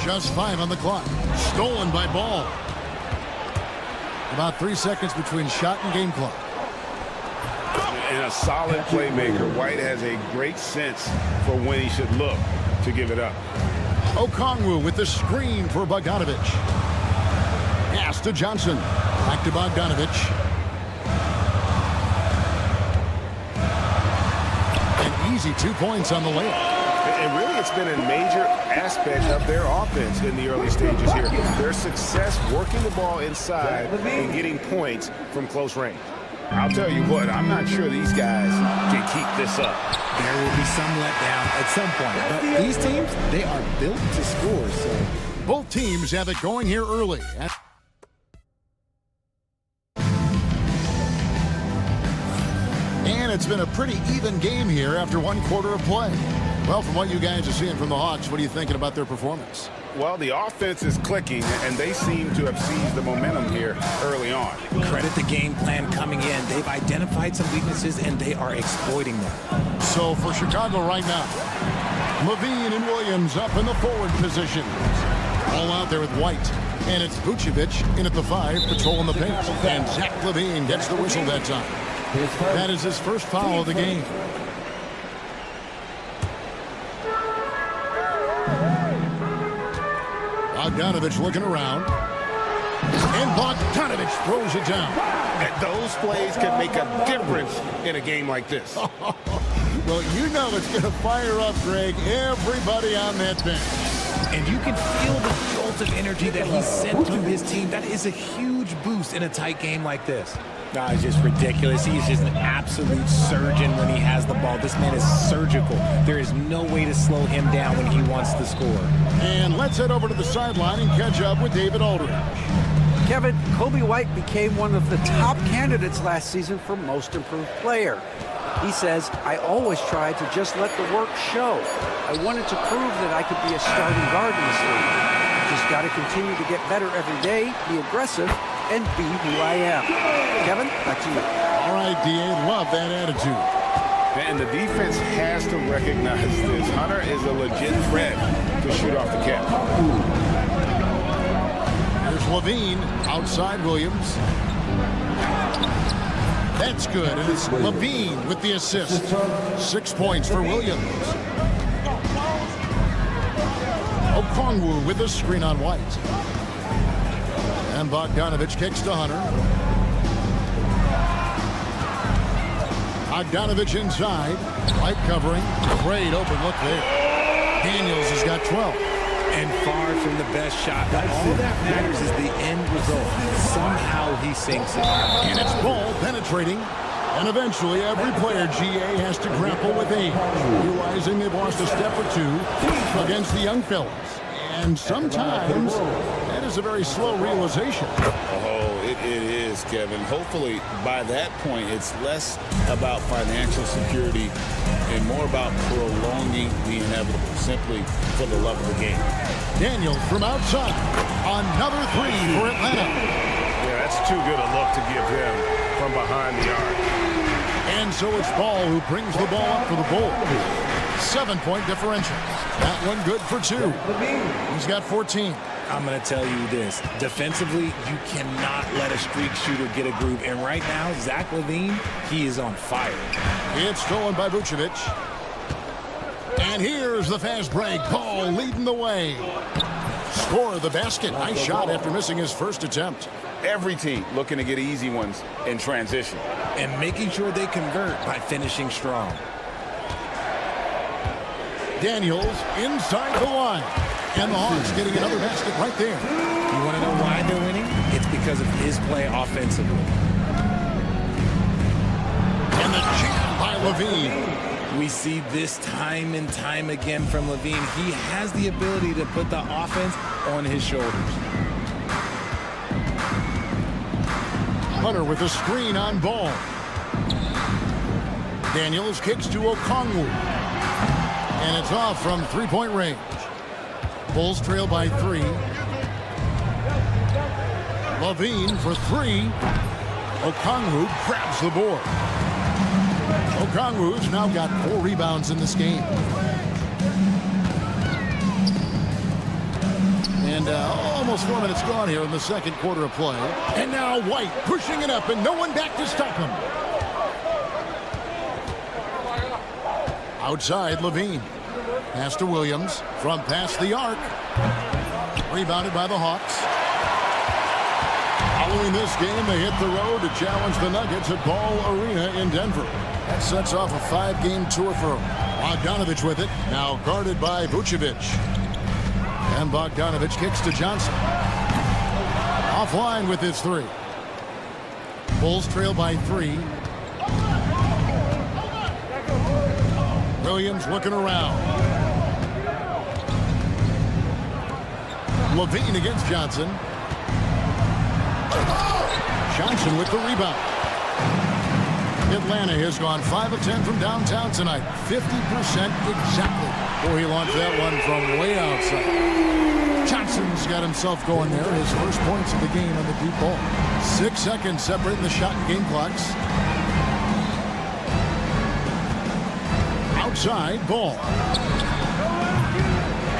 Just 5 on the clock. Stolen by Ball. About 3 seconds between shot and game clock. And a solid playmaker. White has a great sense for when he should look to give it up. Okongwu with the screen for Bogdanovic. Pass to Johnson. Back to Bogdanovic. An easy 2 points on the layup. And really, it's been a major aspect of their offense in the early stages here. Their success working the ball inside and getting points from close range. I'll tell you what, I'm not sure these guys can keep this up. There will be some letdown at some point. But these teams, they are built to score. So both teams have it going here early. And it's been a pretty even game here after 1 quarter of play. Well, from what you guys are seeing from the Hawks, what are you thinking about their performance? Well, the offense is clicking, and they seem to have seized the momentum here early on. Credit the game plan coming in. They've identified some weaknesses, and they are exploiting them. So for Chicago right now, Levine and Williams up in the forward position. All out there with White. And it's Vucevic in at the 5, patrolling the paint. And Zach LaVine gets the whistle that time. That is his first foul of the game. Bogdanovic looking around. And Bogdanovic throws it down. And those plays can make a difference in a game like this. Well, you know it's going to fire up, Greg, everybody on that bench. And you can feel the jolt of energy that he sent to his team. That is a huge boost in a tight game like this. No, it's just ridiculous. He's just an absolute surgeon when he has the ball. This man is surgical. There is no way to slow him down when he wants to score. And let's head over to the sideline and catch up with David Aldridge. Kevin, Kobe White became one of the top candidates last season for Most Improved Player. He says, I always tried to just let the work show. I wanted to prove that I could be a starting guard in this league. Just got to continue to get better every day, be aggressive, and be who I am. Kevin, back to you. All right, D.A., love that attitude. And the defense has to recognize this. Hunter is a legit threat to shoot off the cap. Here's Levine outside Williams. That's good, and it's Levine with the assist. 6 points for Williams. Okongwu with the screen on White. And Bogdanovic kicks to Hunter. Bogdanovic inside. White covering. Great open look there. Daniels has got 12. And far from the best shot. But all that matters is the end result. Somehow he sinks it. And it's Ball penetrating. And eventually every player, GA, has to grapple with age, realizing they've lost a step or two against the young fellas. And sometimes that is a very slow realization. Oh, it is, Kevin. Hopefully by that point it's less about financial security and more about prolonging the inevitable, simply for the love of the game. Daniels from outside. Another 3 for Atlanta. Yeah, that's too good a look to give him from behind the arc. And so it's Ball who brings the ball up for the Bulls. 7-point differential. That one good for 2. He's got 14. I'm going to tell you this. Defensively, you cannot let a streak shooter get a groove. And right now, Zach LaVine, he is on fire. It's stolen by Vucevic. And here's the fast break. Ball leading the way. Score the basket. Nice shot after missing his first attempt. Every team looking to get easy ones in transition. And making sure they convert by finishing strong. Daniels inside the line. And the Hawks getting another basket right there. You want to know why they're winning? It's because of his play offensively. And the jam by LaVine. We see this time and time again from Levine. He has the ability to put the offense on his shoulders. Hunter with a screen on ball. Daniels kicks to Okongwu. And it's off from three-point range. Bulls trail by 3. Levine for 3. Okongwu grabs the board. Okongwu's now got 4 rebounds in this game. And almost 4 minutes gone here in the second quarter of play. And now White pushing it up and no one back to stop him. Outside Levine. Pass to Williams from past the arc. Rebounded by the Hawks. Following this game, they hit the road to challenge the Nuggets at Ball Arena in Denver. That sets off a 5-game tour for Bogdanovich with it. Now guarded by Vucevic. And Bogdanovich kicks to Johnson. Offline with his 3. Bulls trail by 3. Williams looking around. Levine against Johnson. Johnson with the rebound. Atlanta has gone 5 of 10 from downtown tonight. 50% exactly. Boy, he launched that one from way outside. Johnson's got himself going there. His first points of the game on the deep ball. 6 seconds separating the shot and game clocks. Outside, Ball.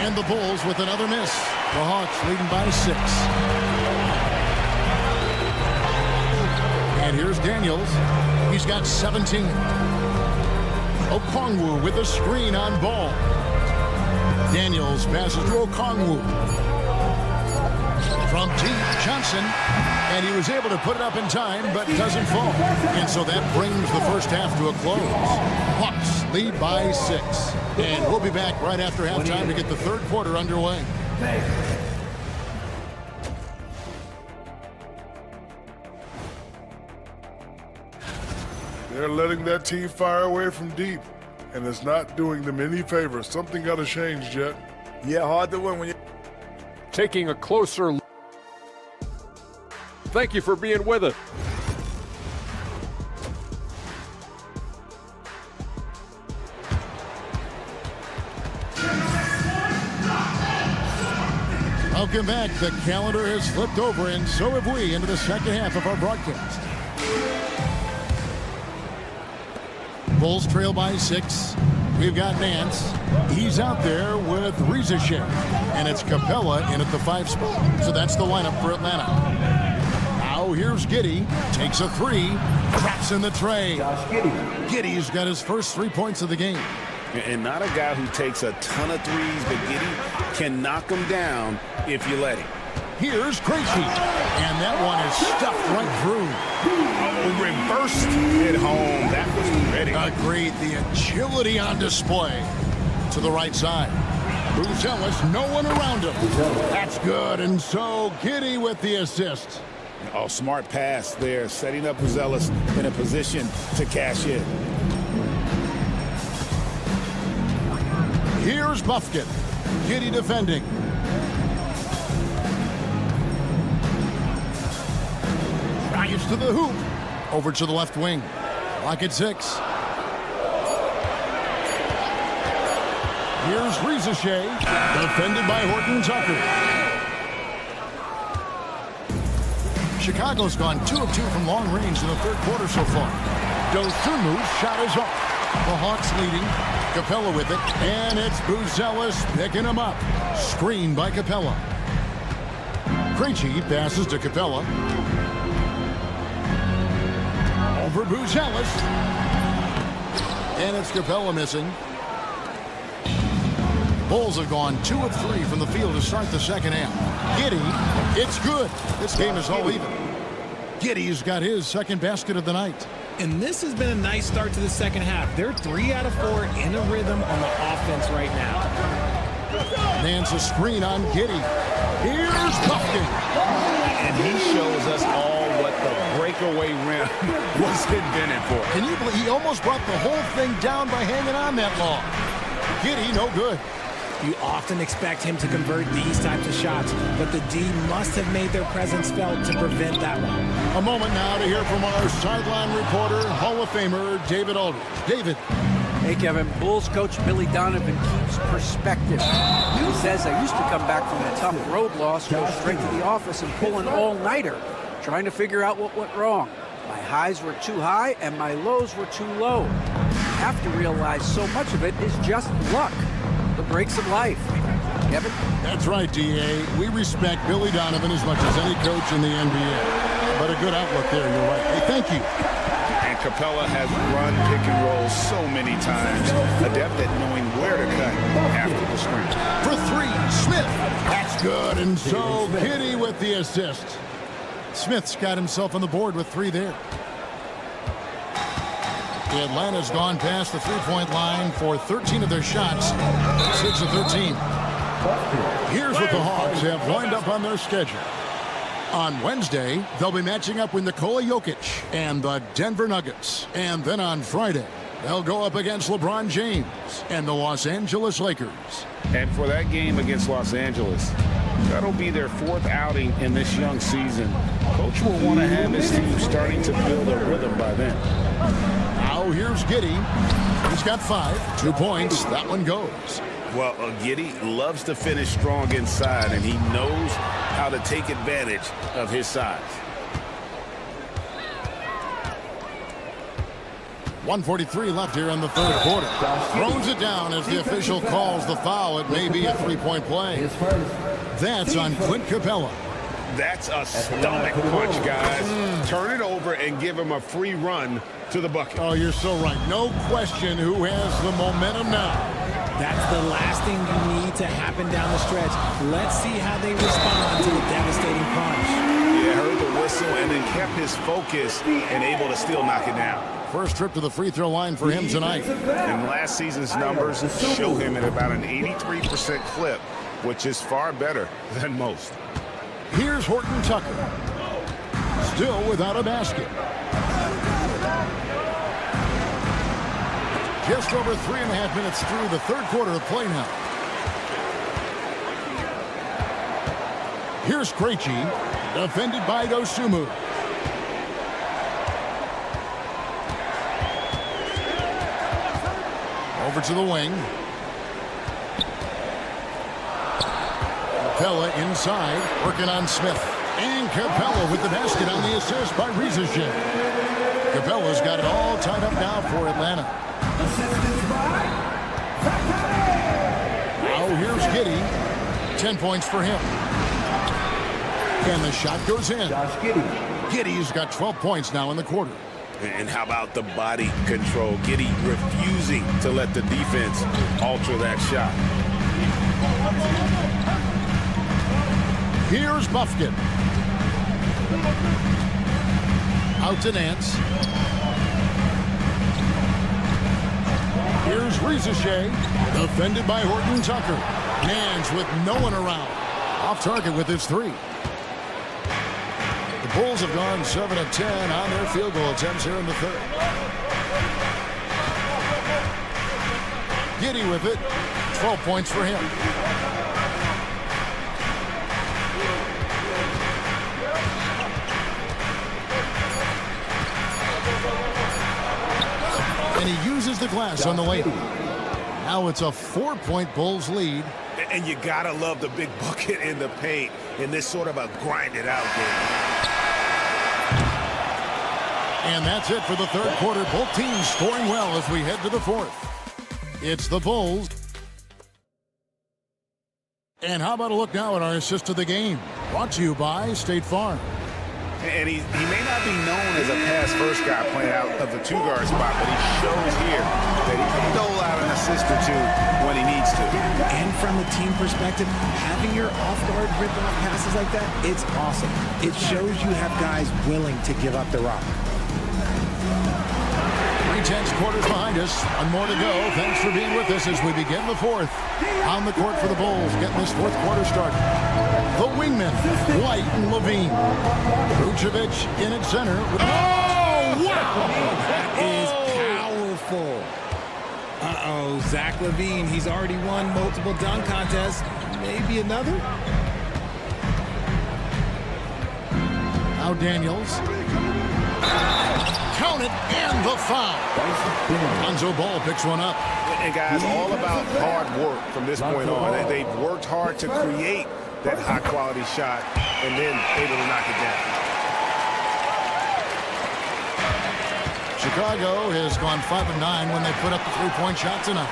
And the Bulls with another miss. The Hawks leading by 6. And here's Daniels. He's got 17. Okongwu with a screen on Ball. Daniels passes to Okongwu. From deep, Johnson. And he was able to put it up in time, but doesn't fall. And so that brings the first half to a close. Hawks lead by 6. And we'll be back right after halftime to get the third quarter underway. They're letting that team fire away from deep, and it's not doing them any favors. Something got to change, Jet. Yeah, hard to win when you... Taking a closer look. Thank you for being with us. Welcome back. The calendar has flipped over, and so have we, into the second half of our broadcast. Bulls trail by 6. We've got Nance. He's out there with Rizashev. And it's Capella in at the 5 spot. So that's the lineup for Atlanta. Now here's Giddey. Takes a 3. Traps in the tray. Giddey's got his first 3 points of the game. And not a guy who takes a ton of threes, but Giddey can knock them down if you let him. Here's Krejci. And that one is stuffed right through. Oh, reversed it home. That was ready. Agreed. The agility on display. To the right side. Buzelis, no one around him. That's good. And so Giddey with the assist. Oh, smart pass there. Setting up Buzelis in a position to cash in. Here's Buffkin. Giddey defending. Drives to the hoop. Over to the left wing. Lock at 6. Here's Rizashev. Defended by Horton Tucker. Chicago's gone 2 of 2 from long range in the third quarter so far. Dosunmu's shot is off. The Hawks leading. Capella with it. And it's Buzelis picking him up. Screen by Capella. Krejci passes to Capella. Over Buzelis. And it's Capella missing. Bulls have gone 2 of 3 from the field to start the second half. Giddey, it's good. This game is all even. Giddey's got his second basket of the night. And this has been a nice start to the second half. They're 3 out of 4 in a rhythm on the offense right now. Nance a screen on Giddey. Here's Buffkin. And he shows us all what the break breakaway rim was invented for. Can you believe he almost brought the whole thing down by hanging on that long? Giddy, no good. You often expect him to convert these types of shots, but the D must have made their presence felt to prevent that one. A moment now to hear from our sideline reporter, Hall of Famer David Aldridge. David. Hey, Kevin. Bulls coach Billy Donovan keeps perspective. He says, I used to come back from a tough road loss, go straight to the office and pull an all-nighter, trying to figure out what went wrong. My highs were too high and my lows were too low. You have to realize so much of it is just luck. The breaks of life. Kevin? That's right, D.A. We respect Billy Donovan as much as any coach in the NBA. But a good outlook there, you're right. Hey, thank you. And Capella has run pick and roll so many times, adept at knowing where to cut after the screen. For three, Smith. That's good. And so Giddy with the assist. Smith's got himself on the board with three there. Atlanta's gone past the three-point line for 13 of their shots, 6 of 13. Here's what the Hawks have lined up on their schedule. On Wednesday, they'll be matching up with Nikola Jokic and the Denver Nuggets. And then on Friday, they'll go up against LeBron James and the Los Angeles Lakers. And for that game against Los Angeles, that'll be their fourth outing in this young season. Coach will want to have his team starting to build a rhythm by then. Now here's Giddy. He's got 5, 2 points. That one goes. Well, Giddy loves to finish strong inside, and he knows how to take advantage of his size. 1:43 left here in the third quarter. Throws it down as the official calls the foul. It may be a three-point play. That's on Clint Capella. That's a stomach punch, guys. Turn it over and give him a free run to the bucket. Oh, you're so right. No question who has the momentum now. That's the last thing you need to happen down the stretch. Let's see how they respond to the devastating punch. Yeah, heard the whistle and then kept his focus and able to still knock it down. First trip to the free throw line for him tonight. And last season's numbers show him at about an 83% clip, which is far better than most. Here's Horton Tucker. Still without a basket. Just over 3.5 minutes through the third quarter of play now. Here's Krejci, defended by Dosunmu. Over to the wing. Capella inside, working on Smith. And Capella with the basket on the assist by Rizicek. Capella's got it all tied up now for Atlanta. Now here's Giddy. 10 points for him. And the shot goes in. Giddy's got 12 points now in the quarter. And how about the body control? Giddy refusing to let the defense alter that shot. Here's Buffkin. Out to Nance. Here's Rizicek, defended by Horton Tucker. Nance with no one around. Off target with his three. The Bulls have gone 7 of 10 on their field goal attempts here in the third. Giddy with it. 12 points for him. And he uses the glass on the layup. Now it's a 4-point Bulls lead. And you gotta love the big bucket in the paint in this sort of a grinded-out game. And that's it for the third quarter. Both teams scoring well as we head to the fourth. It's the Bulls. And how about a look now at our assist of the game? Brought to you by State Farm. And he may not be known as a pass-first guy playing out of the two-guard spot, but he shows here that he can dole out an assist or two when he needs to. And from the team perspective, having your off-guard rip-off passes like that, it's awesome. It shows you have guys willing to give up the rock. 3/10 quarters behind us. One more to go. Thanks for being with us as we begin the fourth. On the court for the Bulls, getting this fourth quarter started. The wingmen, White and Levine. Vucevic in at center. Oh, wow! That is powerful. Uh-oh, Zach LaVine, he's already won multiple dunk contests. Maybe another? Now Daniels. Count it, and the foul. Lonzo Ball picks one up. And guys, all about hard work from this point on. They've worked hard to create that high-quality shot and then able to knock it down. Chicago has gone 5 of 9 when they put up the three-point shot tonight.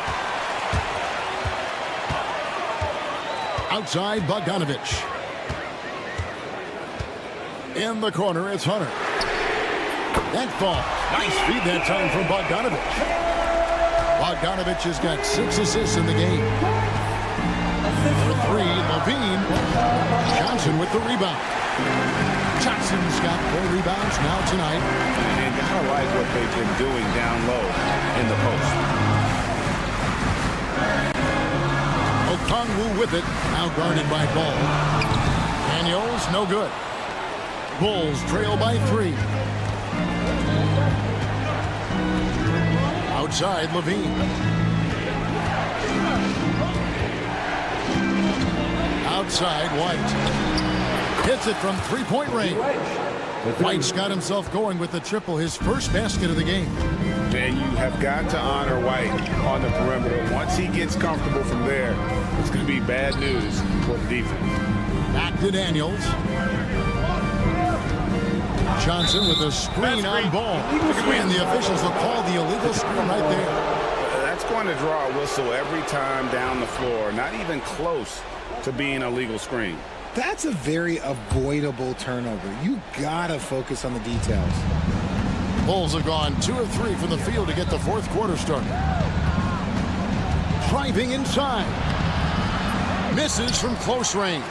Outside, Bogdanovich. In the corner, it's Hunter. That ball. Nice feed that time from Bogdanovich. Bogdanovich has got 6 assists in the game. For 3, Levine. Johnson with the rebound. Johnson's got 4 rebounds now tonight. And gotta like what they've been doing down low in the post. Okongwu with it. Now guarded by Ball. Daniels, no good. Bulls trail by 3. Outside, Levine. Outside, White. Hits it from three-point range. White's got himself going with the triple, his first basket of the game. And you have got to honor White on the perimeter. Once he gets comfortable from there, it's going to be bad news for the defense. Back to Daniels. Johnson with a screen on Ball. And the officials will call the illegal screen right there. That's going to draw a whistle every time down the floor. Not even close to being a legal screen. That's a very avoidable turnover. You gotta focus on the details. Bulls have gone 2 of 3 from the field to get the fourth quarter started. Driving inside. Misses from close range.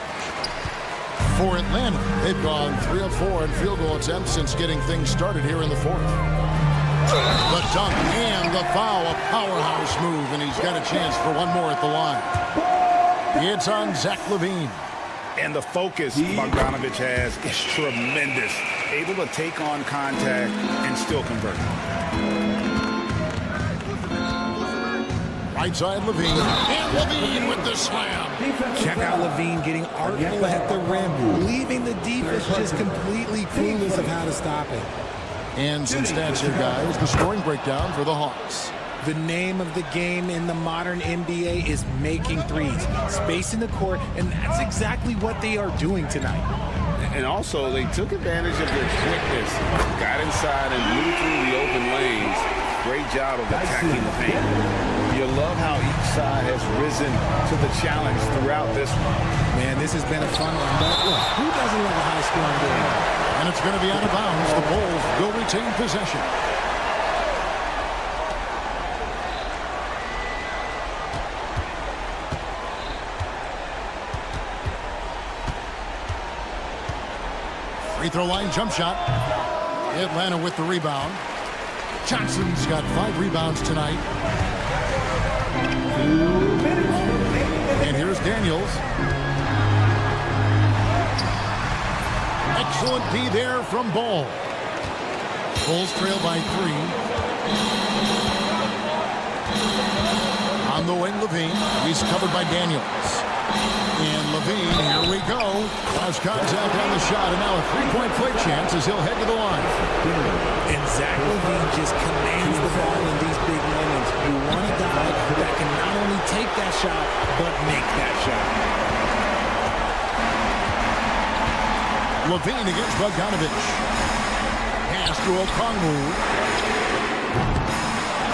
For Atlanta, they've gone 3 of 4 in field goal attempts since getting things started here in the fourth. The dunk and the foul, a powerhouse move, and he's got a chance for one more at the line. It's on Zach LaVine. And the focus Bogdanovich has is tremendous. Able to take on contact and still convert. Right side, Levine. And Levine with the slam. Check out Levine getting artful at the rim, leaving the defense just completely clueless of how to stop it. And some stats here, guys. The scoring breakdown for the Hawks. The name of the game in the modern NBA is making threes, spacing the court, and that's exactly what they are doing tonight. And also, they took advantage of their quickness, got inside and moved through the open lanes. Great job of attacking the paint. You love how each side has risen to the challenge throughout this one. Man, this has been a fun one, but look, who doesn't love a high-scoring game? And it's going to be out of bounds. The Bulls will retain possession. Free throw line jump shot. Atlanta with the rebound. Johnson's got 5 rebounds tonight. And here's Daniels. Excellent D there from Ball. Bulls trail by 3. On the wing, Levine. He's covered by Daniels. And Levine, here we go. Lost contact on the shot, and now a 3-point play chance as he'll head to the line. And Zach LaVine just commands the ball in these big moments. You want a guy that can not only take that shot, but make that shot. Levine against Bogdanovich. Pass to Okongwu.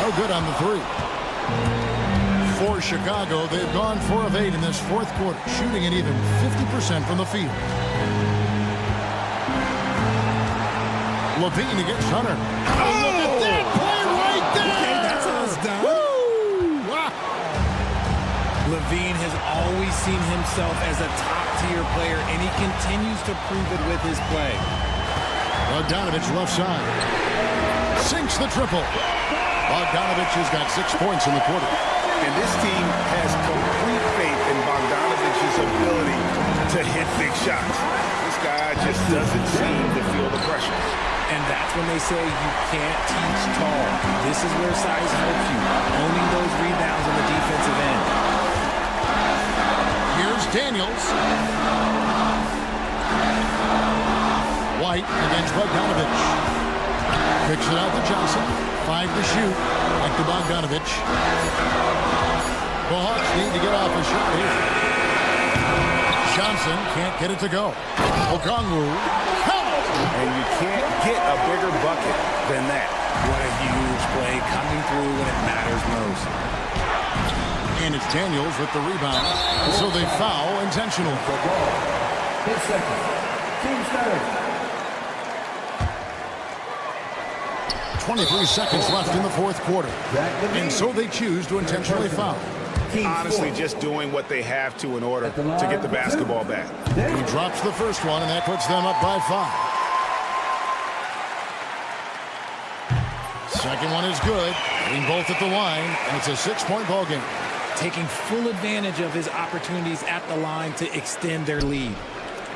No good on the 3. For Chicago, they've gone 4 of 8 in this fourth quarter, shooting an even 50% from the field. Levine against Hunter. Oh, look at that play right there! Okay, that's how it's done. Woo! Wow. Levine has always seen himself as a top-tier player, and he continues to prove it with his play. Bogdanovich left side. Sinks the triple. Bogdanovich has got 6 points in the quarter. And this team has complete faith in Bogdanovich's ability to hit big shots. This guy just doesn't seem to feel the pressure. And that's when they say you can't teach tall. This is where size helps you, owning those rebounds on the defensive end. Here's Daniels. White against Bogdanovich. Kicks it out to Johnson. 5 to shoot. Back to Bogdanovich. The Hawks need to get off a shot here. Johnson can't get it to go. Okongwu. And you can't get a bigger bucket than that. What a huge play coming through when it matters most. And it's Daniels with the rebound. So they foul intentional. 23 seconds left in the fourth quarter. And so they choose to intentionally foul. Honestly, just doing what they have to in order to get the basketball back. He drops the first one, and that puts them up by 5. Second one is good. Hitting both at the line, and it's a 6-point ball game. Taking full advantage of his opportunities at the line to extend their lead.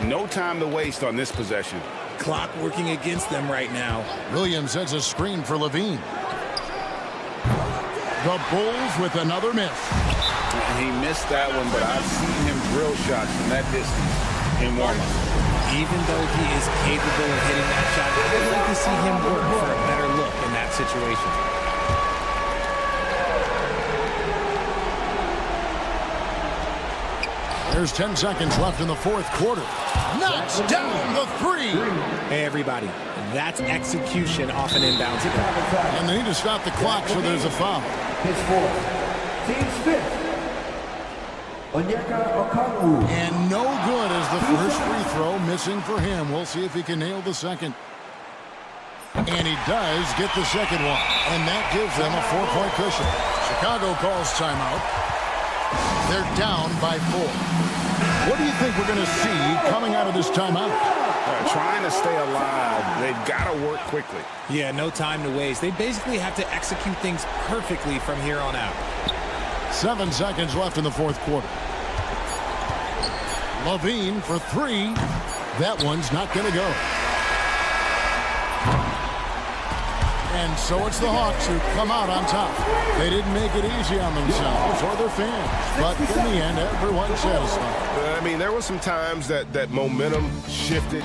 No time to waste on this possession. Clock working against them right now. Williams sets a screen for Levine. The Bulls with another miss. And he missed that one, but I've seen him drill shots from that distance in warm-up. Even though he is capable of hitting that shot, I would like to see him work for a better look in that situation. There's 10 seconds left in the fourth quarter. Knocks down the 3. Hey, everybody, that's execution off an inbounds ball. And they need to stop the clock, so there's a foul. His fourth. Team's fifth. And no good as the first free throw missing for him. We'll see if he can nail the second. And he does get the second one. And that gives them a 4-point cushion. Chicago calls timeout. They're down by 4. What do you think we're going to see coming out of this timeout? Trying to stay alive. They've got to work quickly. Yeah, no time to waste. They basically have to execute things perfectly from here on out. 7 seconds left in the fourth quarter. Levine for 3. That one's not going to go. And so it's the Hawks who come out on top. They didn't make it easy on themselves or their fans. But in the end, everyone's satisfied. I mean, there were some times that momentum shifted.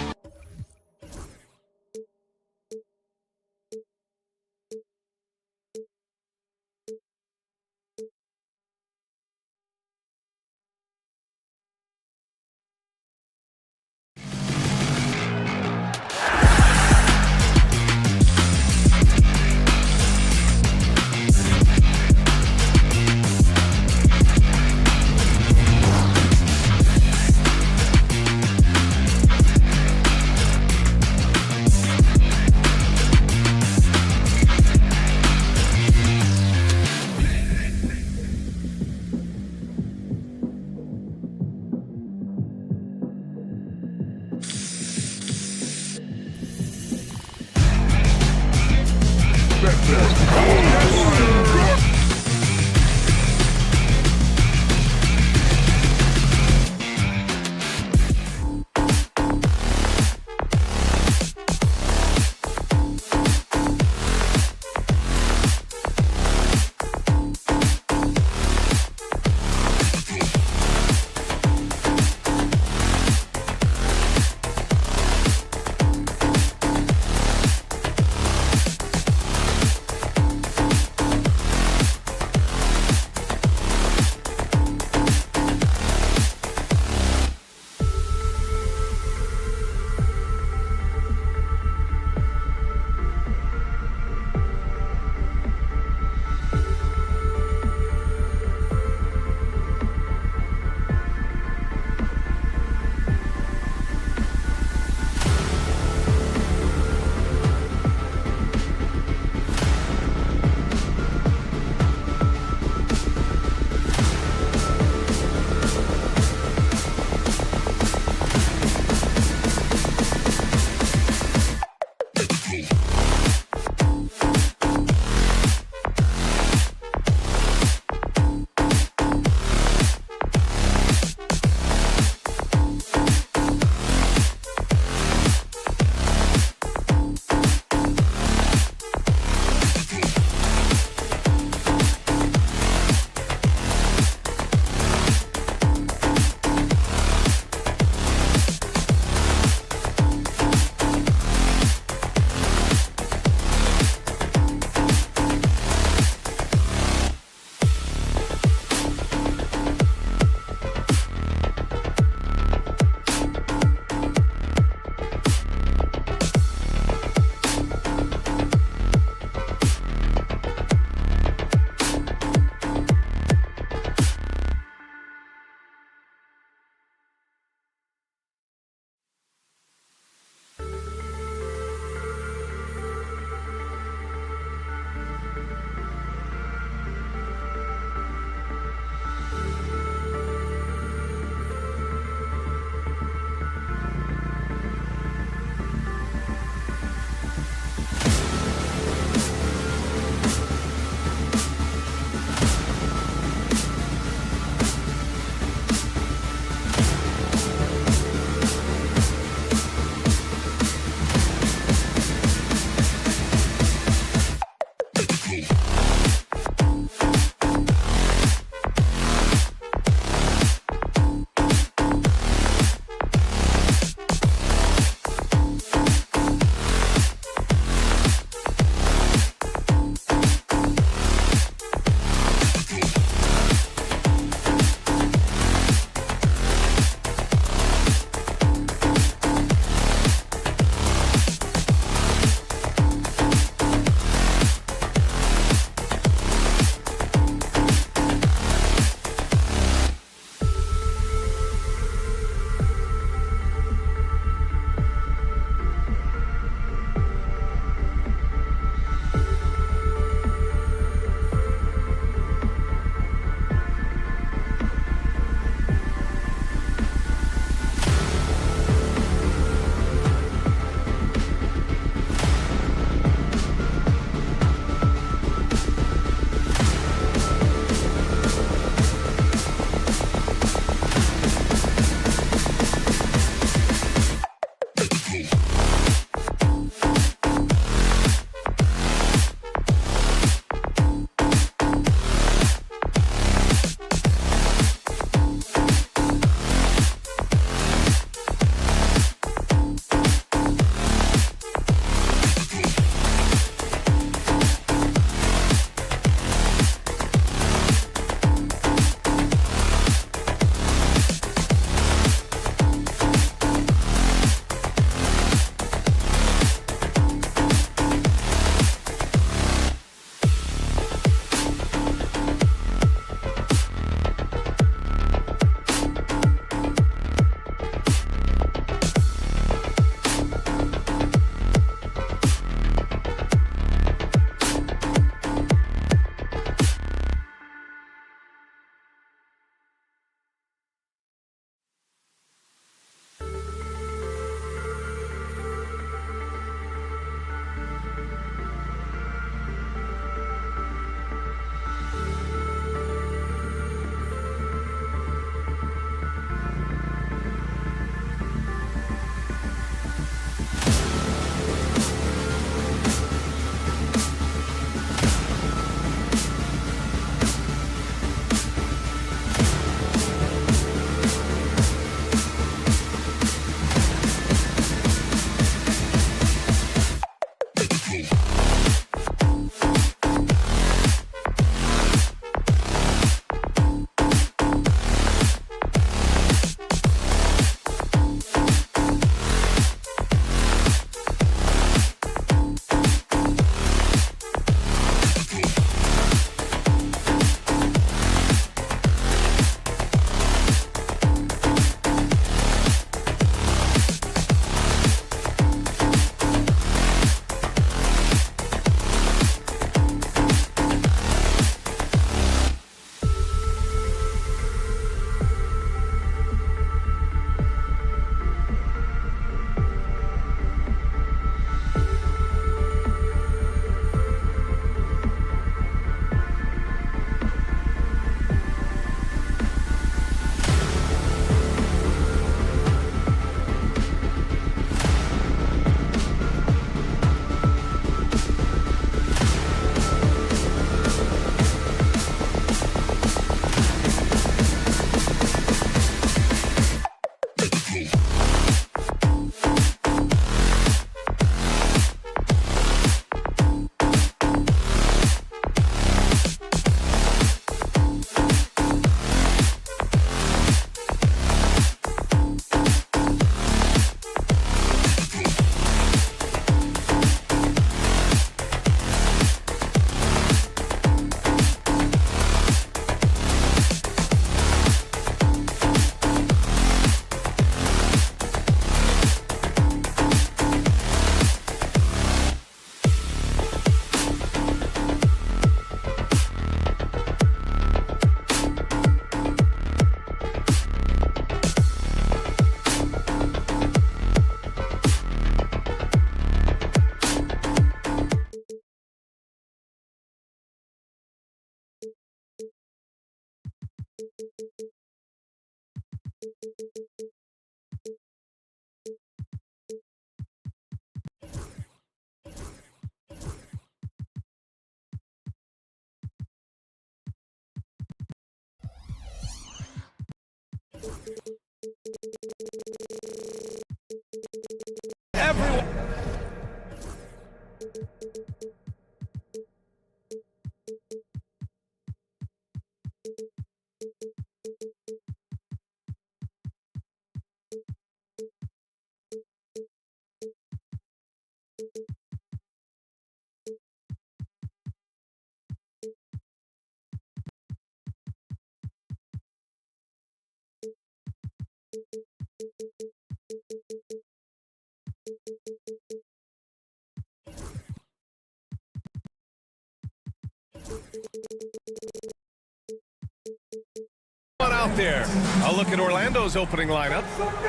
out there. A look at Orlando's opening lineup.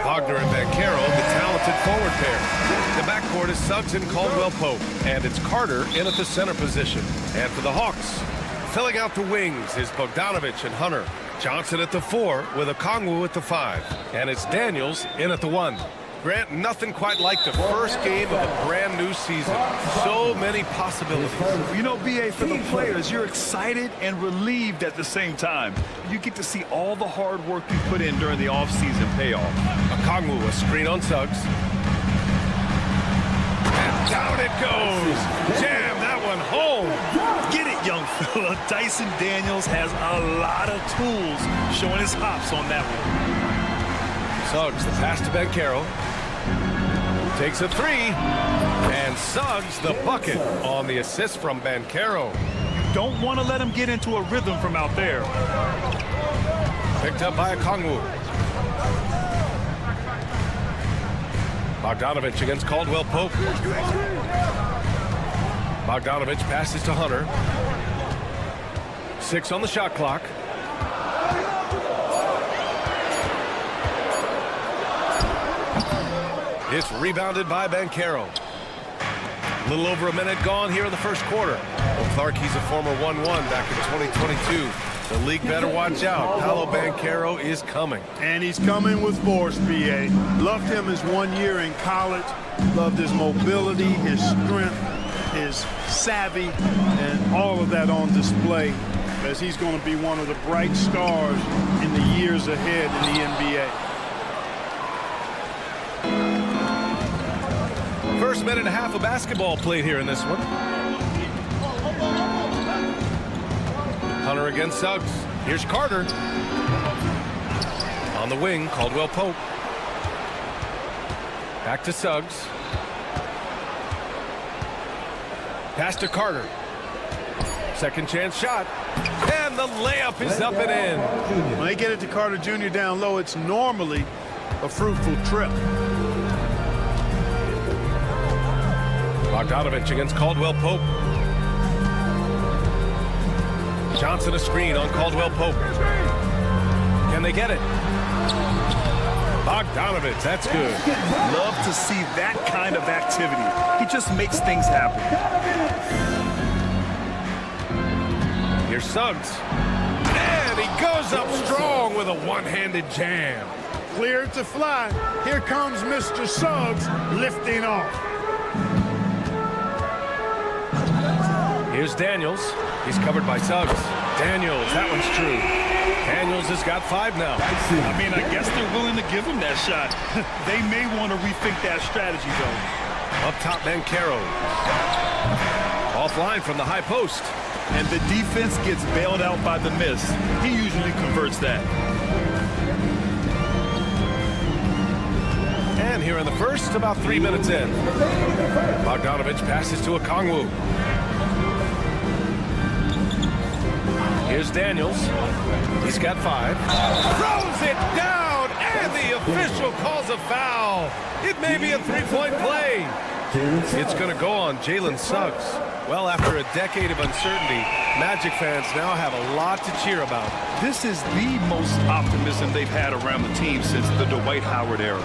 Wagner and Banchero, the talented forward pair. The backcourt is Suggs and Caldwell-Pope, and it's Carter in at the center position. And for the Hawks, filling out the wings is Bogdanovich and Hunter. Johnson at the 4 with Okongwu at the 5. And it's Daniels in at the 1. Grant, nothing quite like the first game of a brand new season. So many possibilities. You know, B.A., for the players, you're excited and relieved at the same time. You get to see all the hard work you put in during the offseason pay off. Okongwu, a screen on Suggs. And down it goes. Jam that one home. Get it, young fella. Dyson Daniels has a lot of tools, showing his hops on that one. Suggs, the pass to Banchero. Takes a 3. And Suggs, the bucket on the assist from Banchero. Don't want to let him get into a rhythm from out there. Picked up by Okongwu. Bogdanovich against Caldwell-Pope. Bogdanovich passes to Hunter. 6 on the shot clock. It's rebounded by Banchero. A little over a minute gone here in the first quarter. Well, Clark, he's a former 1-1 back in 2022. The league better watch out. Paolo Banchero is coming. And he's coming with force, B.A. Loved him his 1 year in college. Loved his mobility, his strength, his savvy, and all of that on display, as he's going to be one of the bright stars in the years ahead in the NBA. First minute and a half of basketball played here in this one. Hunter against Suggs. Here's Carter. On the wing, Caldwell-Pope. Back to Suggs. Pass to Carter. Second chance shot. And the layup is up and in. When they get it to Carter Jr. down low, it's normally a fruitful trip. Bogdanovich against Caldwell-Pope. Johnson a screen on Caldwell-Pope. Can they get it? Bogdanovich, that's good. Love to see that kind of activity. He just makes things happen. Here's Suggs. And he goes up strong with a one-handed jam. Cleared to fly. Here comes Mr. Suggs lifting off. Here's Daniels. He's covered by Suggs. Daniels, that one's true. Daniels has got 5 now. I mean, I guess they're willing to give him that shot. They may want to rethink that strategy, though. Up top, Banchero. Offline from the high post. And the defense gets bailed out by the miss. He usually converts that. And here in the first, about 3 minutes in. Bogdanovich passes to Okongwu. Here's Daniels. He's got 5. Throws it down, and the official calls a foul. It may be a 3-point play. It's going to go on Jalen Suggs. Well, after a decade of uncertainty, Magic fans now have a lot to cheer about. This is the most optimism they've had around the team since the Dwight Howard era.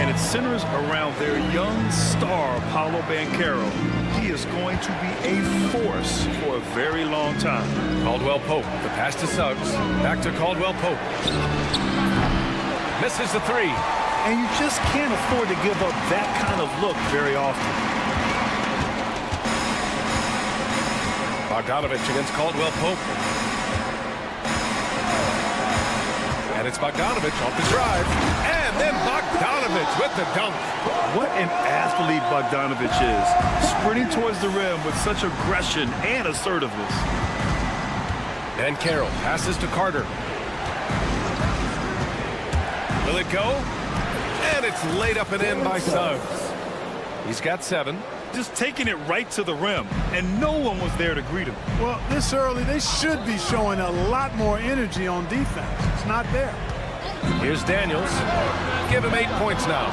And it centers around their young star, Paolo Banchero. He is going to be a force for a very long time. Caldwell-Pope, the pass to Suggs. Back to Caldwell-Pope. Misses the 3. And you just can't afford to give up that kind of look very often. Bogdanovich against Caldwell-Pope. And it's Bogdanovich off the drive. And then Bogdanovich with the dunk. What an athlete Bogdanovich is. Sprinting towards the rim with such aggression and assertiveness. Banchero passes to Carter. Will it go? And it's laid up and in by Suggs. He's got 7. Just taking it right to the rim, and no one was there to greet him. Well, this early, they should be showing a lot more energy on defense. It's not there. Here's Daniels. Give him 8 points now.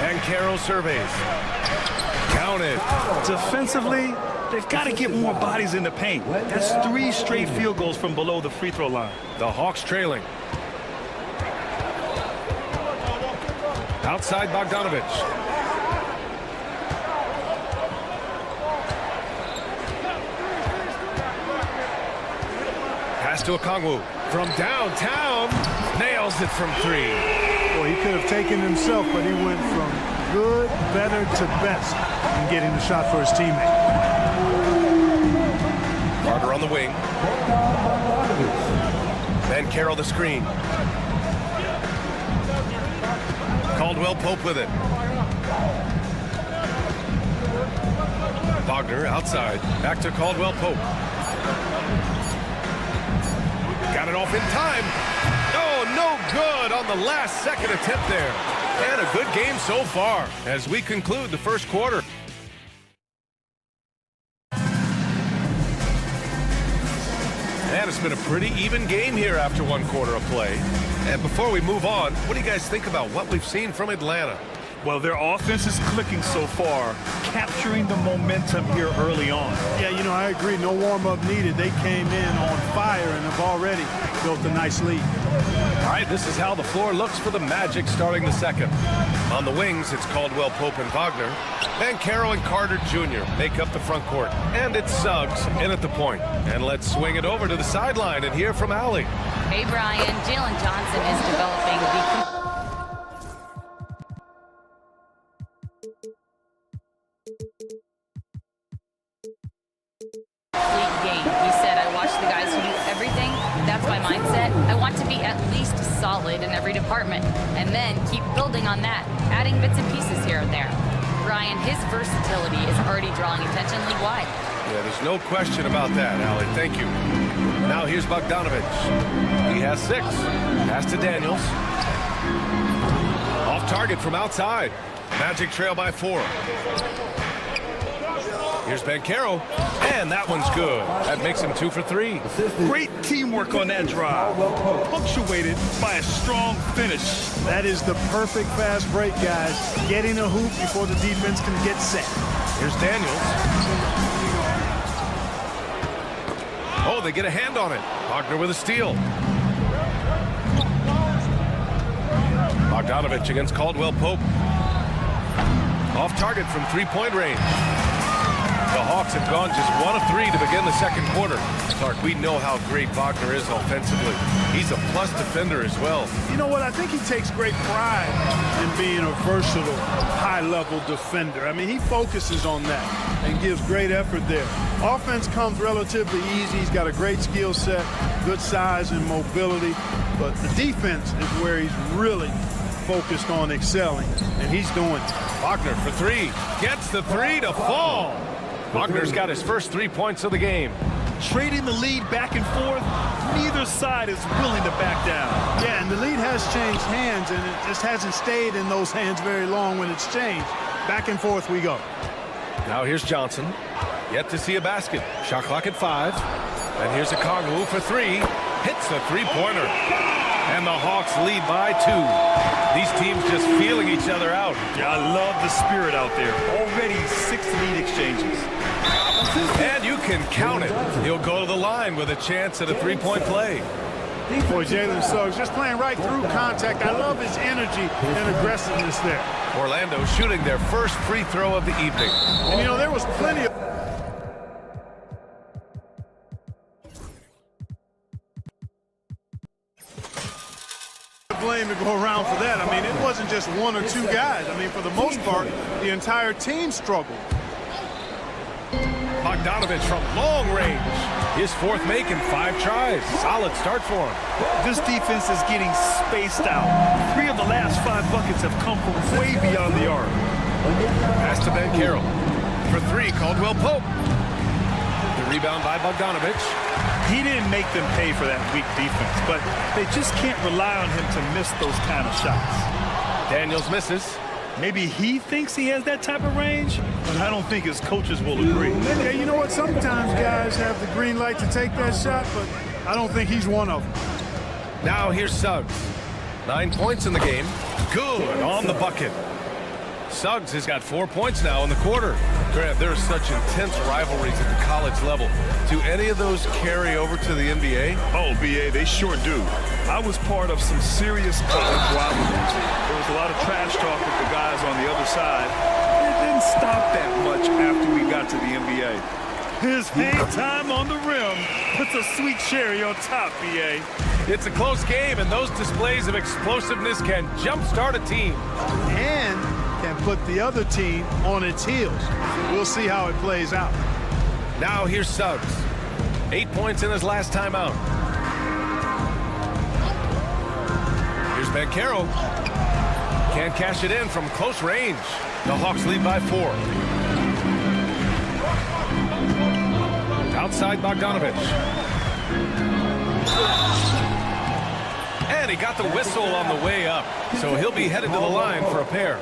Banchero surveys. Counted. Defensively, They've got to get more bodies in the paint. That's 3 straight field goals from below the free throw line. The Hawks trailing. Outside Bogdanovich. Pass to Okongwu from downtown. Nails it from 3. Well, he could have taken himself, but he went from good, better to best in getting the shot for his teammate. Carter on the wing. Then Carroll the screen. Caldwell Pope with it. Wagner outside. Back to Caldwell Pope. Got it off in time. Oh, no good on the last second attempt there. And a good game so far as we conclude the first quarter. And it's been a pretty even game here after 1 quarter of play. And before we move on, what do you guys think about what we've seen from Atlanta? Well, their offense is clicking so far, capturing the momentum here early on. Yeah, you know, I agree. No warm-up needed. They came in on fire and have already built a nice lead. All right, this is how the floor looks for the Magic starting the second. On the wings, it's Caldwell Pope and Wagner. Then Carroll and Carter Jr. make up the front court. And it's Suggs in at the point. And let's swing it over to the sideline and hear from Allie. Hey, Brian. Jalen Johnson is developing the game. He said, I watch the guys who do everything. That's my mindset. I want to be at least solid in every department and then keep building on that, adding bits and pieces here and there. Ryan, his versatility is already drawing attention league-wide. Yeah, there's no question about that, Allie. Thank you. Now here's Bogdanovich. He has 6. Pass to Daniels. Off target from outside. Magic trail by 4. Here's Banchero, and that one's good. That makes him 2 for 3. Great teamwork on that drive, punctuated by a strong finish. That is the perfect fast break, guys. Getting a hoop before the defense can get set. Here's Daniels. Oh, they get a hand on it. Wagner with a steal. Bogdanovich against Caldwell Pope. Off target from 3-point range. The Hawks have gone just 1 of 3 to begin the second quarter. Clark, we know how great Wagner is offensively. He's a plus defender as well. You know what? I think he takes great pride in being a versatile, high-level defender. I mean, he focuses on that and gives great effort there. Offense comes relatively easy. He's got a great skill set, good size and mobility. But the defense is where he's really focused on excelling, and he's doing it. Wagner for 3. Gets the 3 to fall. Wagner's got his first 3 points of the game. Trading the lead back and forth, neither side is willing to back down. Yeah, and the lead has changed hands, and it just hasn't stayed in those hands very long when it's changed. Back and forth we go. Now here's Johnson. Yet to see a basket. Shot clock at 5. And here's Okongwu for 3. Hits the 3-pointer. And the Hawks lead by 2. These teams just feeling each other out. Yeah, I love the spirit out there. Already 6 lead exchanges. And you can count it. He'll go to the line with a chance at a 3-point play. Boy, Jalen Suggs just playing right through contact. I love his energy and aggressiveness there. Orlando shooting their first free throw of the evening. And, you know, there was plenty of blame to go around for that. I mean, it wasn't just 1 or 2 guys. I mean, for the most part, the entire team struggled. Bogdanovich from long range. His 4th make in 5 tries. Solid start for him. This defense is getting spaced out. 3 of the last 5 buckets have come from way beyond the arc. Pass to Banchero. For 3, Caldwell Pope. The rebound by Bogdanovich. He didn't make them pay for that weak defense, but they just can't rely on him to miss those kind of shots. Daniels misses. Maybe he thinks he has that type of range, but I don't think his coaches will agree. Yeah, you know what? Sometimes guys have the green light to take that shot, but I don't think he's one of them. Now here's Suggs. 9 points in the game. Good on the bucket. Suggs has got 4 points now in the quarter. Grant, there are such intense rivalries at the college level. Do any of those carry over to the NBA? Oh, BA, they sure do. I was part of some serious college rivalries. There was a lot of trash talk with the guys on the other side. It didn't stop that much after we got to the NBA. His hang time on the rim puts a sweet cherry on top, BA. It's a close game, and those displays of explosiveness can jumpstart a team. And can put the other team on its heels. We'll see how it plays out. Now here's Suggs. 8 points in his last time out. Here's Banchero. Can't cash it in from close range. The Hawks lead by 4. Outside Bogdanovich. And he got the whistle on the way up. So he'll be headed to the line for a pair.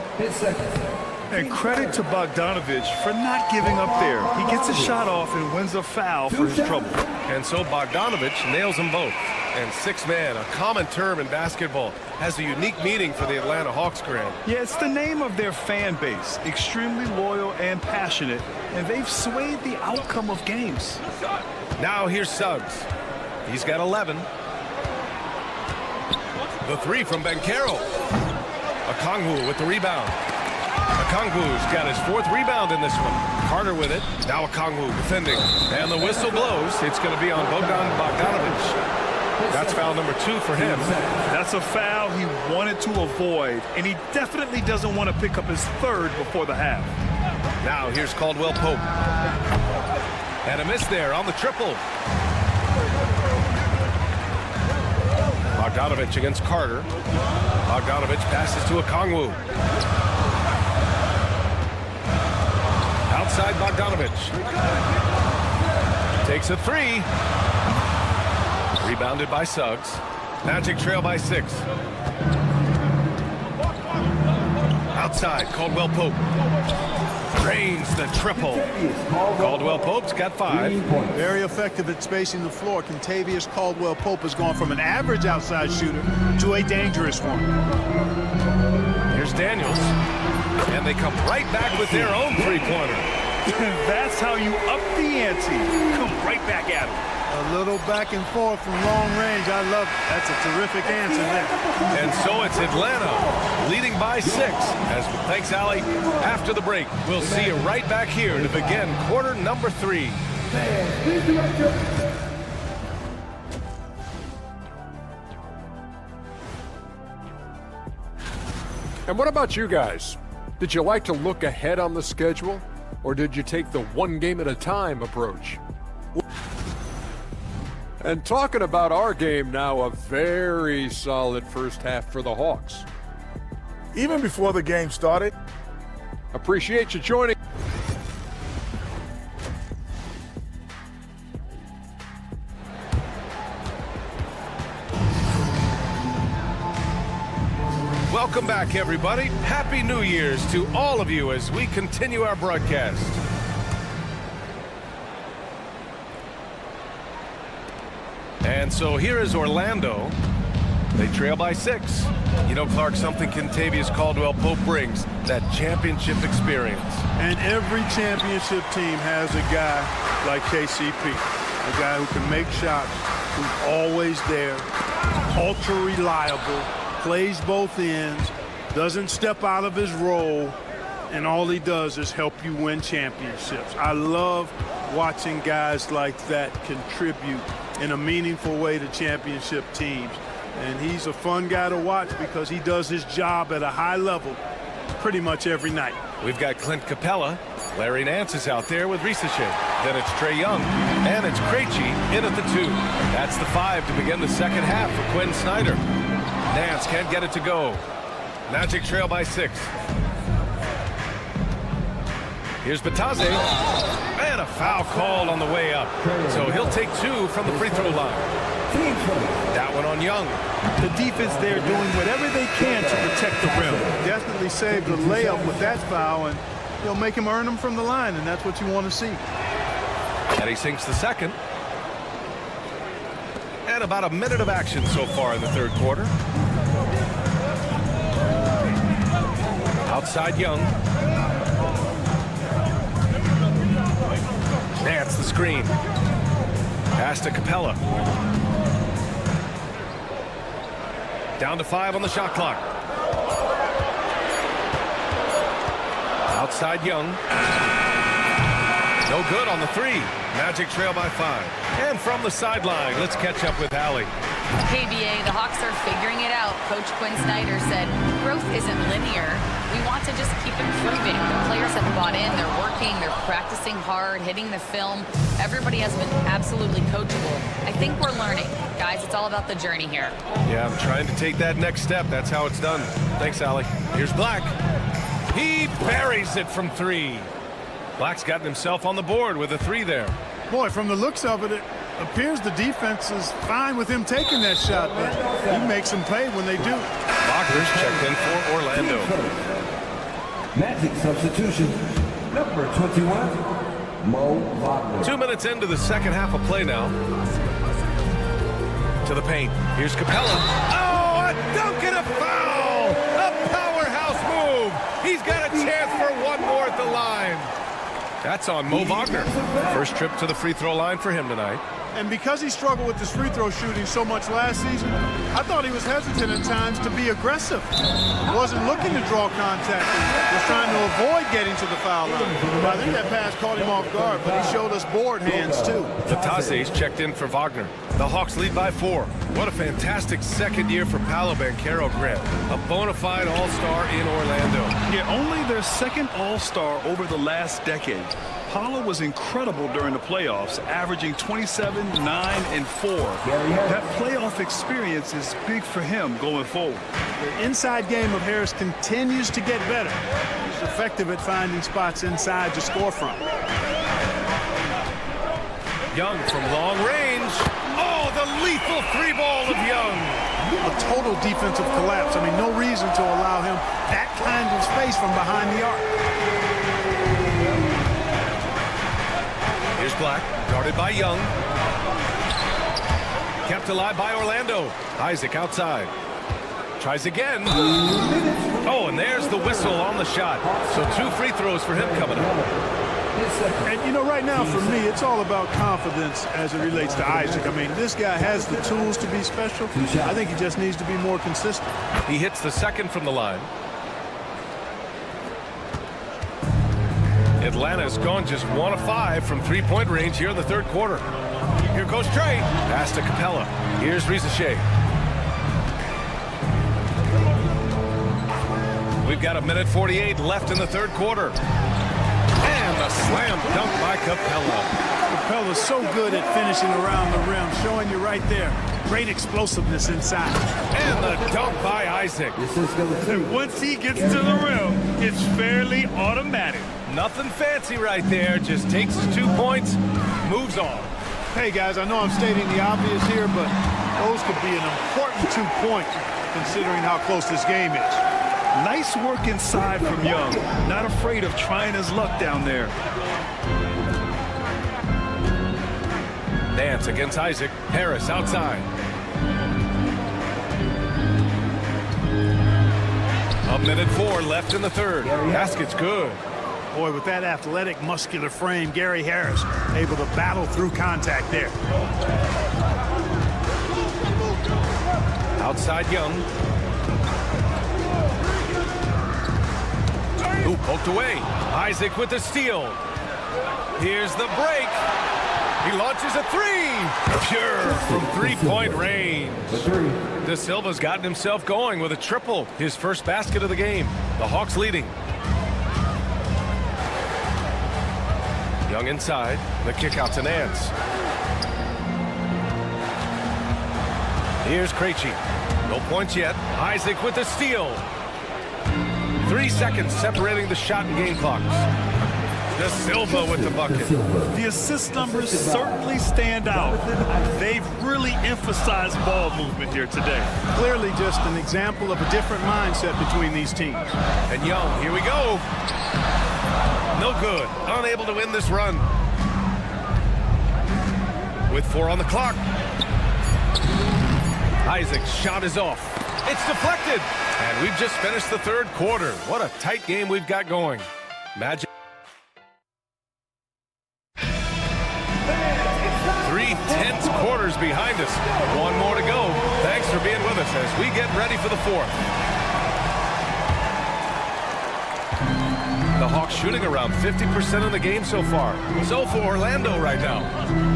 And credit to Bogdanovich for not giving up there. He gets a shot off and wins a foul for his trouble. And so Bogdanovich nails them both. And six-man, a common term in basketball, has a unique meaning for the Atlanta Hawks, Grant. Yeah, it's the name of their fan base. Extremely loyal and passionate. And they've swayed the outcome of games. Now here's Suggs. He's got 11. The three from Banchero. Okongwu with the rebound. Okongwu's got his 4th rebound in this one. Carter with it. Now Okongwu defending. And the whistle blows. It's going to be on Bogdanovich. That's foul number 2 for him. That's a foul he wanted to avoid, and he definitely doesn't want to pick up his 3rd before the half. Now here's Caldwell Pope. And a miss there on the triple. Bogdanovich against Carter. Bogdanovich passes to Okongwu. Outside Bogdanovich. Takes a 3. Rebounded by Suggs. Magic trail by 6. Outside, Caldwell Pope. Drains the triple. Caldwell Pope's got 5. Very effective at spacing the floor. Kentavious Caldwell Pope has gone from an average outside shooter to a dangerous one. Here's Daniels. And they come right back with their own three-pointer. That's how you up the ante. Come right back at him. A little back and forth from long range. I love it. That's a terrific answer there. And so it's Atlanta leading by 6. Thanks, Allie. After the break, we'll see you right back here to begin quarter number 3. And what about you guys? Did you like to look ahead on the schedule, or did you take the one game at a time approach? And talking about our game now, a very solid first half for the Hawks. Even before the game started. Appreciate you joining. Welcome back, everybody. Happy New Year's to all of you as we continue our broadcast. And so here is Orlando. They trail by 6. You know, Clark, something Kentavious Caldwell Pope brings, that championship experience. And every championship team has a guy like KCP, a guy who can make shots, who's always there, ultra reliable, plays both ends, doesn't step out of his role, and all he does is help you win championships. I love watching guys like that contribute in a meaningful way to championship teams. And he's a fun guy to watch because he does his job at a high level pretty much every night. We've got Clint Capella. Larry Nance is out there with Risachet. Then it's Trae Young. And it's Krejci in at the 2. That's the 5 to begin the second half for Quinn Snyder. Nance can't get it to go. Magic trail by 6. Here's Batase. And a foul called on the way up. So he'll take 2 from the free throw line. That one on Young. The defense there doing whatever they can to protect the rim. Definitely saved the layup with that foul, and he'll make him earn them from the line, and that's what you want to see. And he sinks the second. And about a minute of action so far in the third quarter. Outside Young. Nance the screen. Pass to Capella. Down to 5 on the shot clock. Outside Young. No good on the 3. Magic trail by 5. And from the sideline, let's catch up with Allie. KBA, the Hawks are figuring it out. Coach Quinn Snyder said, growth isn't linear. We want to just keep improving. The players have bought in. They're working. They're practicing hard, hitting the film. Everybody has been absolutely coachable. I think we're learning. Guys, it's all about the journey here. Yeah, I'm trying to take that next step. That's how it's done. Thanks, Allie. Here's Black. He buries it from 3. Black's gotten himself on the board with a 3 there. Boy, from the looks of it, it appears the defense is fine with him taking that shot, but he makes them pay when they do. Wagner's checked in for Orlando. Magic substitution, number 21, Mo Wagner. 2 minutes into the second half of play now. To the paint. Here's Capella. Oh, a dunk and a foul! A powerhouse move! He's got a chance for one more at the line. That's on Mo Wagner. First trip to the free throw line for him tonight. And because he struggled with his free throw shooting so much last season, I thought he was hesitant at times to be aggressive. Wasn't looking to draw contact. Was trying to avoid getting to the foul line. But I think that pass caught him off guard, but he showed us board hands too. Vatase's checked in for Wagner. The Hawks lead by 4. What a fantastic second year for Paolo Banchero, Grant. A bona fide all-star in Orlando. Yeah, only their second all-star over the last decade. Paolo was incredible during the playoffs, averaging 27, 9, and 4. That playoff experience is big for him going forward. The inside game of Harris continues to get better. He's effective at finding spots inside to score from. Young from long range. Oh, the lethal 3-ball of Young. A total defensive collapse. I mean, no reason to allow him that kind of space from behind the arc. Here's Black, guarded by Young. Kept alive by Orlando. Isaac outside. Tries again. Oh, and there's the whistle on the shot. So 2 free throws for him coming up. And, you know, right now for me, it's all about confidence as it relates to Isaac. I mean, this guy has the tools to be special. I think he just needs to be more consistent. He hits the second from the line. Atlanta's gone just 1 of 5 from 3-point range here in the third quarter. Here goes Trey. Pass to Capella. Here's Rizachet. We've got 1:48 left in the third quarter. And a slam dunk by Capella. Capella's so good at finishing around the rim, showing you right there. Great explosiveness inside. And the dunk by Isaac. Once he gets to the rim, it's fairly automatic. Nothing fancy right there. Just takes his 2 points, moves on. Hey, guys, I know I'm stating the obvious here, but those could be an important 2 points considering how close this game is. Nice work inside from Young. Not afraid of trying his luck down there. Nance against Isaac. Harris outside. 1:04 left in the third. Basket's good. Boy, with that athletic, muscular frame, Gary Harris able to battle through contact there. Outside Young. Ooh, poked away. Isaac with the steal. Here's the break. He launches a 3. Pure from 3-point range. De Silva's gotten himself going with a triple. His first basket of the game. The Hawks leading. Young inside. The kick out to Nance. Here's Krejci. No points yet. Isaac with the steal. 3 seconds separating the shot and game clocks. De Silva with the bucket. The assist numbers certainly stand out. They've really emphasized ball movement here today. Clearly just an example of a different mindset between these teams. And Young, here we go. No good. Unable to win this run. With 4 on the clock. Isaac's shot is off. It's deflected. And we've just finished the third quarter. What a tight game we've got going. Magic. quarter's behind us. One more to go. Thanks for being with us as we get ready for the fourth. The Hawks shooting around 50% in the game so far. So for Orlando right now.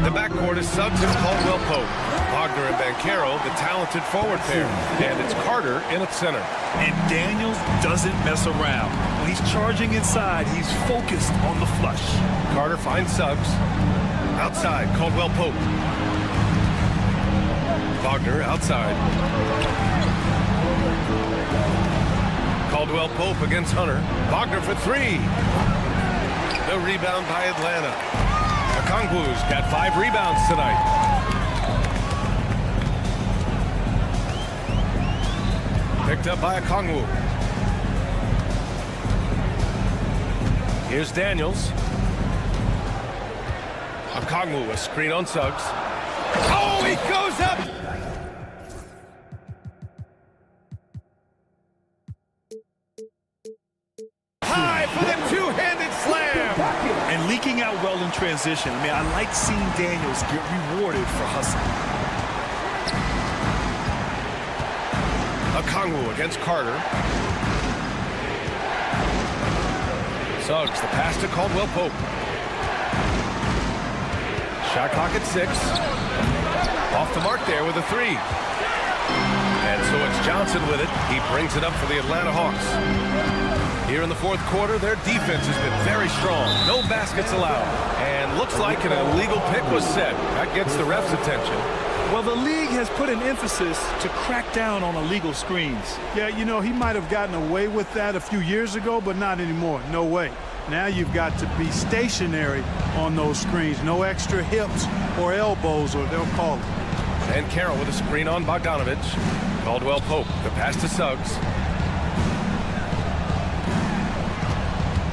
The backcourt is Suggs and Caldwell Pope. Wagner and Banchero, the talented forward pair. And it's Carter in at center. And Daniels doesn't mess around. When he's charging inside, he's focused on the flush. Carter finds Suggs. Outside, Caldwell Pope. Wagner outside. Caldwell Pope against Hunter. Wagner for three. The rebound by Atlanta. Okongwu's got 5 rebounds tonight. Picked up by Okongwu. Here's Daniels. Okongwu, a screen on Suggs. Oh, he goes up! High for the two-handed slam! And leaking out well in transition. I mean, I like seeing Daniels get rewarded for hustling. Okongwu against Carter. Suggs, the pass to Caldwell Pope. Shot clock at 6. Off the mark there with a 3. And so it's Johnson with it. He brings it up for the Atlanta Hawks. Here in the fourth quarter, their defense has been very strong. No baskets allowed. And looks like an illegal pick was set. That gets the ref's attention. Well, the league has put an emphasis to crack down on illegal screens. Yeah, you know, he might have gotten away with that a few years ago, but not anymore. No way. Now you've got to be stationary on those screens. No extra hips or elbows, or they'll call it. And Carroll with a screen on Bogdanovich. Caldwell Pope, the pass to Suggs.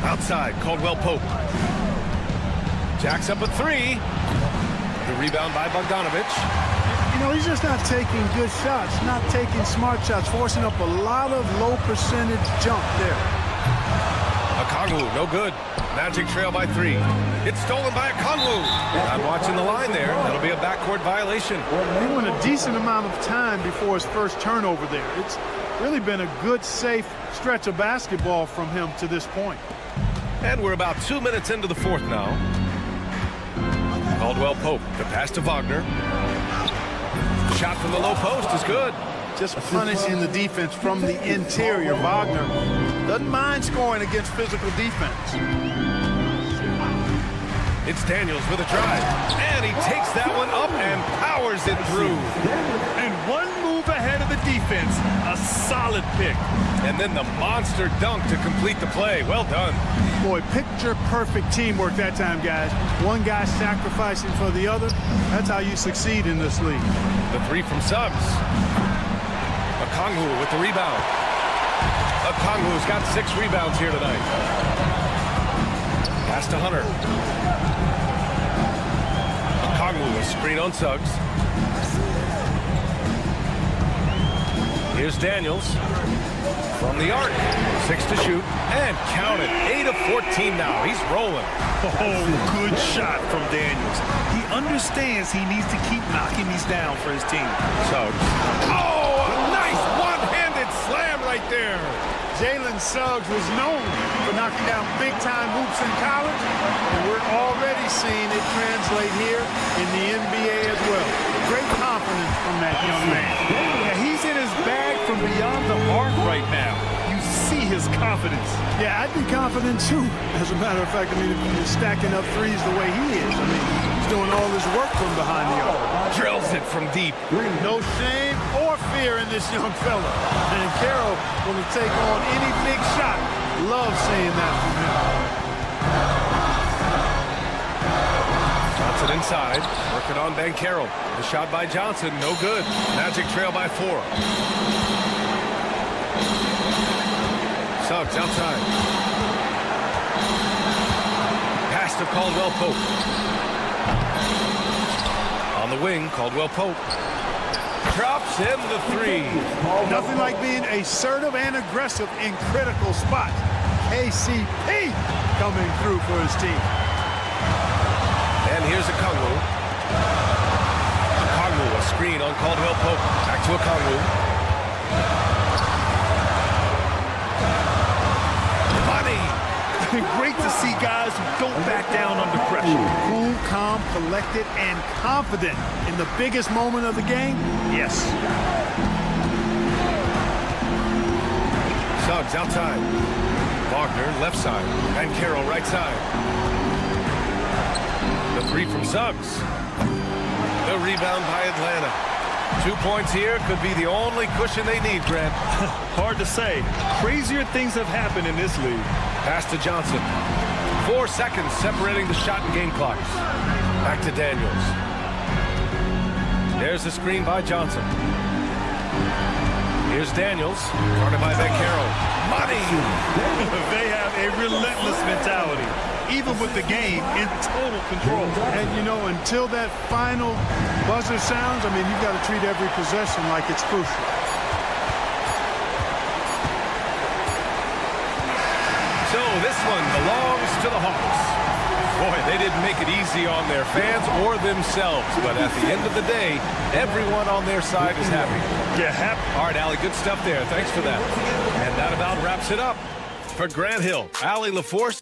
Outside, Caldwell Pope. Jacks up a 3. The rebound by Bogdanovich. You know, he's just not taking good shots, not taking smart shots, forcing up a lot of low percentage jump there. Okongwu, no good. Magic trail by 3. It's stolen by Okongwu. Not watching the line there. That'll be a backcourt violation. He went a decent amount of time before his first turnover there. It's really been a good, safe stretch of basketball from him to this point. And we're about 2 minutes into the fourth now. Caldwell Pope, the pass to Wagner. Shot from the low post is good. Just punishing the defense from the interior. Wagner doesn't mind scoring against physical defense. It's Daniels with a drive. And he takes that one up and powers it through. And one move ahead of the defense. A solid pick. And then the monster dunk to complete the play. Well done. Boy, picture-perfect teamwork that time, guys. One guy sacrificing for the other. That's how you succeed in this league. The 3 from Suggs. Okongwu with the rebound. Okongwu's got 6 rebounds here tonight. Pass to Hunter. Okongwu, a screen on Suggs. Here's Daniels from the arc. 6 to shoot. And count it. 8 of 14 now. He's rolling. Oh, good shot from Daniels. He understands he needs to keep knocking these down for his team. Suggs. Oh, a nice one-handed slam right there. Jalen Suggs was known for knocking down big-time hoops in college, and we're already seeing it translate here in the NBA as well. Great confidence from that young man. Yeah, he's in his bag from beyond the arc right now. You see his confidence. Yeah, I'd be confident too. As a matter of fact, I mean, if you're stacking up threes the way he is, I mean, he's doing all this work from behind the arc. Drills it from deep. No shame or fear in this young fella. And Carroll will take on any big shot. Love seeing that from him. Johnson inside, working on Banchero. The shot by Johnson, no good. Magic trail by 4. Suggs outside. Pass to Caldwell Pope. On the wing, Caldwell Pope. Drops in the 3. Nothing like being assertive and aggressive in critical spots. KCP coming through for his team. And here's Okongwu. screen on Caldwell Pope. Back to Okongwu. Money! Great to see guys who don't back down under pressure. Cool, calm, collected, and confident in the biggest moment of the game. Yes. Suggs outside. Wagner left side. And Carroll right side. The three from Suggs. The rebound by Atlanta. 2 points here could be the only cushion they need, Grant. Hard to say. Crazier things have happened in this league. Pass to Johnson. 4 seconds separating the shot and game clocks. Back to Daniels. There's the screen by Johnson. Here's Daniels. Guarded by Beccaro. Money! They have a relentless mentality, even with the game in total control. And, you know, until that final buzzer sounds, I mean, you've got to treat every possession like it's crucial. So this one belongs to the Hawks. Boy, they didn't make it easy on their fans or themselves, but at the end of the day, everyone on their side is happy. Yeah, happy. All right, Allie, good stuff there. Thanks for that. And that about wraps it up. For Grant Hill, Allie LaForce.